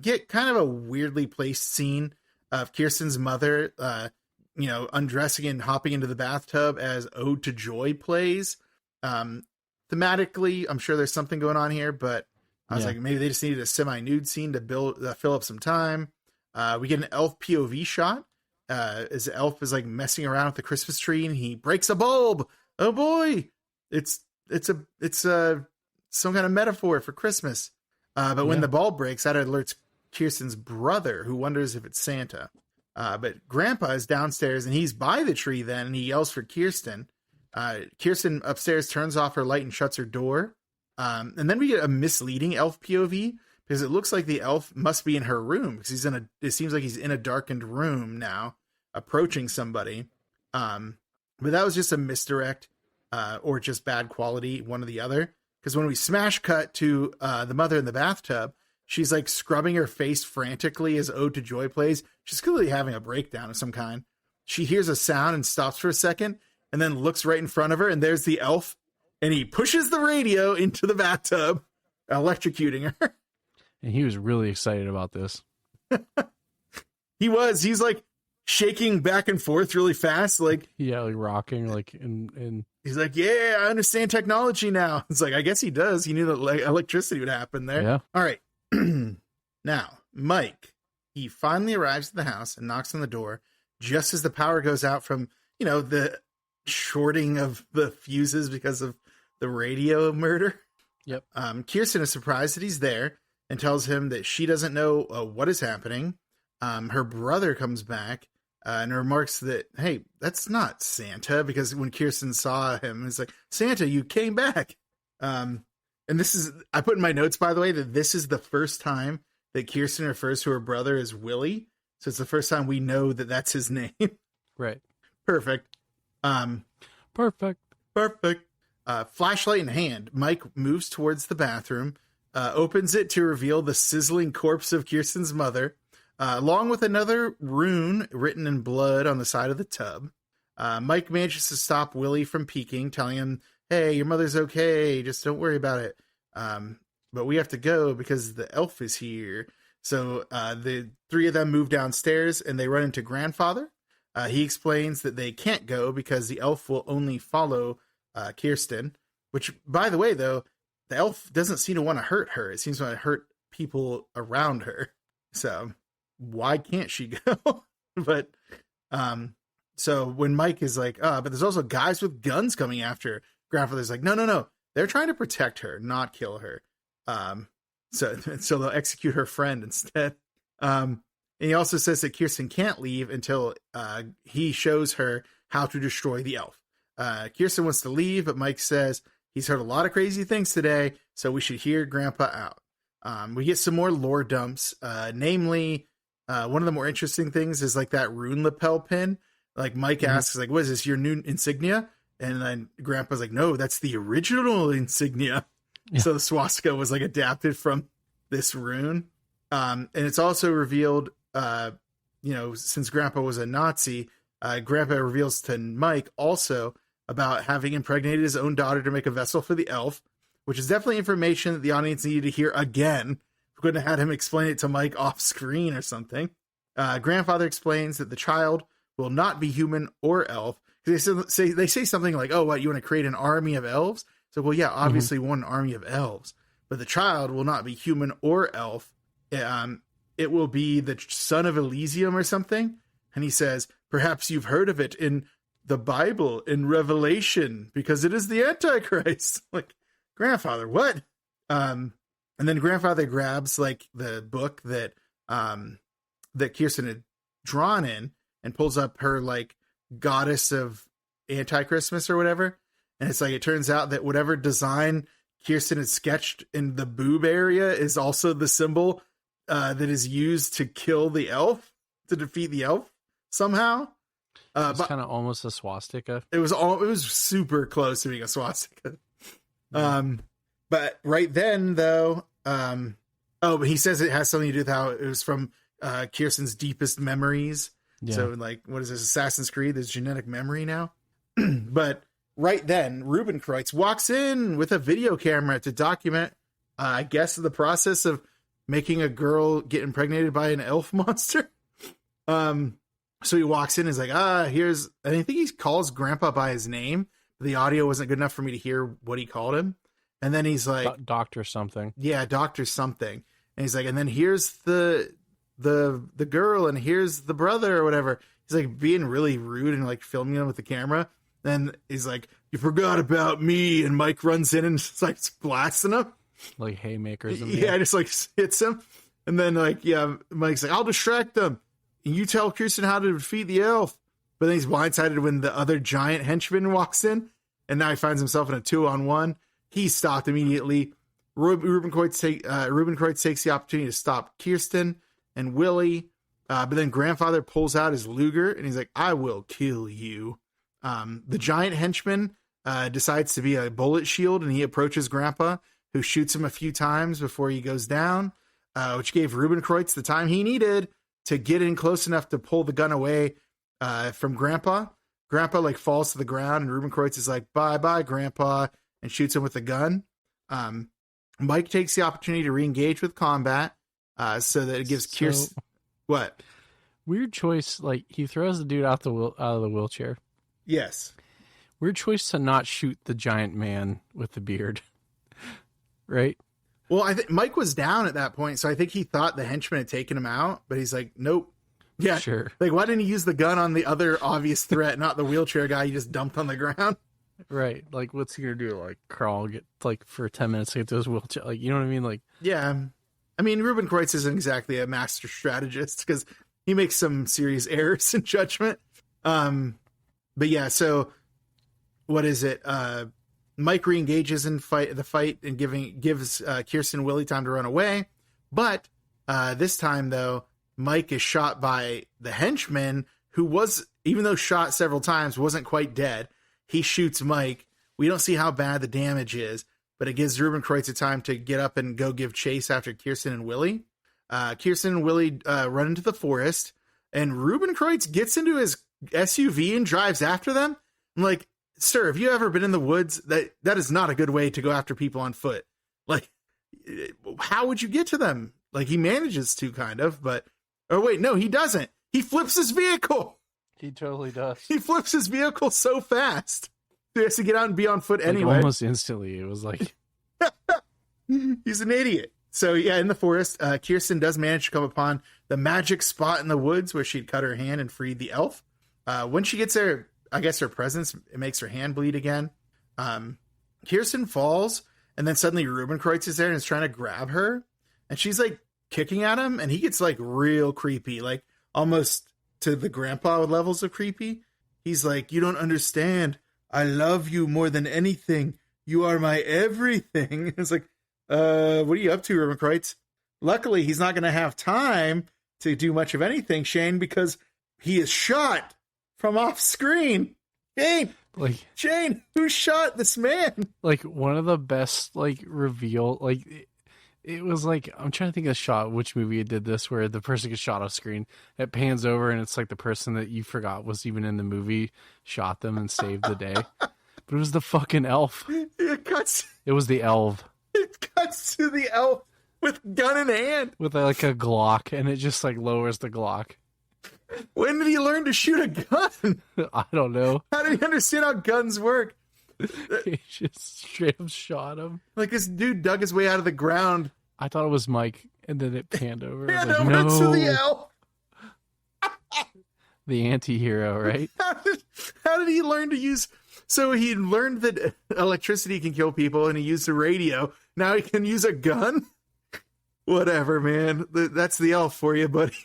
get kind of a weirdly placed scene of Kirsten's mother, undressing and hopping into the bathtub as Ode to Joy plays. Thematically, I'm sure there's something going on here, but I was like, maybe they just needed a semi-nude scene to fill up some time. We get an elf POV shot. As the elf is like messing around with the Christmas tree and he breaks a bulb. Oh boy. It's some kind of metaphor for Christmas. But when the bulb breaks, that alerts Kirsten's brother, who wonders if it's Santa. But Grandpa is downstairs and he's by the tree then, and he yells for Kirsten. Kirsten upstairs turns off her light and shuts her door. And then we get a misleading elf POV because it looks like the elf must be in her room because it seems like he's in a darkened room now, approaching somebody. But that was just a misdirect, or just bad quality, one or the other. Because when we smash cut to the mother in the bathtub, she's like scrubbing her face frantically as Ode to Joy plays. She's clearly having a breakdown of some kind. She hears a sound and stops for a second and then looks right in front of her. And there's the elf. And he pushes the radio into the bathtub, electrocuting her. And he was really excited about this. He's like shaking back and forth really fast. Like, yeah, like rocking, like in he's like, yeah, I understand technology now. It's like, I guess he does. He knew that electricity would happen there. Yeah. All right. Now, Mike, he finally arrives at the house and knocks on the door just as the power goes out from, the shorting of the fuses because of the radio murder. Yep. Kirsten is surprised that he's there and tells him that she doesn't know what is happening. Her brother comes back and remarks that, hey, that's not Santa, because when Kirsten saw him, it's like, Santa, you came back. And this is, I put in my notes, by the way, that this is the first time that Kirsten refers to her brother as Willie. So it's the first time we know that that's his name. Right. Perfect. Perfect. Flashlight in hand, Mike moves towards the bathroom, opens it to reveal the sizzling corpse of Kirsten's mother, along with another rune written in blood on the side of the tub. Mike manages to stop Willie from peeking, telling him, hey, your mother's okay, just don't worry about it. But we have to go because the elf is here. So the three of them move downstairs and they run into Grandfather. He explains that they can't go because the elf will only follow Kirsten, which, by the way, though, the elf doesn't seem to want to hurt her. It seems to want to hurt people around her. So why can't she go? But so when Mike is like, but there's also guys with guns coming after her, Grandfather's like, no. They're trying to protect her, not kill her. So they'll execute her friend instead. And he also says that Kirsten can't leave until he shows her how to destroy the elf. Kirsten wants to leave, but Mike says he's heard a lot of crazy things today, so we should hear Grandpa out. We get some more lore dumps, namely, one of the more interesting things is like that rune lapel pin. Like Mike asks, like, what is this, your new insignia? And then Grandpa's like, no, that's the original insignia. Yeah. So the swastika was like adapted from this rune. And it's also revealed, since Grandpa was a Nazi, Grandpa reveals to Mike also about having impregnated his own daughter to make a vessel for the elf, which is definitely information that the audience needed to hear again. We couldn't have had him explain it to Mike off screen or something. Grandfather explains that the child will not be human or elf. They say something like, oh, what, you want to create an army of elves? So, well, yeah, obviously one army of elves, but the child will not be human or elf. It will be the son of Elysium or something. And he says, perhaps you've heard of it in the Bible, in Revelation, because it is the Antichrist. Like, Grandfather, what? And then grandfather grabs like the book that Kirsten had drawn in and pulls up her like goddess of anti-Christmas or whatever. And it's like, it turns out that whatever design Kirsten had sketched in the boob area is also the symbol that is used to kill the elf, to defeat the elf somehow. It's kind of almost a swastika. It was super close to being a swastika. But right then though, but he says it has something to do with how it was from Kirsten's deepest memories. Yeah. So like, what is this, Assassin's Creed? There's genetic memory now. But right then, Ruben Kreutz walks in with a video camera to document, I guess, the process of making a girl get impregnated by an elf monster. So he walks in and is like, here's, and I think he calls Grandpa by his name. The audio wasn't good enough for me to hear what he called him. And then he's like, Doctor something. Yeah, Doctor something. And he's like, and then here's the girl, and here's the brother or whatever. He's like being really rude and like filming him with the camera. Then he's like, you forgot about me. And Mike runs in and just like blasting him. Like haymakers. Yeah, just like hits him. And then like, yeah, Mike's like, I'll distract them. And you tell Kirsten how to defeat the elf. But then he's blindsided when the other giant henchman walks in. And now he finds himself in a 2-on-1. He's stopped immediately. Ruben Kreutz takes the opportunity to stop Kirsten and Willie. But then grandfather pulls out his Luger and he's like, I will kill you. The giant henchman decides to be a bullet shield, and he approaches grandpa, who shoots him a few times before he goes down, which gave Ruben Kreutz the time he needed to get in close enough to pull the gun away from grandpa. Grandpa like falls to the ground, and Ruben Kreutz is like, bye grandpa, and shoots him with the gun. Mike takes the opportunity to re-engage with combat, so that it gives Kirsten what weird choice. Like, he throws the dude out of the wheelchair. Yes. Weird choice to not shoot the giant man with the beard. Right? Well, I think Mike was down at that point, so I think he thought the henchman had taken him out, but he's like, nope. Yeah. Sure. Like, why didn't he use the gun on the other obvious threat, not the wheelchair guy you just dumped on the ground? Right. Like, what's he going to do? Like, crawl, get, like, for 10 minutes to get to his wheelchair? Like, you know what I mean? Like, yeah. I mean, Ruben Kreutz isn't exactly a master strategist because he makes some serious errors in judgment. But yeah, so what is it? Mike re-engages in the fight and gives Kirsten and Willie time to run away. But this time, though, Mike is shot by the henchman, who was, even though shot several times, wasn't quite dead. He shoots Mike. We don't see how bad the damage is, but it gives Ruben Kreutz a time to get up and go give chase after Kirsten and Willie. Kirsten and Willie run into the forest, and Ruben Kreutz gets into his SUV and drives after them. I'm like, sir, have you ever been in the woods? That is not a good way to go after people on foot. Like, how would you get to them? Like, he manages to, kind of, but, oh wait, no, he doesn't. He flips his vehicle. He totally does. He flips his vehicle so fast. He has to get out and be on foot anyway. Almost instantly. It was like, he's an idiot. So yeah, in the forest, Kirsten does manage to come upon the magic spot in the woods where she'd cut her hand and freed the elf. When she gets there, I guess her presence, it makes her hand bleed again. Kirsten falls, and then suddenly Ruben Kreutz is there and is trying to grab her, and she's like kicking at him, and he gets like real creepy, like almost to the grandpa levels of creepy. He's like, you don't understand. I love you more than anything. You are my everything. It's like, what are you up to, Ruben Kreutz? Luckily, he's not going to have time to do much of anything, Shane, because he is shot from off screen. Shane, Shane, who shot this man? Like, one of the best, like, reveal, like, it was like, I'm trying to think of a shot, which movie it did this, where the person gets shot off screen. It pans over, and it's like the person that you forgot was even in the movie shot them and saved the day. But it was the fucking elf. It was the elf. It cuts to the elf with gun in hand. With like a Glock, and it just like lowers the Glock. When did he learn to shoot a gun? I don't know. How did he understand how guns work? He just straight up shot him. Like, this dude dug his way out of the ground. I thought it was Mike, and then it panned over. Panned like, over no. to the elf. The anti-hero, right? How did he learn to use... So he learned that electricity can kill people, and he used a radio. Now he can use a gun? Whatever, man. That's the elf for you, buddy.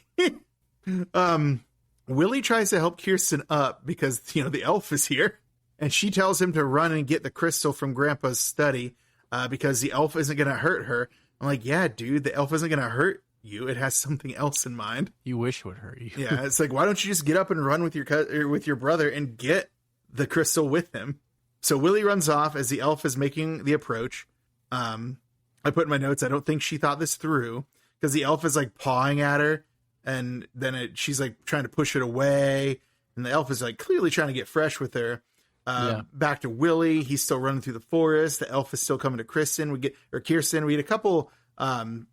Willie tries to help Kirsten up because, the elf is here. And she tells him to run and get the crystal from Grandpa's study because the elf isn't going to hurt her. I'm like, yeah, dude, the elf isn't going to hurt you. It has something else in mind. You wish it would hurt you. Yeah, it's like, why don't you just get up and run with your brother and get the crystal with him? So Willie runs off as the elf is making the approach. I put in my notes, I don't think she thought this through because the elf is like pawing at her and then she's like trying to push it away. And the elf is like clearly trying to get fresh with her. Back to Willie. He's still running through the forest. The elf is still coming to Kirsten. We get a couple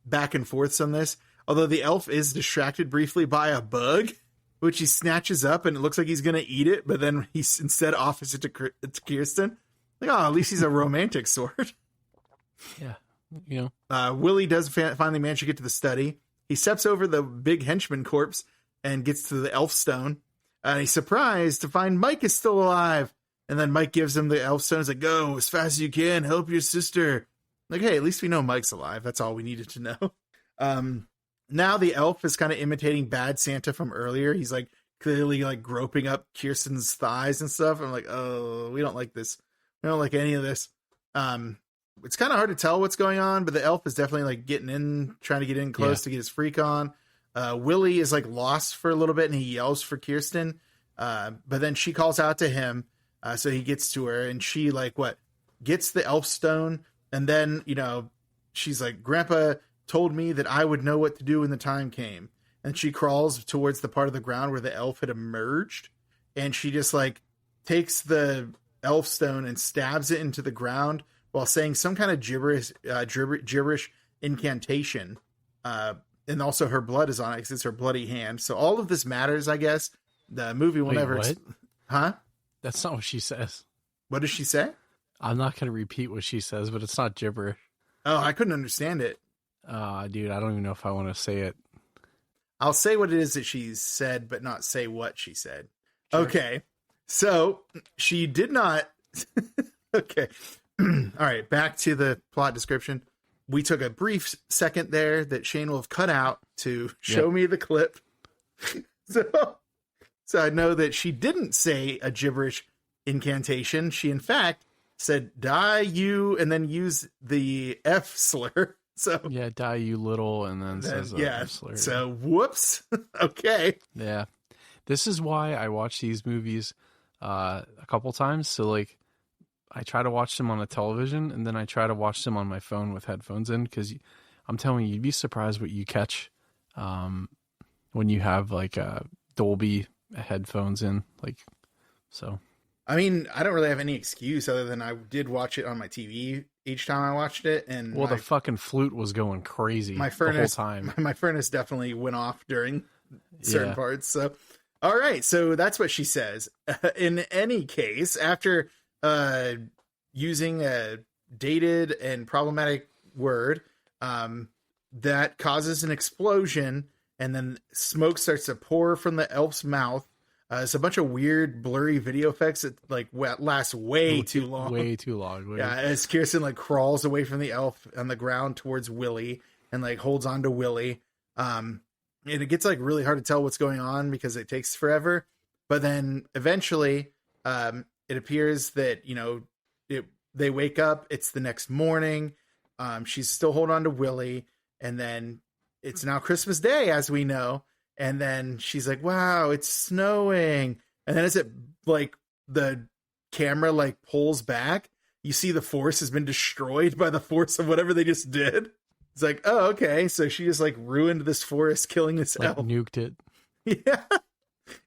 back and forths on this. Although the elf is distracted briefly by a bug, which he snatches up and it looks like he's going to eat it. But then he instead offers it to Kirsten. Like, oh, at least he's a romantic sort. Yeah. Willie does finally manage to get to the study. He steps over the big henchman corpse and gets to the elf stone. And he's surprised to find Mike is still alive. And then Mike gives him the elf stone. He's like, go as fast as you can. Help your sister. Like, hey, at least we know Mike's alive. That's all we needed to know. Now the elf is kind of imitating Bad Santa from earlier. He's like clearly like groping up Kirsten's thighs and stuff. I'm like, oh, we don't like this. We don't like any of this. It's kind of hard to tell what's going on, but the elf is definitely like trying to get in close to get his freak on. Willie is like lost for a little bit and he yells for Kirsten. But then she calls out to him. So he gets to her and she gets the elf stone. And then, she's like, Grandpa told me that I would know what to do when the time came. And she crawls towards the part of the ground where the elf had emerged. And she just like takes the elf stone and stabs it into the ground while saying some kind of gibberish incantation. And also her blood is on it because it's her bloody hand. So all of this matters, I guess. The movie will never... What? Huh? That's not what she says. What does she say? I'm not going to repeat what she says, but it's not gibberish. Oh, I couldn't understand it. Dude, I don't even know if I want to say it. I'll say what it is that she said, but not say what she said. Sure. Okay. So she did not... Okay. All right. Back to the plot description. We took a brief second there that Shane will have cut out to show me the clip. So I know that she didn't say a gibberish incantation. She, in fact, said, die you, and then use the F slur. So yeah, die you little, and then says F slur. So whoops. Okay. Yeah. This is why I watch these movies a couple times. So like, I try to watch them on a television, and then I try to watch them on my phone with headphones in, because I'm telling you, you'd be surprised what you catch when you have like Dolby headphones in. Like, so. I mean, I don't really have any excuse other than I did watch it on my TV each time I watched it, and the fucking flute was going crazy the whole time. My furnace definitely went off during certain parts. So, all right, so that's what she says. In any case, after using a dated and problematic word that causes an explosion, and then smoke starts to pour from the elf's mouth. It's a bunch of weird, blurry video effects that last way too long. Way too long. Yeah, as Kirsten crawls away from the elf on the ground towards Willie and holds on to Willie. And it gets really hard to tell what's going on because it takes forever. But then eventually, it appears that they wake up. It's the next morning. She's still holding on to Willie, and then it's now Christmas Day, as we know. And then she's like, wow, it's snowing. And then as the camera pulls back, you see the forest has been destroyed by the force of whatever they just did. It's like, oh, okay. So she just ruined this forest, killing this elf. Nuked it. Yeah.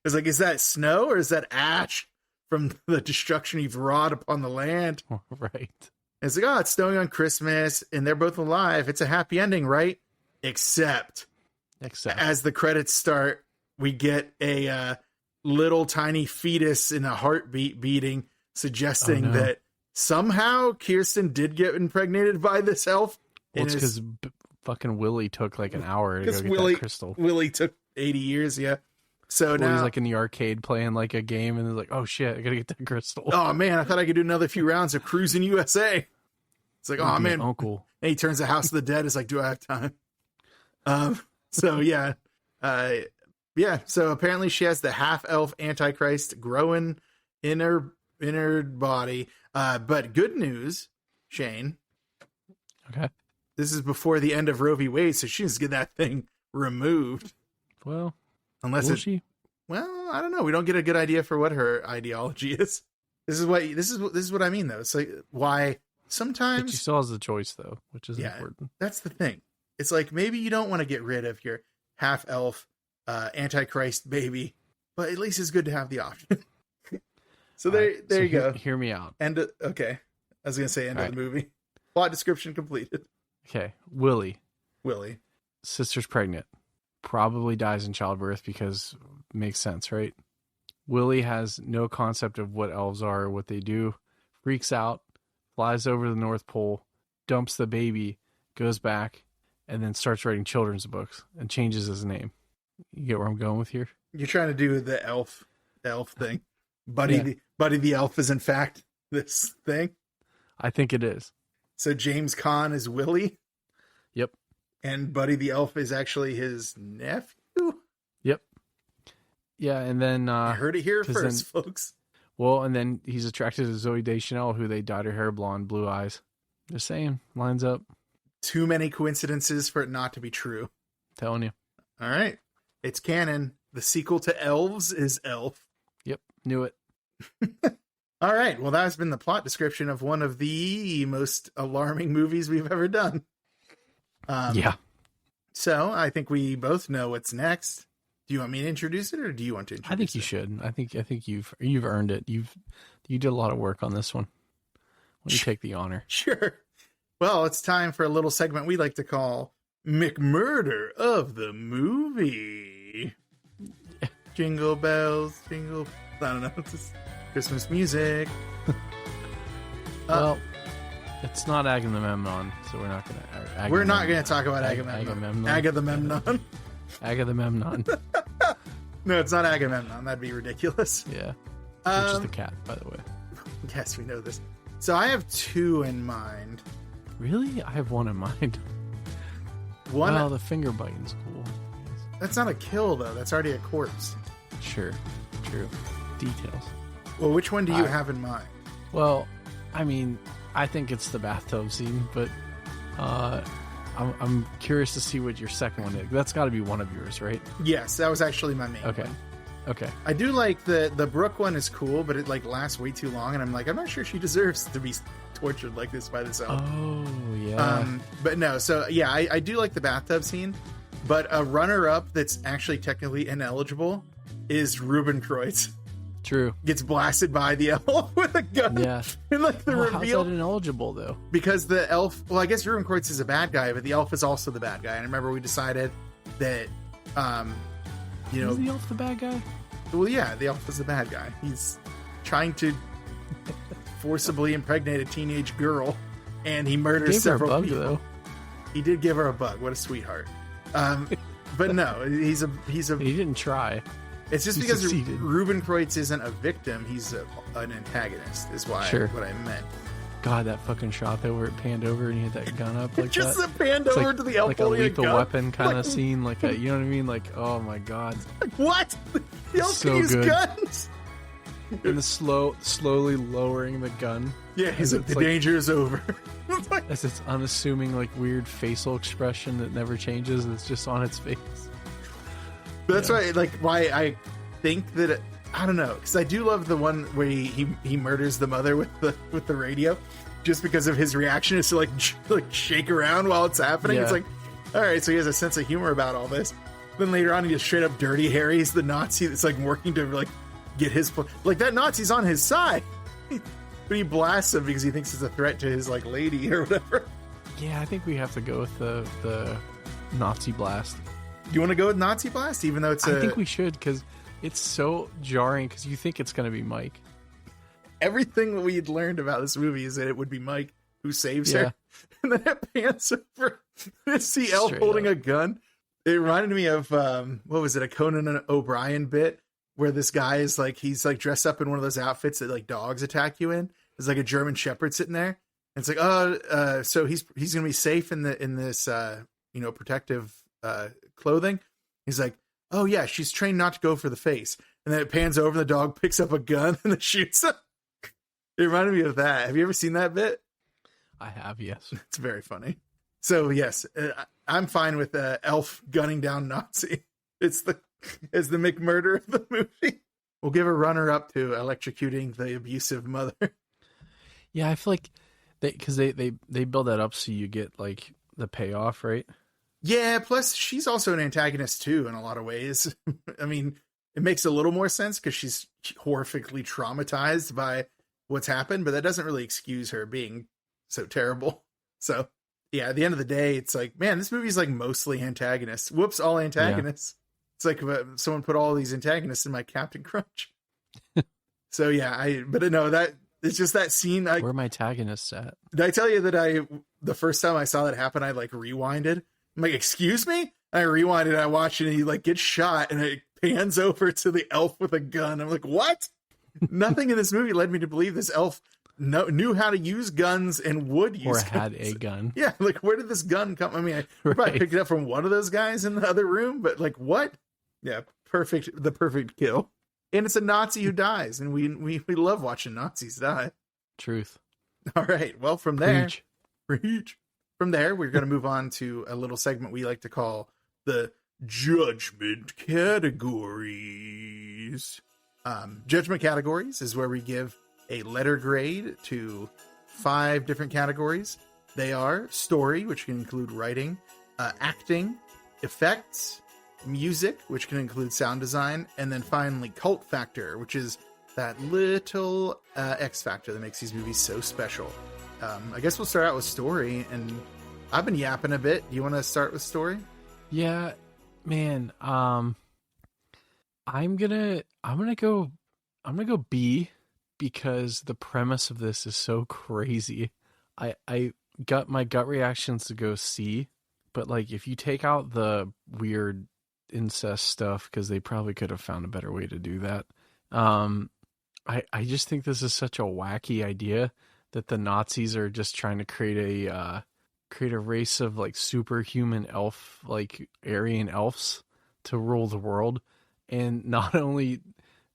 It's is that snow or is that ash from the destruction you've wrought upon the land? Right. It's like, oh, it's snowing on Christmas and they're both alive. It's a happy ending, right? Except as the credits start, we get a little tiny fetus in a heartbeat beating, suggesting that somehow Kirsten did get impregnated by this elf. Well, it's because fucking Willie took an hour to go get that crystal. Willie took 80 years, yeah. So now he's in the arcade playing a game, and he's oh shit, I gotta get that crystal. Oh man, I thought I could do another few rounds of Cruising USA. It's oh man, uncle. And he turns to House of the Dead. Is do I have time? So yeah. So apparently she has the half elf Antichrist growing in her body. But good news, Shane. Okay. This is before the end of Roe v. Wade, so she needs to get that thing removed. Well, unless she? Well, I don't know. We don't get a good idea for what her ideology is. This is what I mean, though. It's like why sometimes but she still has the choice, though, which is important. That's the thing. It's like maybe you don't want to get rid of your half elf Antichrist baby, but at least it's good to have the option. So there you go. Hear me out. Okay. I was gonna say end of the movie. Plot description completed. Okay, Willie. Sister's pregnant. Probably dies in childbirth because makes sense, right? Willie has no concept of what elves are or what they do. Freaks out, flies over the North Pole, dumps the baby, goes back, and then starts writing children's books and changes his name. You get where I'm going with here? You're trying to do the elf thing. Buddy the elf is in fact this thing. I think it is. So James Caan is Willie? Yep. And Buddy the elf is actually his nephew? Yep. Yeah, and then... I heard it here first, folks. Well, and then he's attracted to Zooey Deschanel, who they dyed her hair blonde, blue eyes. Just saying. Lines up. Too many coincidences for it not to be true. Telling you. All right. It's canon. The sequel to Elves is Elf. Yep. Knew it. All right. Well, that has been the plot description of one of the most alarming movies we've ever done. Yeah. So I think we both know what's next. Do you want me to introduce it, or do you want to introduce it? I think you should. I think you've earned it. You did a lot of work on this one. Why don't you take the honor? Sure. Well, it's time for a little segment we like to call McMurder of the Movie. Jingle bells, jingle. I don't know. It's just Christmas music. Well, it's not Agamemnon, so we're not gonna. We're not gonna talk about Agamemnon. Agamemnon. Agamemnon. No, it's not Agamemnon. That'd be ridiculous. Yeah. Which is the cat, by the way. Yes, we know this. So I have two in mind. Really? I have one in mind. One. The finger biting's cool. That's not a kill, though. That's already a corpse. Sure. True. Details. Well, which one do you have in mind? Well, I mean, I think it's the bathtub scene, but I'm curious to see what your second one is. That's got to be one of yours, right? Yes, that was actually my main one. Okay. I do like the Brooke one is cool, but it like lasts way too long, and I'm like, I'm not sure she deserves to be tortured like this by this elf. Oh, yeah. But no, so yeah, I do like the bathtub scene, but a runner-up that's actually technically ineligible is Ruben Kreutz. True. Gets blasted by the elf with a gun. Yeah. And like the reveal. How's that ineligible, though? Because the elf, well, I guess Ruben Kreutz is a bad guy, but the elf is also the bad guy. And I remember we decided that, Is the elf the bad guy? Well, yeah, the elf is the bad guy. He's trying to forcibly impregnate a teenage girl, and he murders several people. Though. He did give her a bug. What a sweetheart. But no, he's a. He didn't try. It's just because Ruben Kreutz isn't a victim; he's an antagonist. Is what I meant. God, that fucking shot though, where it panned over and he had that gun up like just that. Just panned over like, to the elf like a lethal weapon kind of scene, like a, you know what I mean? Like, oh my god, like, what? The elf so can use good. guns. And the slowly lowering the gun. Yeah, he's like, the danger is over. As its unassuming, like weird facial expression that never changes. It's just on its face. That's why I think that I don't know, because I do love the one where he murders the mother with the radio, just because of his reaction is to like shake around while it's happening. Yeah. It's like, all right, so he has a sense of humor about all this. Then later on, he just straight up Dirty Harry's the Nazi that's like working to like get his like that Nazi's on his side, but he blasts him because he thinks it's a threat to his like lady or whatever. Yeah, I think we have to go with the Nazi blast. Do you want to go with Nazi blast, even though it's? I think we should, because it's so jarring. Because you think it's going to be Mike. Everything that we had learned about this movie is that it would be Mike who saves her, and then it pans over to see Elf holding a gun. It reminded me of what was it, a Conan O'Brien bit where this guy is like he's like dressed up in one of those outfits that like dogs attack you in. There's like a German Shepherd sitting there, and it's like so he's gonna be safe in this protective clothing. He's like, oh yeah, she's trained not to go for the face. And then it pans over and the dog picks up a gun and then shoots him. It reminded me of that. Have you ever seen that bit? I have, yes. It's very funny. So yes, I'm fine with Elf gunning down Nazi. It's the McMurder of the movie. We'll give a runner-up to electrocuting the abusive mother. Yeah, I feel like because they build that up so you get like the payoff, right? Yeah, plus she's also an antagonist too in a lot of ways. I mean, it makes a little more sense because she's horrifically traumatized by what's happened, but that doesn't really excuse her being so terrible. So yeah, at the end of the day, it's like, man, this movie's like mostly antagonists. Whoops, all antagonists. Yeah. It's like someone put all these antagonists in my Captain Crunch. So yeah, but no, that it's just that scene. Where are my antagonists at? Did I tell you that the first time I saw that happen, I like rewinded? I'm like, excuse me? I rewinded and I watched it and he like gets shot and it pans over to the elf with a gun. I'm like, what? Nothing in this movie led me to believe this elf knew how to use guns and would use or had guns. A gun. Yeah, like where did this gun come? I mean, I probably picked it up from one of those guys in the other room, but like what? Yeah, the perfect kill. And it's a Nazi who dies, and we love watching Nazis die. Truth. All right. Well, from there, Preach. From there, we're going to move on to a little segment we like to call the judgment categories. Judgment categories is where we give a letter grade to 5 different categories. They are story, which can include writing, acting, effects, music, which can include sound design, and then finally cult factor, which is that little X factor that makes these movies so special. I guess we'll start out with story, and I've been yapping a bit. Do you want to start with story? Yeah, man. I'm gonna go B, because the premise of this is so crazy. I got my gut reactions to go C, but like if you take out the weird incest stuff, because they probably could have found a better way to do that. I just think this is such a wacky idea that the Nazis are just trying to create a race of like superhuman elf, like Aryan elves to rule the world. And not only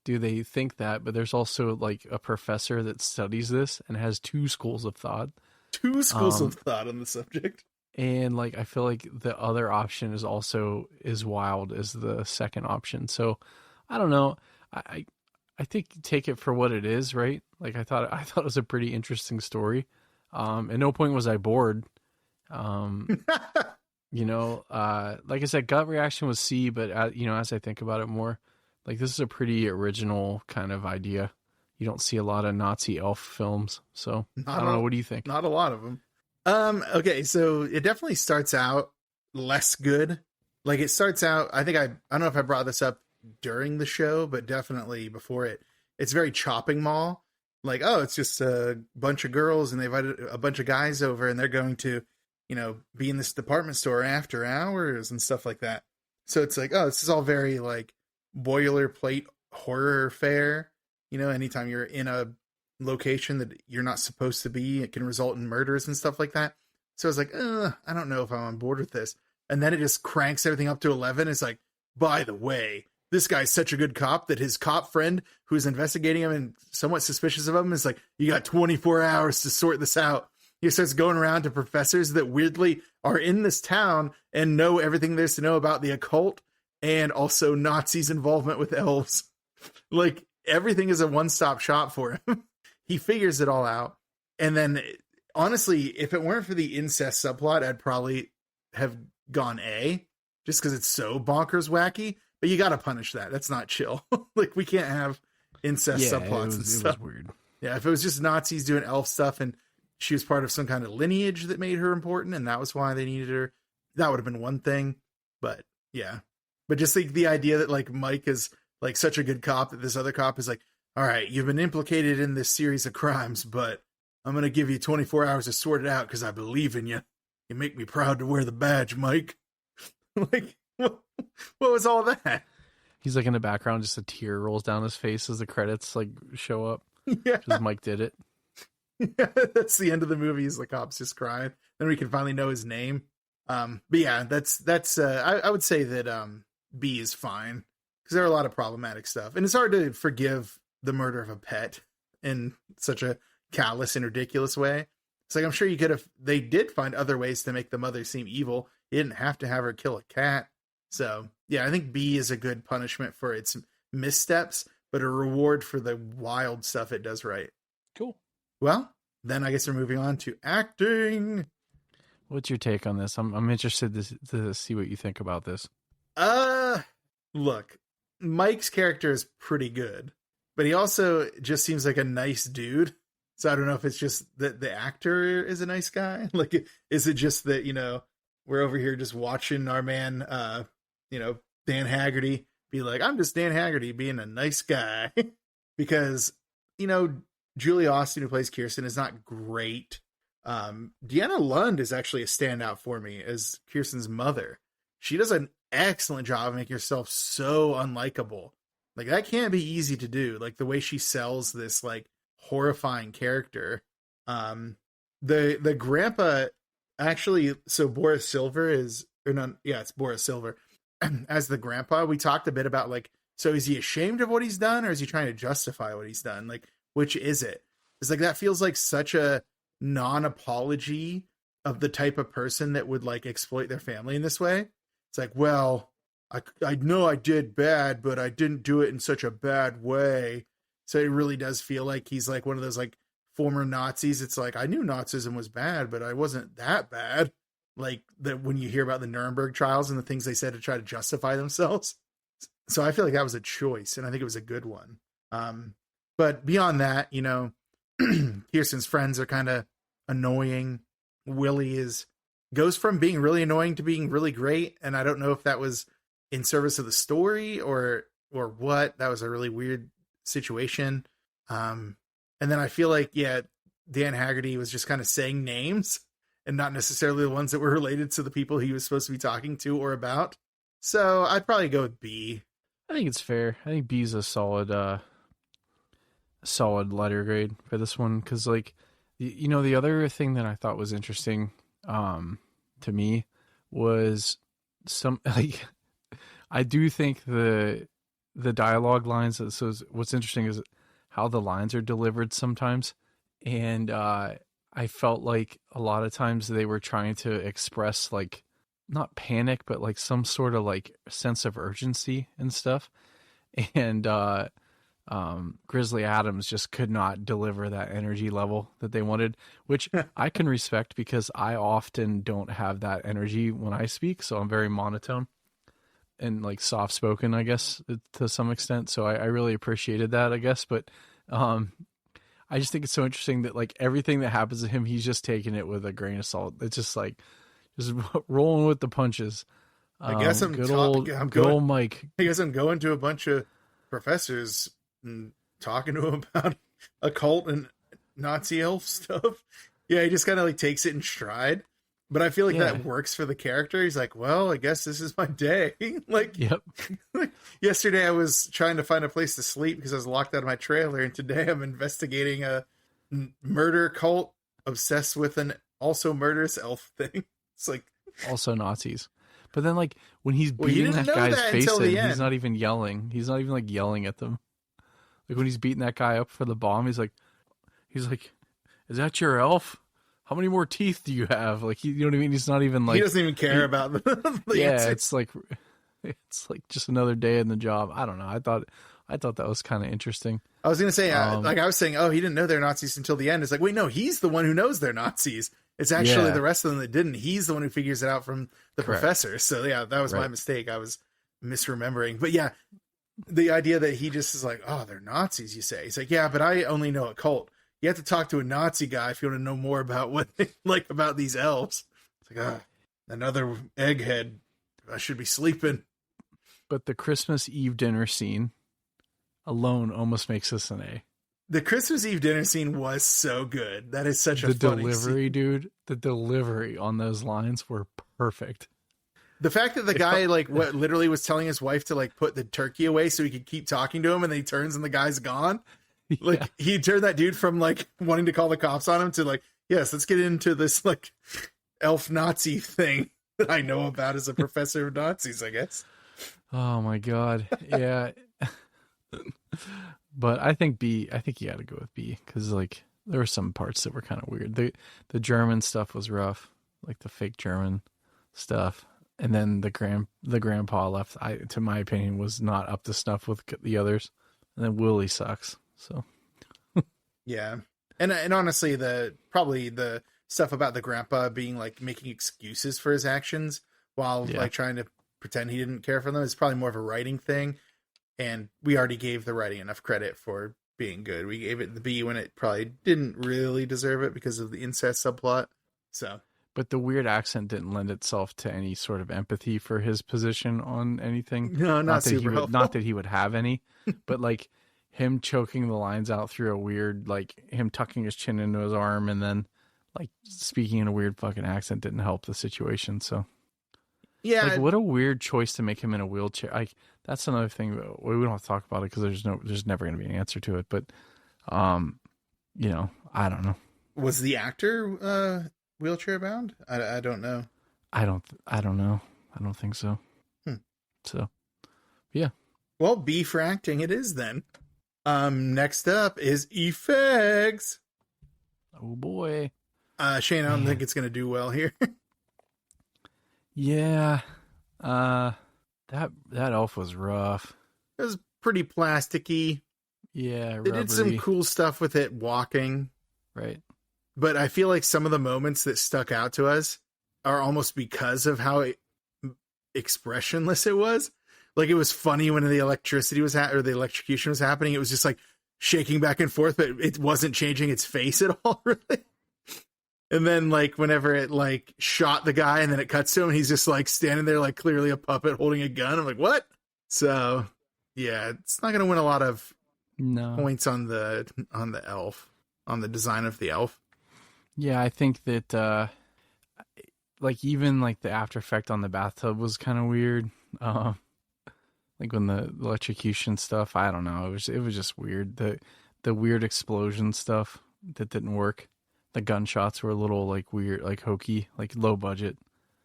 do they think that, but there's also like a professor that studies this and has 2 schools of thought. 2 schools of thought on the subject. And like I feel like the other option is also as wild as the second option. So I don't know. I think take it for what it is, right? Like I thought it was a pretty interesting story. At no point was I bored. Like I said, gut reaction was C, but as I think about it more, like this is a pretty original kind of idea. You don't see a lot of Nazi elf films, so I don't know. What do you think? Not a lot of them. Okay, so it definitely starts out less good. Like it starts out, I don't know if I brought this up during the show, but definitely before it. It's very chopping mall. Like, oh, it's just a bunch of girls and they invited a bunch of guys over and they're going to, be in this department store after hours and stuff like that. So it's like, oh, this is all very like boilerplate horror fare. Anytime you're in a location that you're not supposed to be, it can result in murders and stuff like that. So I was like, I don't know if I'm on board with this. And then it just cranks everything up to 11. It's like, by the way, this guy's such a good cop that his cop friend who's investigating him and somewhat suspicious of him is like, you got 24 hours to sort this out. He starts going around to professors that weirdly are in this town and know everything there's to know about the occult and also Nazis' involvement with elves. Like everything is a one-stop shop for him. He figures it all out. And then honestly, if it weren't for the incest subplot, I'd probably have gone A just because it's so bonkers wacky. But you got to punish that. That's not chill. Like we can't have incest subplots and stuff. It was weird. Yeah, if it was just Nazis doing elf stuff and she was part of some kind of lineage that made her important and that was why they needed her, that would have been one thing. But yeah. But just like the idea that like Mike is like such a good cop that this other cop is like, all right, you've been implicated in this series of crimes, but I'm going to give you 24 hours to sort it out because I believe in you. You make me proud to wear the badge, Mike. Like, what was all that? He's like in the background, just a tear rolls down his face as the credits like show up. Yeah. Just Mike did it. Yeah, that's the end of the movie. Is the cops just crying. Then we can finally know his name. But yeah, that's I would say that B is fine because there are a lot of problematic stuff, and it's hard to forgive the murder of a pet in such a callous and ridiculous way. It's like, I'm sure they did find other ways to make the mother seem evil. You didn't have to have her kill a cat. So yeah, I think B is a good punishment for its missteps, but a reward for the wild stuff it does right. Cool. Well, then I guess we're moving on to acting. What's your take on this? I'm interested to see what you think about this. Look, Mike's character is pretty good, but he also just seems like a nice dude. So I don't know if it's just that the actor is a nice guy. Like, is it just that, we're over here just watching our man, Dan Haggerty be like, I'm just Dan Haggerty being a nice guy. Because, Julie Austin, who plays Kirsten, is not great. Deanna Lund is actually a standout for me as Kirsten's mother. She does an excellent job of making herself so unlikable. Like, that can't be easy to do. Like, the way she sells this, like, horrifying character. The grandpa actually, so Boris Silver it's Boris Silver as the grandpa. We talked a bit about, like, so is he ashamed of what he's done, or is he trying to justify what he's done? Like, which is it? It's like, that feels like such a non-apology of the type of person that would, like, exploit their family in this way. It's like, well, I know I did bad, but I didn't do it in such a bad way. So it really does feel like he's like one of those, like, former Nazis. It's like, I knew Nazism was bad, but I wasn't that bad. Like, that when you hear about the Nuremberg trials and the things they said to try to justify themselves. So I feel like that was a choice, and I think it was a good one. But beyond that, Kirsten's friends are kind of annoying. Willie goes from being really annoying to being really great, and I don't know if that was in service of the story or what. That was a really weird situation. And then I feel like, Dan Haggerty was just kind of saying names and not necessarily the ones that were related to the people he was supposed to be talking to or about. So I'd probably go with B. I think it's fair. I think B is a solid letter grade for this one. Cause, like, the other thing that I thought was interesting, to me was I do think the dialogue lines. So what's interesting is how the lines are delivered sometimes. And, I felt like a lot of times they were trying to express, like, not panic, but, like, some sort of, like, sense of urgency and stuff. And, Grizzly Adams just could not deliver that energy level that they wanted, which I can respect because I often don't have that energy when I speak. So I'm very monotone and, like, soft spoken, I guess, to some extent. So I really appreciated that, I guess. But, I just think it's so interesting that, like, everything that happens to him, he's just taking it with a grain of salt. It's just like, just rolling with the punches. I guess good old Mike. I guess I'm going to a bunch of professors and talking to him about occult and Nazi elf stuff. Yeah, he just kind of, like, takes it in stride. But I feel like that works for the character. He's like, well, I guess this is my day. Like, yep. Yesterday I was trying to find a place to sleep because I was locked out of my trailer. And today I'm investigating a murder cult obsessed with an also murderous elf thing. It's like, also Nazis. But then, like, when he's beating that guy's face in, he's not even yelling. He's not even, like, yelling at them. Like, when he's beating that guy up for the bomb, he's like, is that your elf? How many more teeth do you have? Like, you know what I mean? He's not even, like, he doesn't even care about the answer. It's like just another day in the job. I don't know. I thought that was kind of interesting. I was going to say, like I was saying, he didn't know they're Nazis until the end. It's like, wait, no, he's the one who knows they're Nazis. It's actually the rest of them that didn't. He's the one who figures it out from the professor. So yeah, that was my mistake. I was misremembering. But yeah, the idea that he just is like, oh, they're Nazis, you say. He's like, yeah, but I only know occult. You have to talk to a Nazi guy if you want to know more about what they like about these elves. It's like, another egghead. I should be sleeping. But the Christmas Eve dinner scene alone almost makes this an A. The Christmas Eve dinner scene was so good. That is such a funny delivery, scene. Dude. The delivery on those lines were perfect. The fact that the guy, like, literally was telling his wife to, like, put the turkey away so he could keep talking to him, and then he turns and the guy's gone. Like, he turned that dude from, like, wanting to call the cops on him to, like, yes, let's get into this, like, elf Nazi thing. that I know about as a professor of Nazis, I guess. Oh my God. Yeah. But I think B, I think you got to go with B because like there were some parts that were kind of weird. The German stuff was rough, like the fake German stuff. And then the grandpa left, to my opinion, was not up to snuff with the others. And then Willie sucks. So yeah. And honestly, probably the stuff about the grandpa being like making excuses for his actions while like trying to pretend he didn't care for them is probably more of a writing thing. And we already gave the writing enough credit for being good. We gave it the B when it probably didn't really deserve it because of the incest subplot. So, but the weird accent didn't lend itself to any sort of empathy for his position on anything. No, not super helpful. Not that he would have any, but like him choking the lines out through a weird, like him tucking his chin into his arm and then like speaking in a weird fucking accent didn't help the situation. So yeah, like what a weird choice to make him in a wheelchair. Like that's another thing. We don't have to talk about it because there's never going to be an answer to it. But, you know, I don't know. Was the actor wheelchair bound? I don't know. I don't know. I don't think so. So, yeah. Well, B for acting it is then. Next up is effects. Oh boy. Shane, I don't think it's going to do well here. Yeah. That elf was rough. It was pretty plasticky. Yeah, They did some cool stuff with it walking. Right. But I feel like some of the moments that stuck out to us are almost because of how expressionless it was. Like it was funny when the electricity was or the electrocution was happening. It was just like shaking back and forth, but it wasn't changing its face at all, really. And then like whenever it like shot the guy and then it cuts to him, he's just like standing there like clearly a puppet holding a gun. I'm like, what? So yeah, it's not going to win a lot of points on the elf, on the design of the elf. Yeah, I think that like even like the after effect on the bathtub was kind of weird. Like when the electrocution stuff, I don't know. It was just weird. The weird explosion stuff that didn't work. The gunshots were a little like weird, like hokey, like low budget.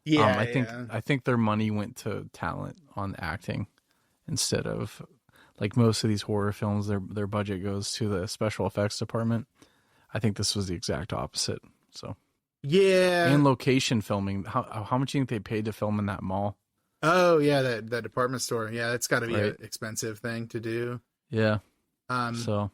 Yeah, I think their money went to talent on acting instead of like most of these horror films. Their budget goes to the special effects department. I think this was the exact opposite. So yeah, and location filming. How much do you think they paid to film in that mall? Oh yeah, that department store. Yeah, it's got to be an expensive thing to do. Yeah. So.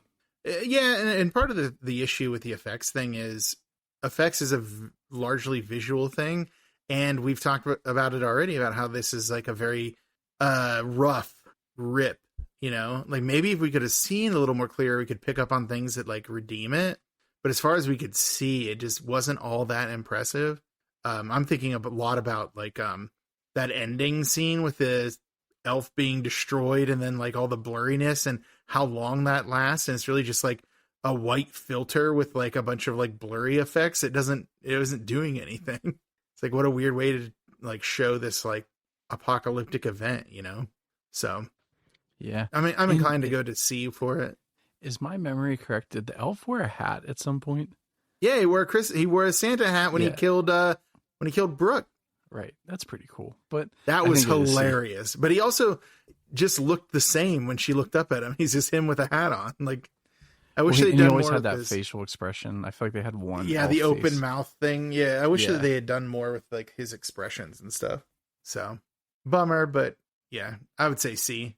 Yeah, and part of the issue with the effects thing is effects is a largely visual thing, and we've talked about it already about how this is like a very rough rip. You know, like maybe if we could have seen a little more clear, we could pick up on things that like redeem it. But as far as we could see, it just wasn't all that impressive. I'm thinking a lot about like that ending scene with the elf being destroyed and then like all the blurriness and how long that lasts. And it's really just like a white filter with like a bunch of like blurry effects. It wasn't doing anything. It's like, what a weird way to like show this like apocalyptic event, you know? So yeah, I mean, I'm inclined to go to C for it. Is my memory correct? Did the elf wear a hat at some point? Yeah, he wore a Santa hat when he killed Brooke. Right. That's pretty cool. But that was hilarious. But he also just looked the same when she looked up at him. He's just him with a hat on. Like, I wish they'd done more. He always had that facial expression. I feel like they had one. Yeah, the open mouth thing. Yeah, I wish that they had done more with like his expressions and stuff. So, bummer, but yeah, I would say C.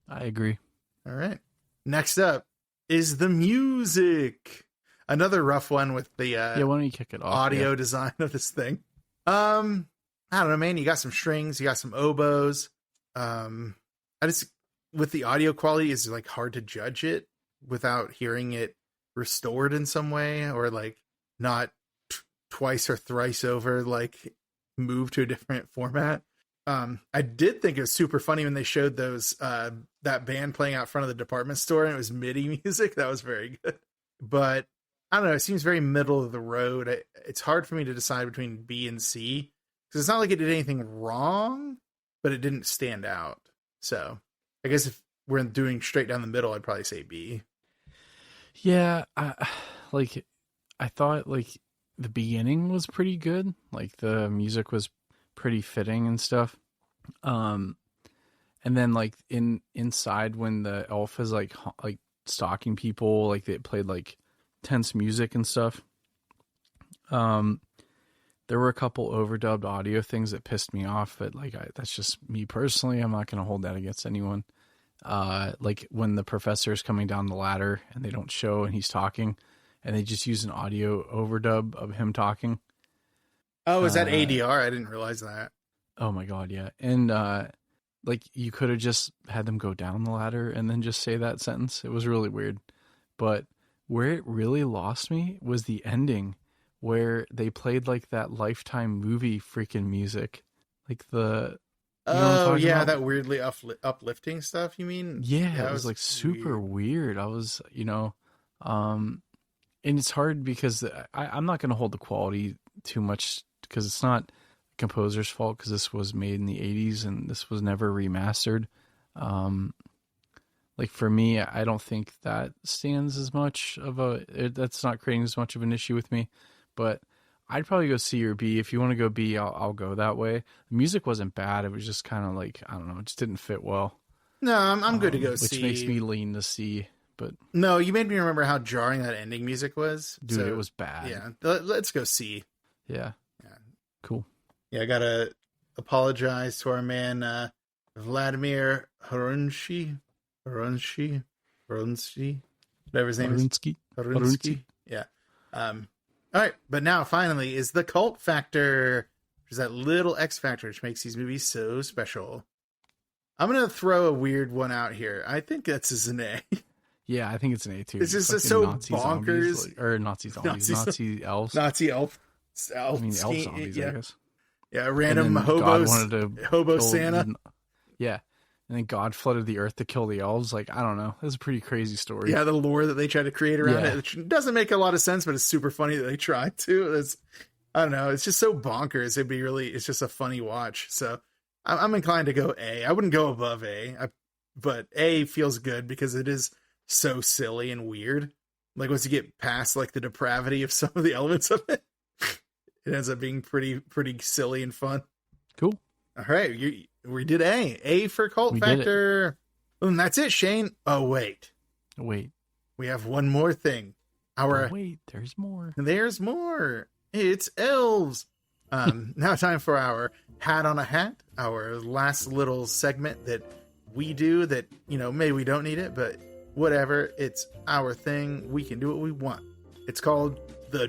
I agree. All right. Next up is the music. Another rough one with the why don't you kick it off? Audio design of this thing. I don't know, man. You got some strings, you got some oboes. With the audio quality, it's like hard to judge it without hearing it restored in some way, or like not twice or thrice over, like move to a different format. I did think it was super funny when they showed those, that band playing out front of the department store and it was MIDI music. That was very good, but I don't know. It seems very middle of the road. It's hard for me to decide between B and C because it's not like it did anything wrong, but it didn't stand out. So I guess if we're doing straight down the middle, I'd probably say B. Yeah. I thought like the beginning was pretty good. Like the music was pretty fitting and stuff. And then like inside when the elf is like stalking people, like they played like tense music and stuff. There were a couple overdubbed audio things that pissed me off, but like that's just me personally. I'm not going to hold that against anyone. Like when the professor is coming down the ladder and they don't show and he's talking, and they just use an audio overdub of him talking. Oh, is that ADR? I didn't realize that. Oh my God, yeah. And like you could have just had them go down the ladder and then just say that sentence. It was really weird. But where it really lost me was the ending, where they played like that Lifetime movie freaking music. Like the... Oh, yeah, that weirdly uplifting stuff, you mean? Yeah, it was like super weird. I was, and it's hard because I'm not going to hold the quality too much because it's not the composer's fault, because this was made in the 80s and this was never remastered. Like for me, I don't think that stands as much of that's not creating as much of an issue with me, but I'd probably go C or B. If you want to go B, I'll go that way. The music wasn't bad. It was just kind of like, I don't know, it just didn't fit well. No, I'm good to go C. Which makes me lean to C. But no, you made me remember how jarring that ending music was. Dude, it was bad. Yeah, let's go C. Yeah. Cool. Yeah, I gotta apologize to our man Vladimir Horonsky, whatever his name is. Horonsky. Yeah. All right, but now finally is the cult factor, which is that little X factor which makes these movies so special. I'm gonna throw a weird one out here. I think that's an A. Yeah, I think it's an A too. It's just so Nazi bonkers. Zombies, or Nazi zombies, Nazi elves. Nazi elf. I mean, elf zombies, yeah. I guess. Yeah, random hobo Santa. Yeah. And then God flooded the earth to kill the elves. Like, I don't know. It's a pretty crazy story. Yeah, the lore that they try to create around it. It doesn't make a lot of sense, but it's super funny that they tried to. I don't know. It's just so bonkers. It's just a funny watch. So I'm inclined to go A. I wouldn't go above A, but A feels good because it is so silly and weird. Like once you get past like the depravity of some of the elements of it, it ends up being pretty silly and fun. Cool. All right. We did A. A for cult factor. And that's it, Shane. Oh, wait. We have one more thing. There's more. There's more. It's Elves. Now time for our Hat on a Hat, our last little segment that we do that, maybe we don't need it, but whatever. It's our thing. We can do what we want. It's called the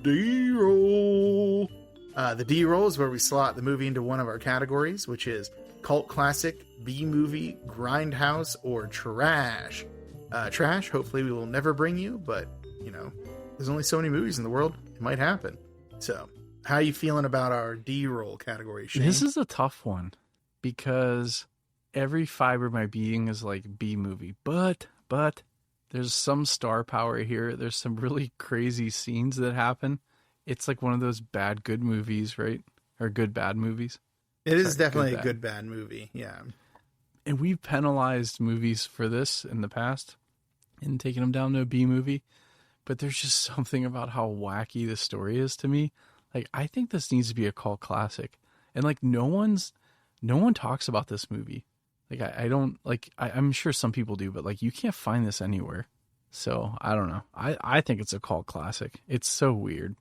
D-roll. The D-roll is where we slot the movie into one of our categories, which is cult classic, B-movie, grindhouse, or trash. Trash, hopefully we will never bring you, but, there's only so many movies in the world. It might happen. So, how are you feeling about our D-roll category, Shane? This is a tough one because every fiber of my being is like B-movie, but there's some star power here. There's some really crazy scenes that happen. It's like one of those bad good movies, right? Or good bad movies. It is definitely a good bad movie, yeah. And we've penalized movies for this in the past and taken them down to a B movie. But there's just something about how wacky the story is to me. Like, I think this needs to be a cult classic. And like no one talks about this movie. Like I'm sure some people do, but like you can't find this anywhere. So I don't know. I think it's a cult classic. It's so weird.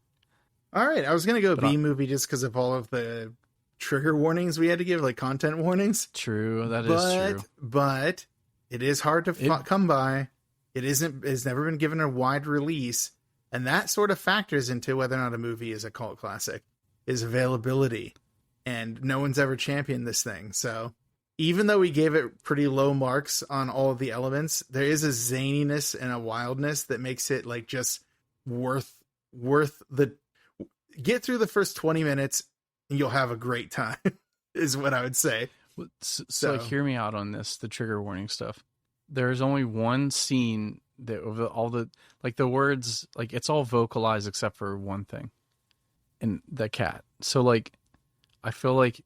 All right, I was going to go B movie just because of all of the trigger warnings we had to give, like content warnings. True, that is true. But it is hard to come by. It's never been given a wide release, and that sort of factors into whether or not a movie is a cult classic, is availability. And no one's ever championed this thing. So even though we gave it pretty low marks on all of the elements, there is a zaniness and a wildness that makes it like just worth the... Get through the first 20 minutes and you'll have a great time is what I would say. So like, hear me out on this, the trigger warning stuff. There's only one scene that all the, like the words, like it's all vocalized except for one thing, and the cat. So like, I feel like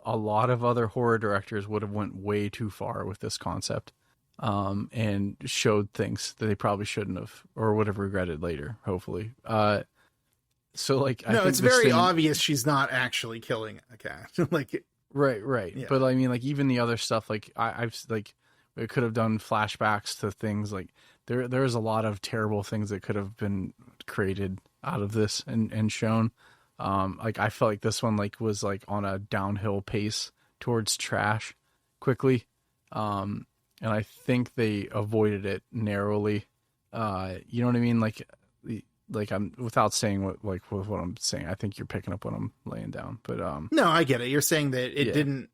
a lot of other horror directors would have went way too far with this concept, and showed things that they probably shouldn't have, or would have regretted later, hopefully. So like, I no, think it's very obvious she's not actually killing a cat. Like, right. Yeah. But I mean, like even the other stuff, like I've like, it could have done flashbacks to things like there's a lot of terrible things that could have been created out of this and shown. Like I felt like this one like was like on a downhill pace towards trash quickly. And I think they avoided it narrowly. You know what I mean? Like I'm without saying what I'm saying. I think you're picking up what I'm laying down. But no, I get it. You're saying that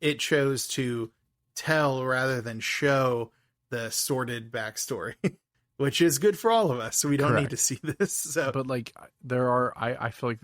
it chose to tell rather than show the sordid backstory, which is good for all of us. So we don't need to see this. So, but like I feel like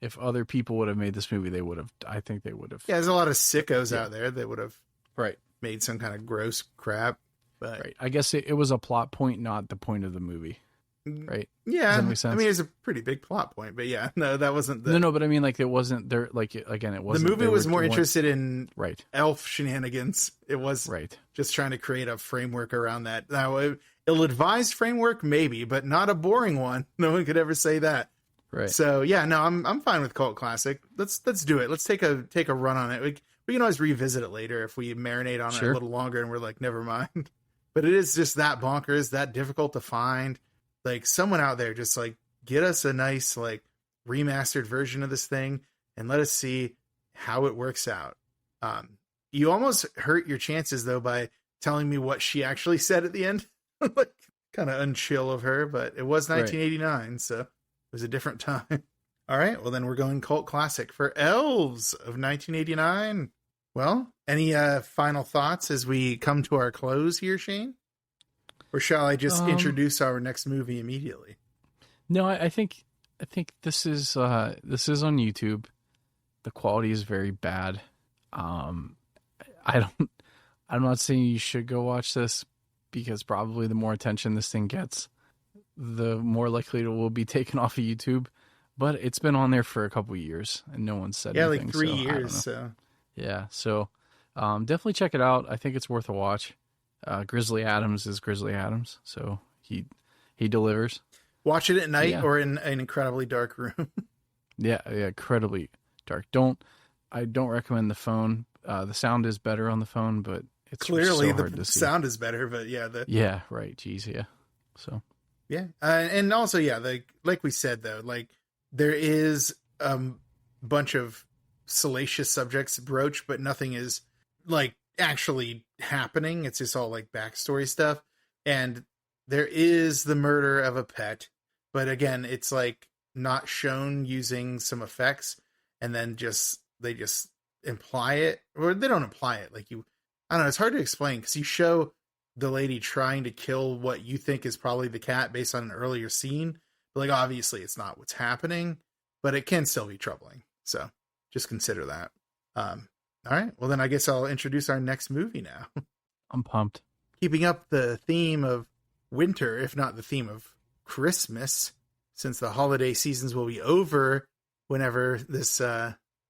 if other people would have made this movie, they would have. I think they would have. Yeah, there's a lot of sickos out there that would have right made some kind of gross crap. But right, I guess it was a plot point, not the point of the movie. Right? Yeah, does that make sense? I mean, it's a pretty big plot point, but yeah, no, that wasn't the. No, but I mean, like it wasn't there. Like again, it wasn't. The movie was more interested in right elf shenanigans. It was right, just trying to create a framework around that. Now, ill-advised framework, maybe, but not a boring one. No one could ever say that. Right. So yeah, no, I'm fine with cult classic. Let's do it. Let's take a run on it. We can always revisit it later if we marinate on it a little longer and we're like, never mind. But it is just that bonkers, that difficult to find. Like someone out there just like get us a nice like remastered version of this thing and let us see how it works out. You almost hurt your chances though by telling me what she actually said at the end. Like kind of unchill of her, but it was 1989, so it was a different time. All right, well then we're going cult classic for Elves of 1989. Well, any final thoughts as we come to our close here, Shane? Or shall I just introduce our next movie immediately? No, I think this is on YouTube. The quality is very bad. I'm not saying you should go watch this because probably the more attention this thing gets, the more likely it will be taken off of YouTube. But it's been on there for a couple of years and no one said anything. Like 3 years. So yeah, so definitely check it out. I think it's worth a watch. Grizzly Adams is Grizzly Adams, so he delivers. Watch it at night or in an incredibly dark room. yeah, incredibly dark. I don't recommend the phone. The sound is better on the phone, but it's clearly so hard to see. The sound is better, but yeah, right. Geez, yeah. So yeah, and also like we said though, like there is a bunch of salacious subjects broached, but nothing is like actually happening. It's just all like backstory stuff, and there is the murder of a pet, but again it's like not shown using some effects, and then they just imply it, or they don't imply it. Like I don't know, it's hard to explain because you show the lady trying to kill what you think is probably the cat based on an earlier scene, but like obviously it's not what's happening, but it can still be troubling, so just consider that. All right, well then I guess I'll introduce our next movie now. I'm pumped. Keeping up the theme of winter, if not the theme of Christmas, since the holiday seasons will be over whenever this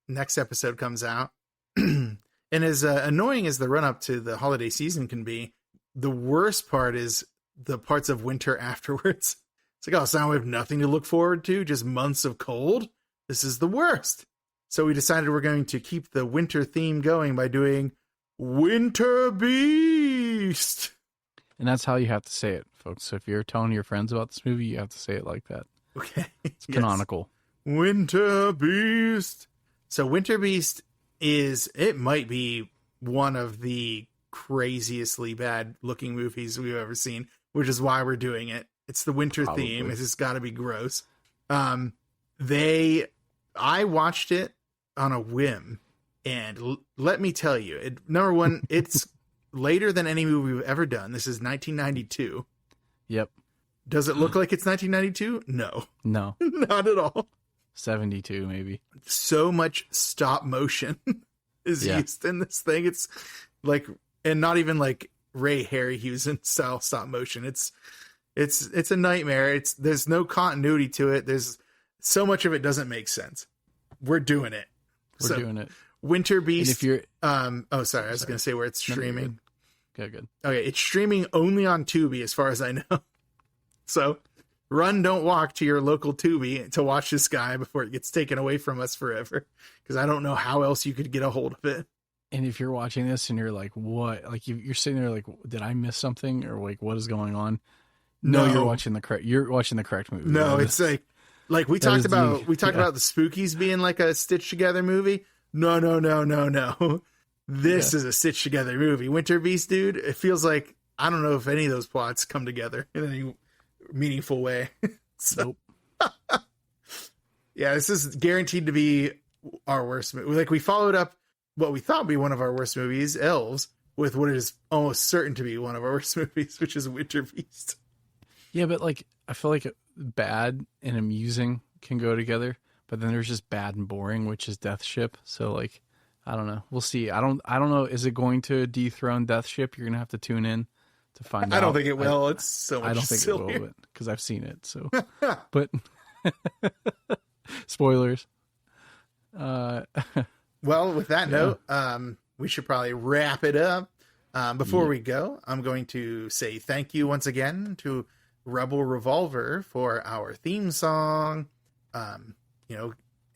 next episode comes out. And as annoying as the run-up to the holiday season can be, the worst part is the parts of winter afterwards. It's like, oh, so now we have nothing to look forward to, just months of cold? This is the worst. So we decided we're going to keep the winter theme going by doing Winter Beast. And that's how you have to say it, folks. So if you're telling your friends about this movie, you have to say it like that. Okay. It's canonical. Winter Beast. So Winter Beast it might be one of the craziestly bad looking movies we've ever seen, which is why we're doing it. It's the winter theme. It's just got to be gross. I watched it on a whim, and let me tell you, number one, it's later than any movie we've ever done. This is 1992. Yep. Does it look like it's 1992? No. Not at all. 72 maybe. So much stop motion is used in this thing. It's like, and not even like Ray Harryhausen style stop motion. It's a nightmare. There's no continuity to it. There's so much of it doesn't make sense. We're doing it. We're doing it. Winter Beast. And if you're, I was going to say where it's streaming. Good. Okay, it's streaming only on Tubi as far as I know. So run, don't walk to your local Tubi to watch this guy before it gets taken away from us forever. Because I don't know how else you could get a hold of it. And if you're watching this and you're like, what? Like you're sitting there like, did I miss something? Or like, what is going on? No, you're watching the correct movie. No, it's like we talked about the Spookies being like a stitched together movie. No. This is a stitched together movie. Winter Beast, dude, it feels like, I don't know if any of those plots come together in any meaningful way. Nope. Yeah, this is guaranteed to be our worst movie. Like, we followed up what we thought would be one of our worst movies, Elves, with what is almost certain to be one of our worst movies, which is Winter Beast. Yeah, but like, I feel like bad and amusing can go together, but then there's just bad and boring, which is Death Ship. So like, I don't know. We'll see. I don't know. Is it going to dethrone Death Ship? You're going to have to tune in to find out. I don't think it will. It's so much I don't think sillier. it will, because I've seen it. So, but spoilers. Well, with that note, we should probably wrap it up. Before we go, I'm going to say thank you once again to Rebel Revolver for our theme song.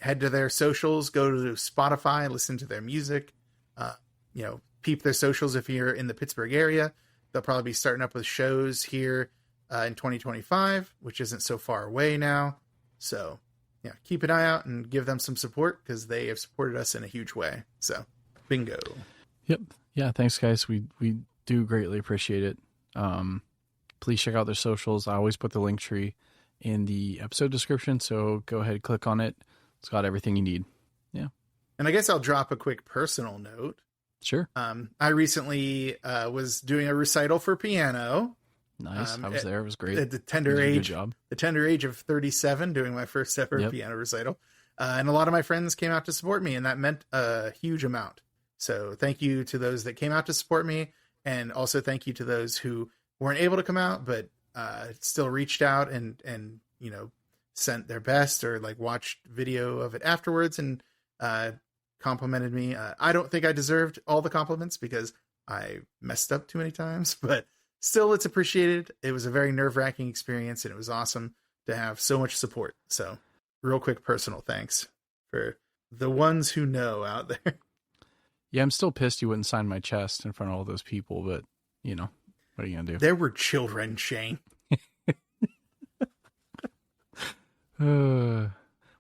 Head to their socials, go to Spotify, listen to their music, peep their socials if you're in the Pittsburgh area. They'll probably be starting up with shows here in 2025, which isn't so far away now. So, yeah, keep an eye out and give them some support because they have supported us in a huge way. So, bingo. Yep. Yeah, thanks, guys. We do greatly appreciate it. Please check out their socials. I always put the link tree in the episode description, so go ahead, click on it. It's got everything you need. Yeah. And I guess I'll drop a quick personal note. Sure. I recently was doing a recital for piano. Nice. I was there. It was great. At the tender age of 37, doing my first ever piano recital. And a lot of my friends came out to support me, and that meant a huge amount. So thank you to those that came out to support me. And also thank you to those who weren't able to come out, but still reached out and sent their best or like watched video of it afterwards and complimented me. I don't think I deserved all the compliments because I messed up too many times, but still it's appreciated. It was a very nerve-wracking experience and it was awesome to have so much support. So real quick personal thanks for the ones who know out there. Yeah, I'm still pissed you wouldn't sign my chest in front of all those people, but what are you going to do? There were children, Shane. Well,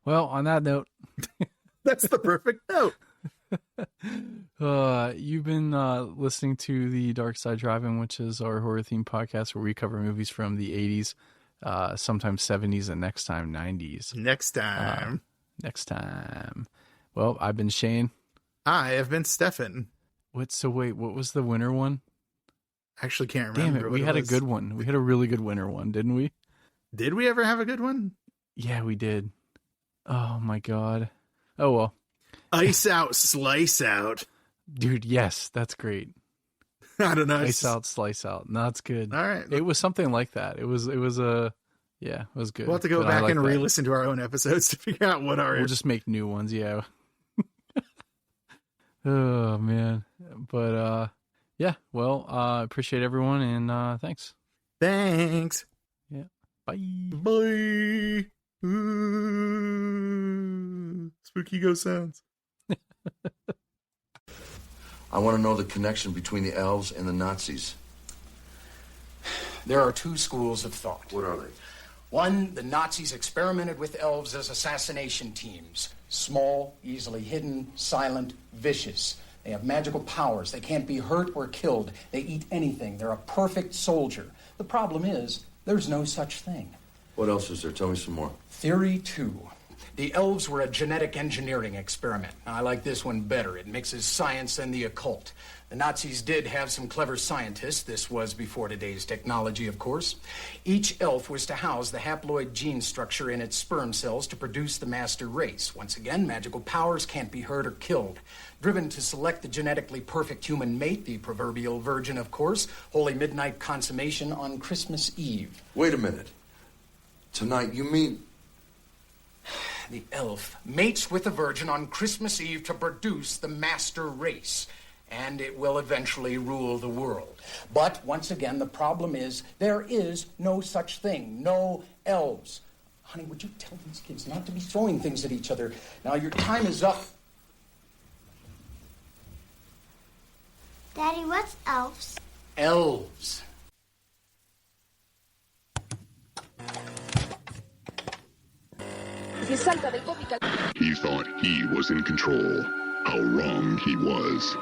on that note, that's the perfect note. You've been listening to the Dark Side Drive-In, which is our horror themed podcast where we cover movies from the 80s, sometimes 70s, and next time 90s. Next time. Well, I've been Shane. I have been Stefan. What was the winter one? I actually can't remember. Damn it, we had a good one. We had a really good winter one, didn't we? Did we ever have a good one? Yeah, we did. Oh my god. Oh well. Ice out, slice out. Dude, yes, that's great. I don't know. Ice out, slice out. No, that's good. All right. It was something like that. It was it was good. We'll have to go back and re-listen to our own episodes to figure out what our... We'll just make new ones, yeah. Oh, man. But, well, appreciate everyone, and thanks. Thanks. Yeah. Bye. Bye. Ooh, spooky ghost sounds. I want to know the connection between the Elves and the Nazis. There are two schools of thought. What are they? One, the Nazis experimented with elves as assassination teams. Small, easily hidden, silent, vicious. They have magical powers. They can't be hurt or killed. They eat anything. They're a perfect soldier. The problem is, there's no such thing. What else is there? Tell me some more. Theory 2. The elves were a genetic engineering experiment. I like this one better. It mixes science and the occult. The Nazis did have some clever scientists. This was before today's technology, of course. Each elf was to house the haploid gene structure in its sperm cells to produce the master race. Once again, magical powers can't be hurt or killed. Driven to select the genetically perfect human mate, the proverbial virgin, of course. Holy midnight consummation on Christmas Eve. Wait a minute. Tonight, you mean... The elf mates with the virgin on Christmas Eve to produce the master race. and it will eventually rule the world. But once again, the problem is there is no such thing, no elves. Honey, would you tell these kids not to be throwing things at each other? Now, your time is up. Daddy, what's elves? Elves. He thought he was in control. How wrong he was.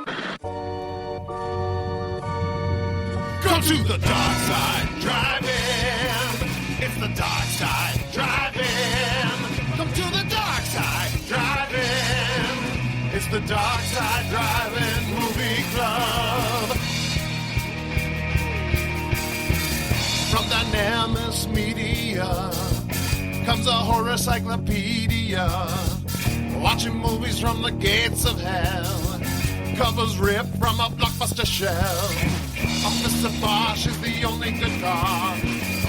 Come to the dark side, drive-in. It's the dark side, drive-in. Come to the dark side, drive-in. It's the dark side, drive-in movie club. From Dynamis Media comes a horror cyclopedia. Watching movies from the gates of hell. Covers ripped from a blockbuster shell. Officer Bosch is the only good car.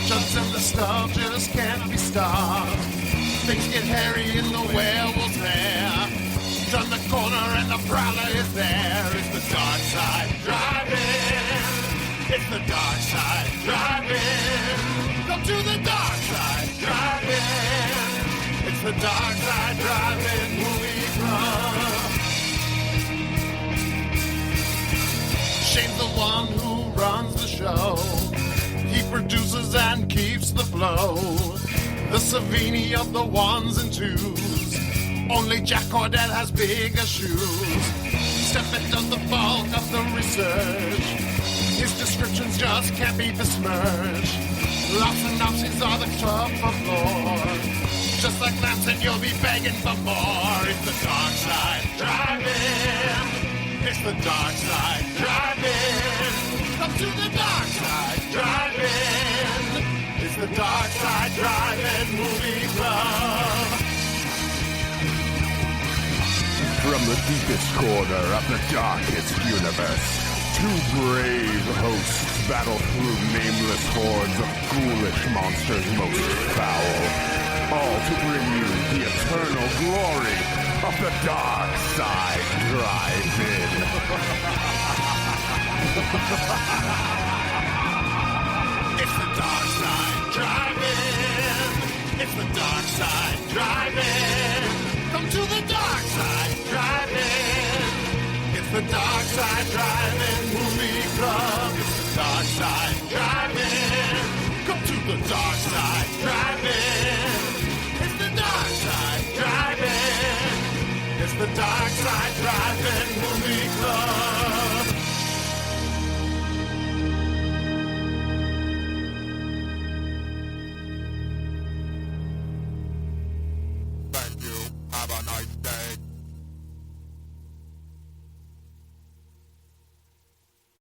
Jugs and the stuff just can't be stopped. Things get hairy in the werewolf's lair. Turn the corner and the prowler is there. It's the dark side, drive-in. It's the dark side, drive-in. Come to the dark side, drive-in. It's the dark side, drive-in movie club. Shane's the one who runs the show. He produces and keeps the flow. The Savini of the ones and twos. Only Jack Cordell has bigger shoes. Stephen does the bulk of the research. His descriptions just can't be besmirched. Lots and synopses are the top of lore. Just like Lampson, you'll be begging for more. It's the dark side, drive-in. It's the dark side, drive-in. Come to the dark side, drive-in. It's the dark side, drive-in movie club. From the deepest corner of the darkest universe, two brave hosts battle through nameless hordes of ghoulish monsters most foul. All to bring you the eternal glory of the Dark Side Drive-In. It's the dark side, drive-in. It's the dark side, drive-in. Come to the dark side, drive-in. It's the dark side, drive-in movie club. It's the dark side, drive-in. Come to the dark side,